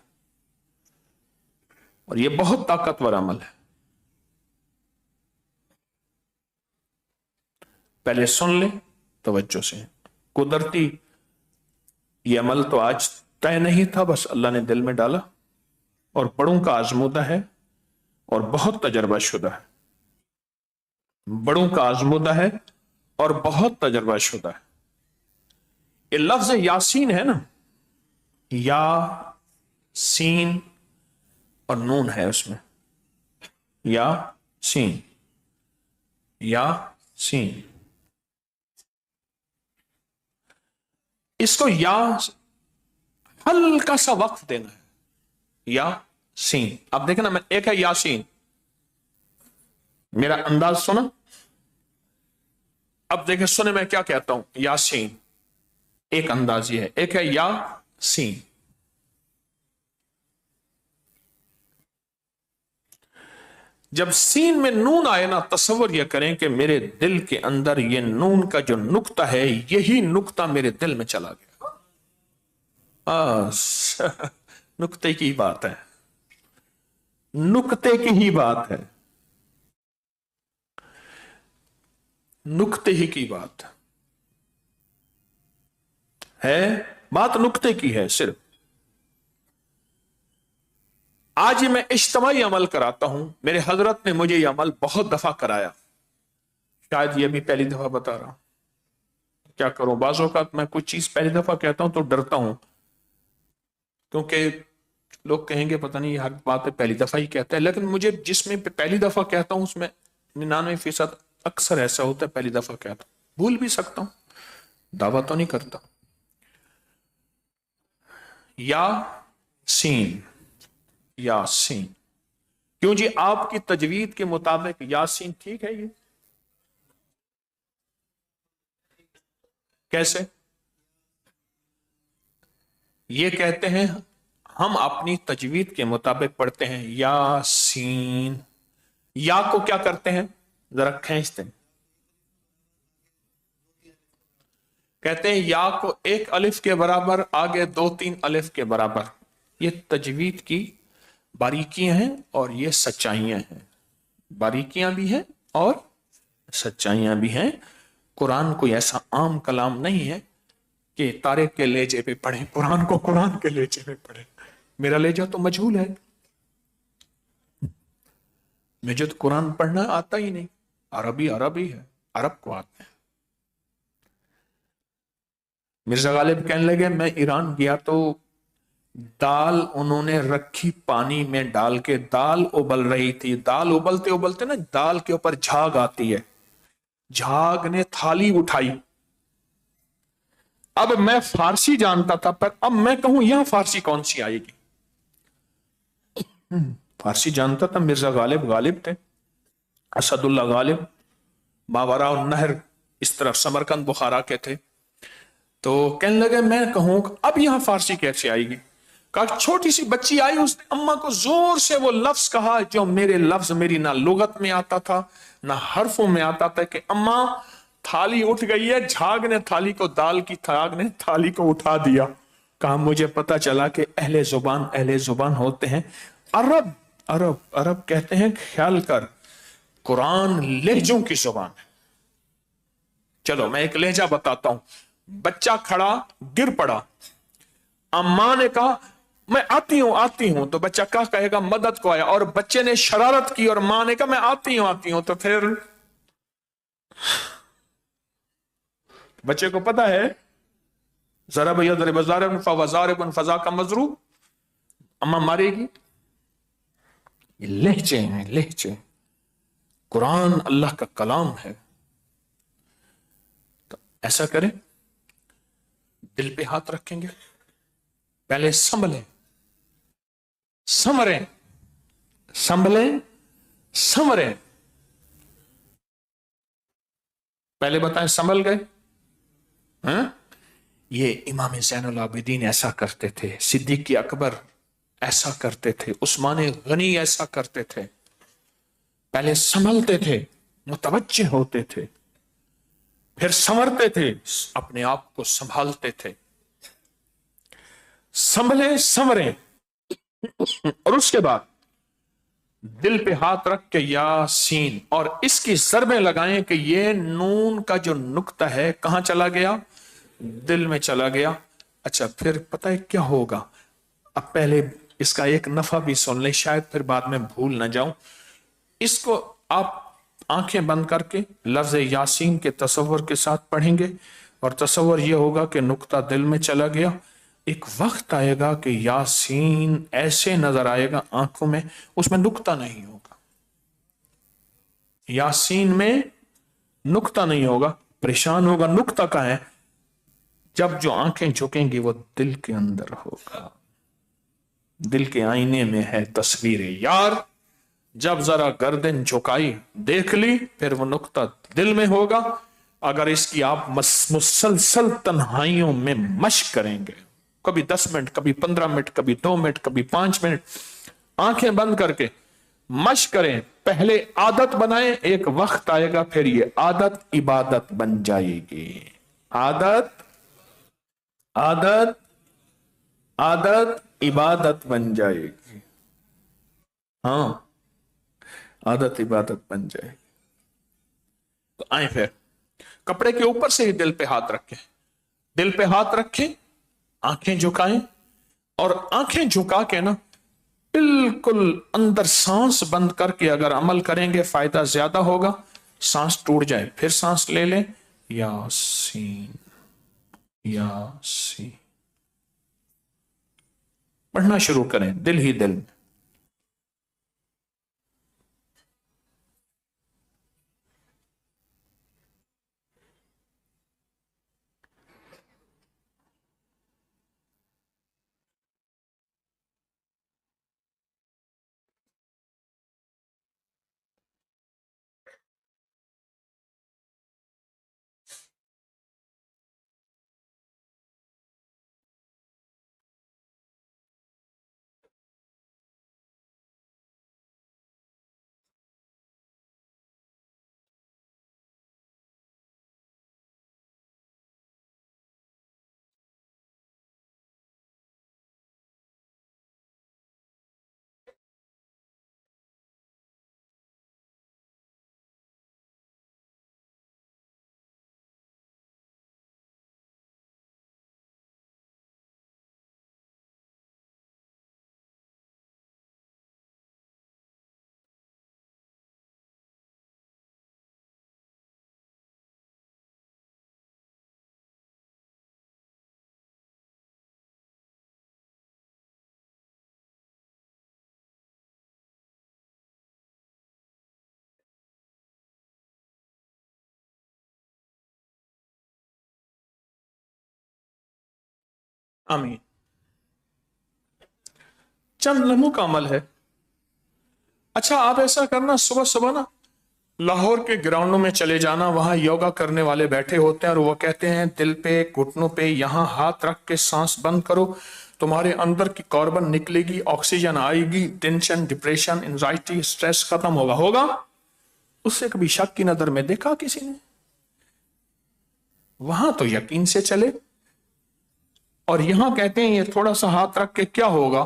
और यह बहुत ताकतवर अमल है। पहले सुन ले तवज्जो से। कुदरती यह अमल तो आज तय नहीं था, बस अल्लाह ने दिल में डाला और बड़ों का आजमूदा है और बहुत तजर्बा शुदा है। बड़ों का आजमूदा है और बहुत तजर्बा शुदा है। ये लफ्ज यासीन है ना, या सीन और नून है उसमें। या सीन, या सीन। इसको या हल्का सा वक्त देना है। या सीन। अब देखें ना, मैं एक है यासीन, मेरा अंदाज सुना। अब देखें, सुने मैं क्या कहता हूं। यासीन एक अंदाज ये है, एक है या सीन। जब सीन में नून आए ना, तसव्वुर यह करें कि मेरे दिल के अंदर ये नून का जो नुक्ता है, यही नुक्ता मेरे दिल में चला गया। नुक्ते की बात है, नुक्ते की ही बात है, नुक्ते ही की बात है। बात नुक्ते की है सिर्फ। आज ही मैं इज्तिमाई अमल कराता हूं। मेरे हजरत ने मुझे यह अमल बहुत दफा कराया, शायद ये भी पहली दफा बता रहा हूं। क्या करूं, बाज़ औक़ात मैं कुछ चीज पहली दफा कहता हूं तो डरता हूं, क्योंकि लोग कहेंगे पता नहीं हर बात पे पहली दफा ही कहता है। लेकिन मुझे जिसमें पहली दफा कहता हूं उसमें 99% अक्सर ऐसा होता है पहली दफा कहता हूं। भूल भी सकता हूं, दावा तो नहीं करता। या सीन, यासीन। क्यों जी, आपकी तजवीद के मुताबिक यासीन ठीक है? ये कैसे? ये कहते हैं, हम अपनी तजवीद के मुताबिक पढ़ते हैं यासीन। या को क्या करते हैं, जरा खींचते हैं। कहते हैं या को एक अलिफ के बराबर, आगे 2-3 अलिफ के बराबर। ये तजवीद की बारीकियां हैं और ये सच्चाइयां हैं। बारीकियां भी हैं और सच्चाइयां भी हैं। कुरान कोई ऐसा आम कलाम नहीं है कि तारे के लेजे पे पढ़े कुरान को, कुरान के लेजे पे पढ़े। मेरा लेजा तो मजहूल है, मुझे तो कुरान पढ़ना आता ही नहीं। अरबी अरबी है, अरब को आता है। मिर्जा गालिब कहने लगे, मैं ईरान गया तो दाल उन्होंने रखी पानी में डाल के, दाल उबल रही थी। दाल उबलते उबलते ना दाल के ऊपर झाग आती है, झाग ने थाली उठाई। अब मैं फारसी जानता था, पर अब मैं कहूं यहां फारसी कौन सी आएगी। फारसी जानता था, मिर्जा गालिब गालिब थे, असदुल्ला गालिब, मावरा और नहर इस तरफ समरकंद बुखारा के थे। तो कहने लगे, मैं कहूं अब यहां फारसी कैसे आएगी। कहा छोटी सी बच्ची आई, उसने अम्मा को जोर से वो लफ्ज कहा जो मेरे लफ्ज मेरी ना लुगत में आता था ना हरफों में आता था, कि अम्मा थाली उठ गई है। झाग ने थाली को, दाल की झाग ने थाली को उठा दिया। कहा मुझे पता चला कि अहले जुबान होते हैं अरब। अरब अरब कहते हैं, ख्याल कर, कुरान लहजों की जुबान है। चलो मैं एक लहजा बताता हूं। बच्चा खड़ा गिर पड़ा, अम्मा ने कहा मैं आती हूं। तो बच्चा क्या कहेगा, मदद को आया। और बच्चे ने शरारत की और मां ने कहा मैं आती हूं। तो फिर بچے کو پتا ہے ضرب یضرب ضارب فوضارب فضا کا مضروب، اما مارے گی. یہ لہجے ہیں، لہجے. قرآن اللہ کا کلام ہے. تو ایسا کریں، دل پہ ہاتھ رکھیں گے، پہلے سنبھلیں، سنوریں، سنبھلیں، سنوریں. پہلے بتائیں سنبھل گئے. ہاں، یہ امام زین العابدین ایسا کرتے تھے، صدیق اکبر ایسا کرتے تھے، عثمان غنی ایسا کرتے تھے. پہلے سنبھلتے تھے، متوجہ ہوتے تھے، پھر سنورتے تھے، اپنے آپ کو سنبھالتے تھے. سنبھلے، سنوریں، اور اس کے بعد دل پہ ہاتھ رکھ کے یاسین، اور اس کی ضربیں لگائیں کہ یہ نون کا جو نقطہ ہے کہاں چلا گیا؟ دل میں چلا گیا. اچھا پھر پتہ ہے کیا ہوگا؟ اب پہلے اس کا ایک نفع بھی سن لیں، شاید پھر بعد میں بھول نہ جاؤں. اس کو آپ آنکھیں بند کر کے لفظ یاسین کے تصور کے ساتھ پڑھیں گے، اور تصور یہ ہوگا کہ نقطہ دل میں چلا گیا. ایک وقت آئے گا کہ یاسین ایسے نظر آئے گا آنکھوں میں، اس میں نقطہ نہیں ہوگا. یاسین میں نقطہ نہیں ہوگا. پریشان ہوگا نقطہ کا ہے. جب جو آنکھیں جھکیں گی وہ دل کے اندر ہوگا. دل کے آئینے میں ہے تصویر یار. جب ذرا گردن جھکائی دیکھ لی، پھر وہ نقطہ دل میں ہوگا. اگر اس کی آپ مسلسل تنہائیوں میں مشق کریں گے، کبھی 10 منٹ، کبھی 15 منٹ، کبھی 2 منٹ، کبھی 5 منٹ، آنکھیں بند کر کے مشق کریں، پہلے عادت بنائیں. ایک وقت آئے گا پھر یہ عادت عبادت بن جائے گی. عادت، عادت، عادت عبادت بن جائے گی. ہاں، عادت عبادت بن جائے گی. تو آئیں پھر کپڑے کے اوپر سے ہی دل پہ ہاتھ رکھیں، دل پہ ہاتھ رکھیں، آنکھیں جھکائیں، اور آنکھیں جھکا کے نا بالکل اندر سانس بند کر کے اگر عمل کریں گے فائدہ زیادہ ہوگا. سانس ٹوٹ جائے پھر سانس لے لیں. یاسین، یاسین پڑھنا شروع کریں دل ہی دل میں. آمین. چند لمحوں کا عمل ہے. اچھا آپ ایسا کرنا، صبح صبح نا لاہور کے گراؤنڈوں میں چلے جانا، وہاں یوگا کرنے والے بیٹھے ہوتے ہیں اور وہ کہتے ہیں دل پہ، گھٹنوں پہ یہاں ہاتھ رکھ کے سانس بند کرو، تمہارے اندر کی کاربن نکلے گی، آکسیجن آئے گی، ٹینشن، ڈپریشن، انزائٹی، سٹریس ختم ہوگا. اس سے کبھی شک کی نظر میں دیکھا کسی نے؟ وہاں تو یقین سے چلے. اور یہاں کہتے ہیں یہ تھوڑا سا ہاتھ رکھ کے کیا ہوگا،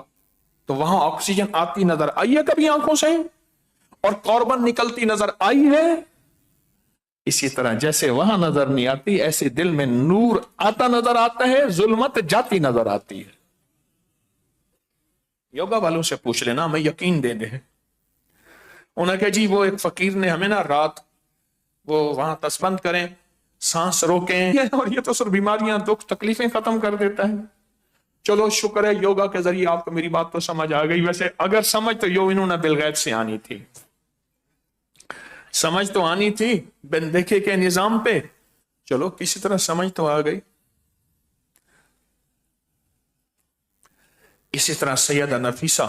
تو وہاں آکسیجن آتی نظر آئی ہے کبھی آنکھوں سے، اور کاربن نکلتی نظر آئی ہے. اسی طرح جیسے وہاں نظر نہیں آتی، ایسے دل میں نور آتا نظر آتا ہے، ظلمت جاتی نظر آتی ہے. یوگا والوں سے پوچھ لینا، ہمیں یقین دے دیں. انہوں نے کہا جی وہ ایک فقیر نے ہمیں نا رات وہ वहां तसबंद करें, सांस रोकें, और ये तो सिर्फ बीमारियां, दुख, तकलीफें खत्म कर देता है। चलो शुक्र है योगा के जरिए आपको मेरी बात तो समझ आ गई। वैसे अगर समझ तो यो इन्होंने बिलगैर से आनी थी, समझ तो आनी थी बिन देखे के निजाम पे। चलो किसी तरह समझ तो आ गई। इसी तरह सैयदा नफीसा,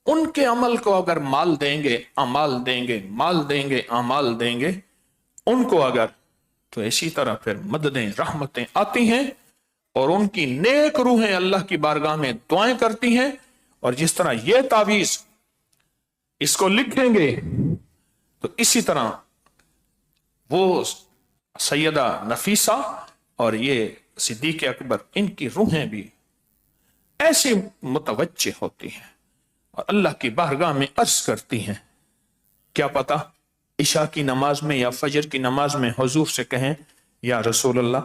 उनके अमल को अगर माल देंगे, अमाल देंगे, माल देंगे, अमाल देंगे उनको अगर, तो इसी तरह फिर मददें, रहमतें आती हैं और उनकी नेक रूहें अल्लाह की बारगाह में दुआएं करती हैं। और जिस तरह ये तावीज इसको लिखेंगे तो इसी तरह वो सैयदा नफीसा और ये सिद्दीक अकबर, इनकी रूहें भी ऐसे मुतवज्जे होती हैं और अल्लाह की बारगाह में अर्ज करती हैं। क्या पता इशा की नमाज में या फजर की नमाज में हुजूर से कहें, या रसूल अल्लाह,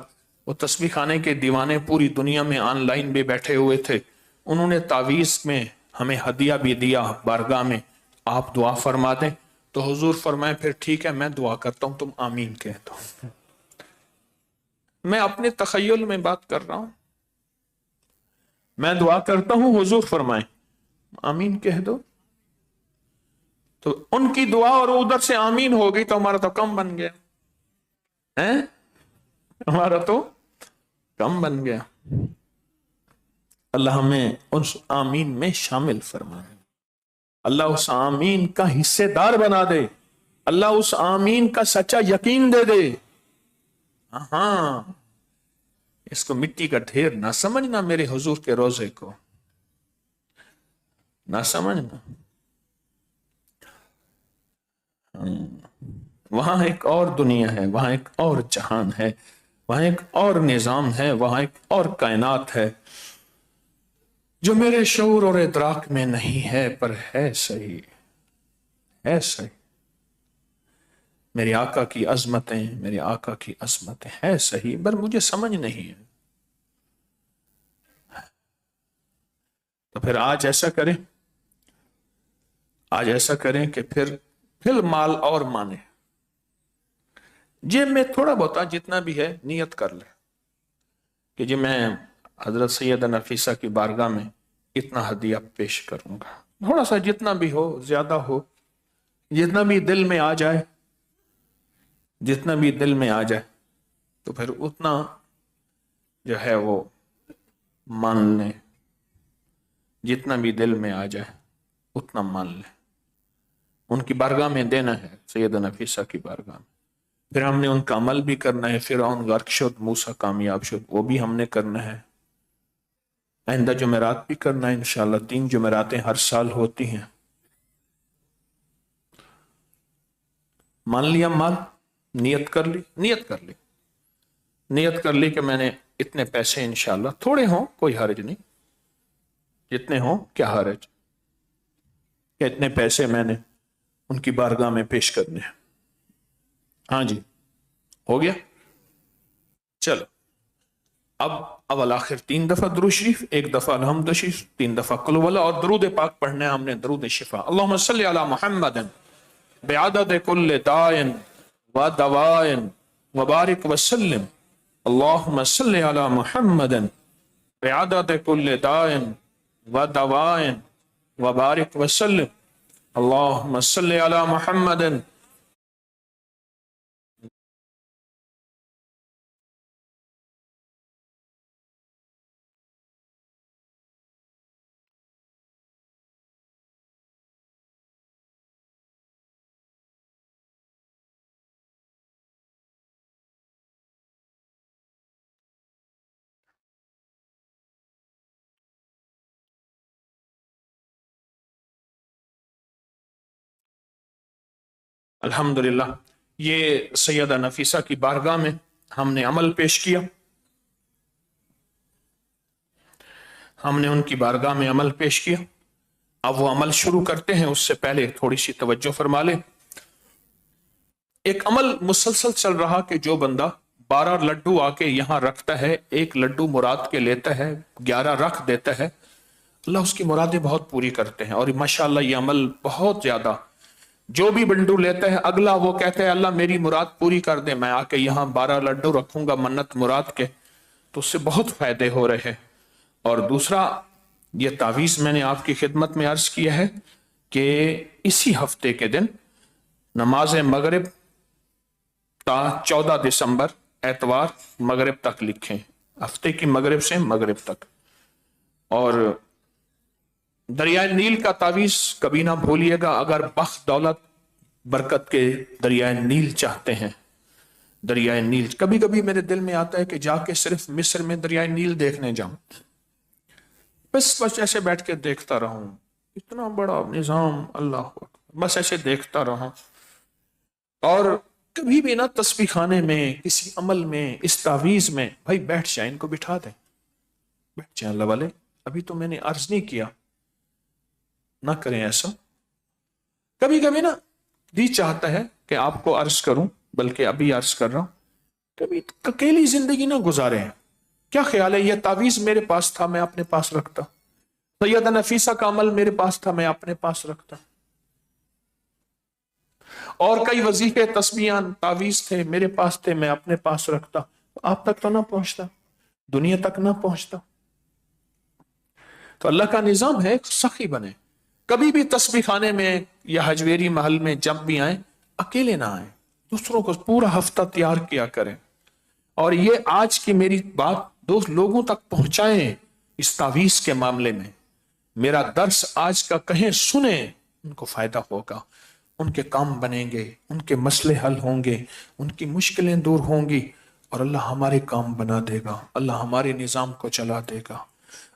वो तस्बीह खाने के दीवाने पूरी दुनिया में ऑनलाइन भी बैठे हुए थे, उन्होंने तावीज में हमें हदिया भी दिया बारगाह में, आप दुआ फरमा दें। तो हुजूर फरमाए फिर ठीक है मैं दुआ करता हूं, तुम आमीन कह दो। मैं अपने तखय्युल में बात कर रहा हूं, मैं दुआ करता हूं, हुजूर फरमाए आमीन कह दो। तो उनकी दुआ और उधर से आमीन हो गई तो हमारा तो कम बन गया है, हमारा तो कम बन गया। अल्लाह हमें उस आमीन में शामिल फरमाए, अल्लाह उस आमीन का हिस्सेदार बना दे, अल्लाह उस आमीन का सच्चा यकीन दे दे। हाँ, इसको मिट्टी का ढेर ना समझना, मेरे हुजूर के रोजे को ना समझना। वहां एक और दुनिया है, वहां एक और जहान है, वहां एक और निजाम है, वहां एक और कायनात है जो मेरे शऊर और इदराक में नहीं है, पर है सही, है सही। मेरे आका की अजमतें, मेरे आका की अजमतें है सही, पर मुझे समझ नहीं है। तो फिर आज ऐसा करें, आज ऐसा करें कि फिर माल और माने, जेब में थोड़ा बहुत जितना भी है नियत कर ले कि जी मैं हजरत सैयदा नफीसा की बारगाह में इतना हदिया पेश करूंगा। थोड़ा सा जितना भी हो, ज्यादा हो, जितना भी दिल में आ जाए, जितना भी दिल में आ जाए, तो फिर उतना जो है वो मान ले, जितना भी दिल में आ जाए उतना मान ले। उनकी बारगाह में देना है, सैयदा नफीसा की बारगाह में। फिर हमने उनका अमल भी करना है। फिर गर्क शुद, मूसा कामयाब शुद, वो भी हमने करना है। आइंदा जुमेरात भी करना है इंशाअल्लाह। 3 जुमेरातें हर साल होती हैं। मान लिया माल, नियत कर ली, नियत कर ली, नियत कर ली कि मैंने इतने पैसे इंशाअल्लाह, थोड़े हों कोई हर्ज नहीं, जितने हों क्या हर्ज, कि इतने पैसे मैंने उनकी बारगाह में पेश करने हैं। हाँ जी, हो गया। चलो अब अवल आखिर 3 दफा दुरूद शरीफ, 1 दफा अलहम्द शरीफ, 3 दफा कुल वल्लाह और दरूद पाक पढ़ना है हमने, दरूद शिफा। अल्लाहुम्मा सल्ली अला मुहम्मदिन बिअदद कुल्लि दाइन व दवाइन व बारिक व सल्लिम। अल्लाहुम्मा सल्ली अला मुहम्मदिन बिअदद कुल्लि दाइन व दवाइन व बारिक व सल्लिम। अल्लाहुम्मा सल्ली अला मुहम्मदिन। अल्हम्दुलिल्लाह, ये सैयदा नफीसा की बारगाह में हमने अमल पेश किया, हमने उनकी बारगाह में अमल पेश किया। अब वो अमल शुरू करते हैं, उससे पहले थोड़ी सी तवज्जो फरमा ले। एक अमल मुसलसल चल रहा कि जो बंदा 12 लड्डू आके यहां रखता है, 1 लड्डू मुराद के लेता है, 11 रख देता है, अल्लाह उसकी मुरादें बहुत पूरी करते हैं। और माशाअल्लाह ये अमल बहुत ज्यादा جو بھی بنڈو لیتا ہے اگلا وہ کہتا ہے اللہ میری مراد پوری کر دے، میں آ کے یہاں 12 لڈو رکھوں گا منت مراد کے، تو اس سے بہت فائدے ہو رہے ہیں۔ اور دوسرا یہ تعویذ میں نے آپ کی خدمت میں عرض کیا ہے کہ اسی ہفتے کے دن نماز مغرب تا 14 دسمبر اتوار مغرب تک لکھیں، ہفتے کی مغرب سے مغرب تک۔ اور دریائے نیل کا تعویذ کبھی نہ بھولیے گا، اگر بخت دولت برکت کے دریائے نیل چاہتے ہیں۔ دریائے نیل کبھی کبھی میرے دل میں آتا ہے کہ جا کے صرف مصر میں دریائے نیل دیکھنے جاؤں، بس ایسے بیٹھ کے دیکھتا رہوں، اتنا بڑا نظام، اللہ اکبر، بس ایسے دیکھتا رہوں۔ اور کبھی بھی نہ تسبیح خانے میں، کسی عمل میں، اس تعویذ میں، بھائی بیٹھ جائیں، ان کو بٹھا دیں، بیٹھ جائیں اللہ والے۔ ابھی تو میں نے عرض نہیں کیا، نہ کریں ایسا۔ کبھی کبھی نا جی چاہتا ہے کہ آپ کو عرض کروں، بلکہ ابھی عرض کر رہا ہوں، کبھی اکیلی زندگی نہ گزاریں۔ کیا خیال ہے یہ تعویذ میرے پاس تھا، میں اپنے پاس رکھتا، سیدہ نفیسہ کا عمل میرے پاس تھا، میں اپنے پاس رکھتا، اور کئی وظیفے، تسبیحاں، تعویذ تھے میرے پاس تھے، میں اپنے پاس رکھتا، آپ تک تو نہ پہنچتا، دنیا تک نہ پہنچتا۔ تو اللہ کا نظام ہے، سخی بنے۔ کبھی بھی تسبیح خانے میں یا حجویری محل میں جب بھی آئیں، اکیلے نہ آئیں، دوسروں کو پورا ہفتہ تیار کیا کریں۔ اور یہ آج کی میری بات دوست لوگوں تک پہنچائیں اس تعویذ کے معاملے میں۔ میرا درس آج کا کہیں سنیں، ان کو فائدہ ہوگا، ان کے کام بنیں گے، ان کے مسئلے حل ہوں گے، ان کی مشکلیں دور ہوں گی، اور اللہ ہمارے کام بنا دے گا، اللہ ہمارے نظام کو چلا دے گا،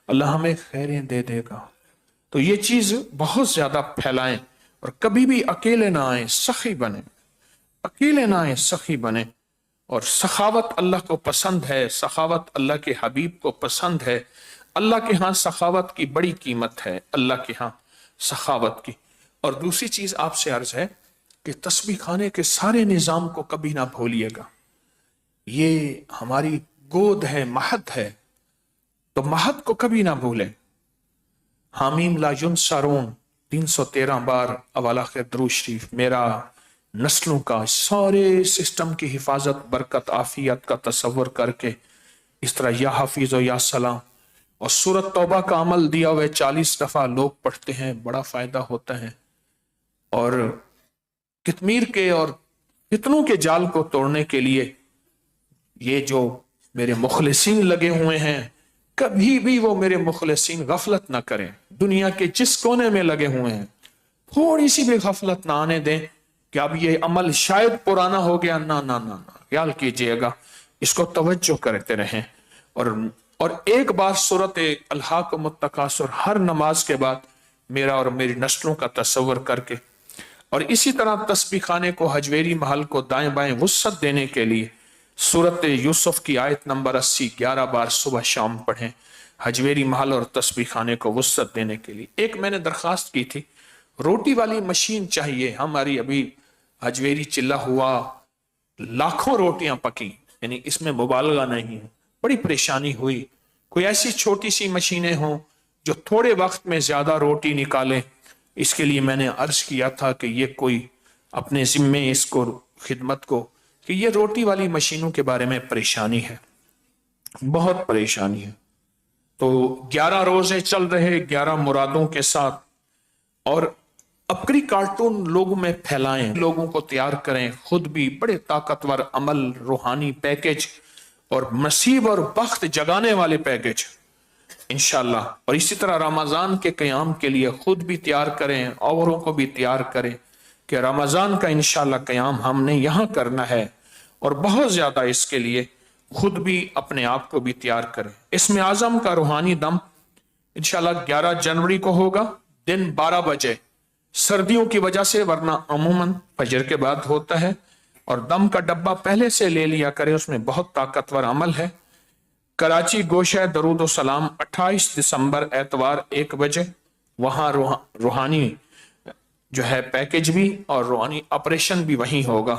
اللہ ہمیں خیریں دے دے گا۔ تو یہ چیز بہت زیادہ پھیلائیں، اور کبھی بھی اکیلے نہ آئیں، سخی بنیں، اکیلے نہ آئیں، سخی بنیں۔ اور سخاوت اللہ کو پسند ہے، سخاوت اللہ کے حبیب کو پسند ہے۔ اللہ کے ہاں سخاوت کی بڑی قیمت ہے، اللہ کے ہاں سخاوت کی۔ اور دوسری چیز آپ سے عرض ہے کہ تسبیح خانے کے سارے نظام کو کبھی نہ بھولیے گا، یہ ہماری گود ہے، مہد ہے، تو مہد کو کبھی نہ بھولیں۔ حامیم لا ینصرون 313 بار اول آخر درود شریف میرا نسلوں کا سارے سسٹم کی حفاظت، برکت، عافیت کا تصور کر کے اس طرح یا حفیظ و یا سلام، اور سورت توبہ کا عمل دیا ہوئے 40 دفعہ لوگ پڑھتے ہیں، بڑا فائدہ ہوتا ہے۔ اور کتمیر کے اور فتنوں کے جال کو توڑنے کے لیے یہ جو میرے مخلصین لگے ہوئے ہیں، کبھی بھی وہ میرے مخلصین غفلت نہ کریں، دنیا کے جس کونے میں لگے ہوئے ہیں تھوڑی سی بھی غفلت نہ آنے دیں کہ اب یہ عمل شاید پرانا ہو گیا، نہ نہ نہ نہ، خیال کیجئے گا، اس کو توجہ کرتے رہیں۔ اور ایک بار سورت الہاکم التکاثر ہر نماز کے بعد میرا اور میری نسلوں کا تصور کر کے، اور اسی طرح تسبیح خانے کو، حجویری محل کو دائیں بائیں وسعت دینے کے لیے سورت یوسف کی آیت نمبر 80 11 بار صبح شام پڑھیں، حجویری محل اور تسبیح خانے کو وسعت دینے کے لیے۔ ایک میں نے درخواست کی تھی، روٹی والی مشین چاہیے ہماری، ابھی حجویری چلہ ہوا، لاکھوں روٹیاں پکی، یعنی اس میں مبالغہ نہیں ہے، بڑی پریشانی ہوئی، کوئی ایسی چھوٹی سی مشینیں ہوں جو تھوڑے وقت میں زیادہ روٹی نکالیں۔ اس کے لیے میں نے عرض کیا تھا کہ یہ کوئی اپنے ذمے اس کو خدمت کو، کہ یہ روٹی والی مشینوں کے بارے میں پریشانی ہے، بہت پریشانی ہے۔ تو 11 روزے چل رہے 11 مرادوں کے ساتھ، اور عبقری کارٹون لوگوں میں پھیلائیں، لوگوں کو تیار کریں، خود بھی بڑے طاقتور عمل، روحانی پیکج اور نصیب اور بخت جگانے والے پیکج انشاءاللہ۔ اور اسی طرح رمضان کے قیام کے لیے خود بھی تیار کریں، اوروں کو بھی تیار کریں کہ رمضان کا انشاءاللہ قیام ہم نے یہاں کرنا ہے، اور بہت زیادہ اس کے لیے خود بھی اپنے آپ کو بھی تیار کریں۔ اسم اعظم کا روحانی دم انشاءاللہ 11 جنوری کو ہوگا، دن 12 بجے، سردیوں کی وجہ سے، ورنہ عموماً فجر کے بعد ہوتا ہے۔ اور دم کا ڈبہ پہلے سے لے لیا کرے، اس میں بہت طاقتور عمل ہے۔ کراچی گوشہ درود و سلام 28 دسمبر اتوار 1 بجے، وہاں روحانی جو ہے پیکج بھی اور روحانی آپریشن بھی وہیں ہوگا۔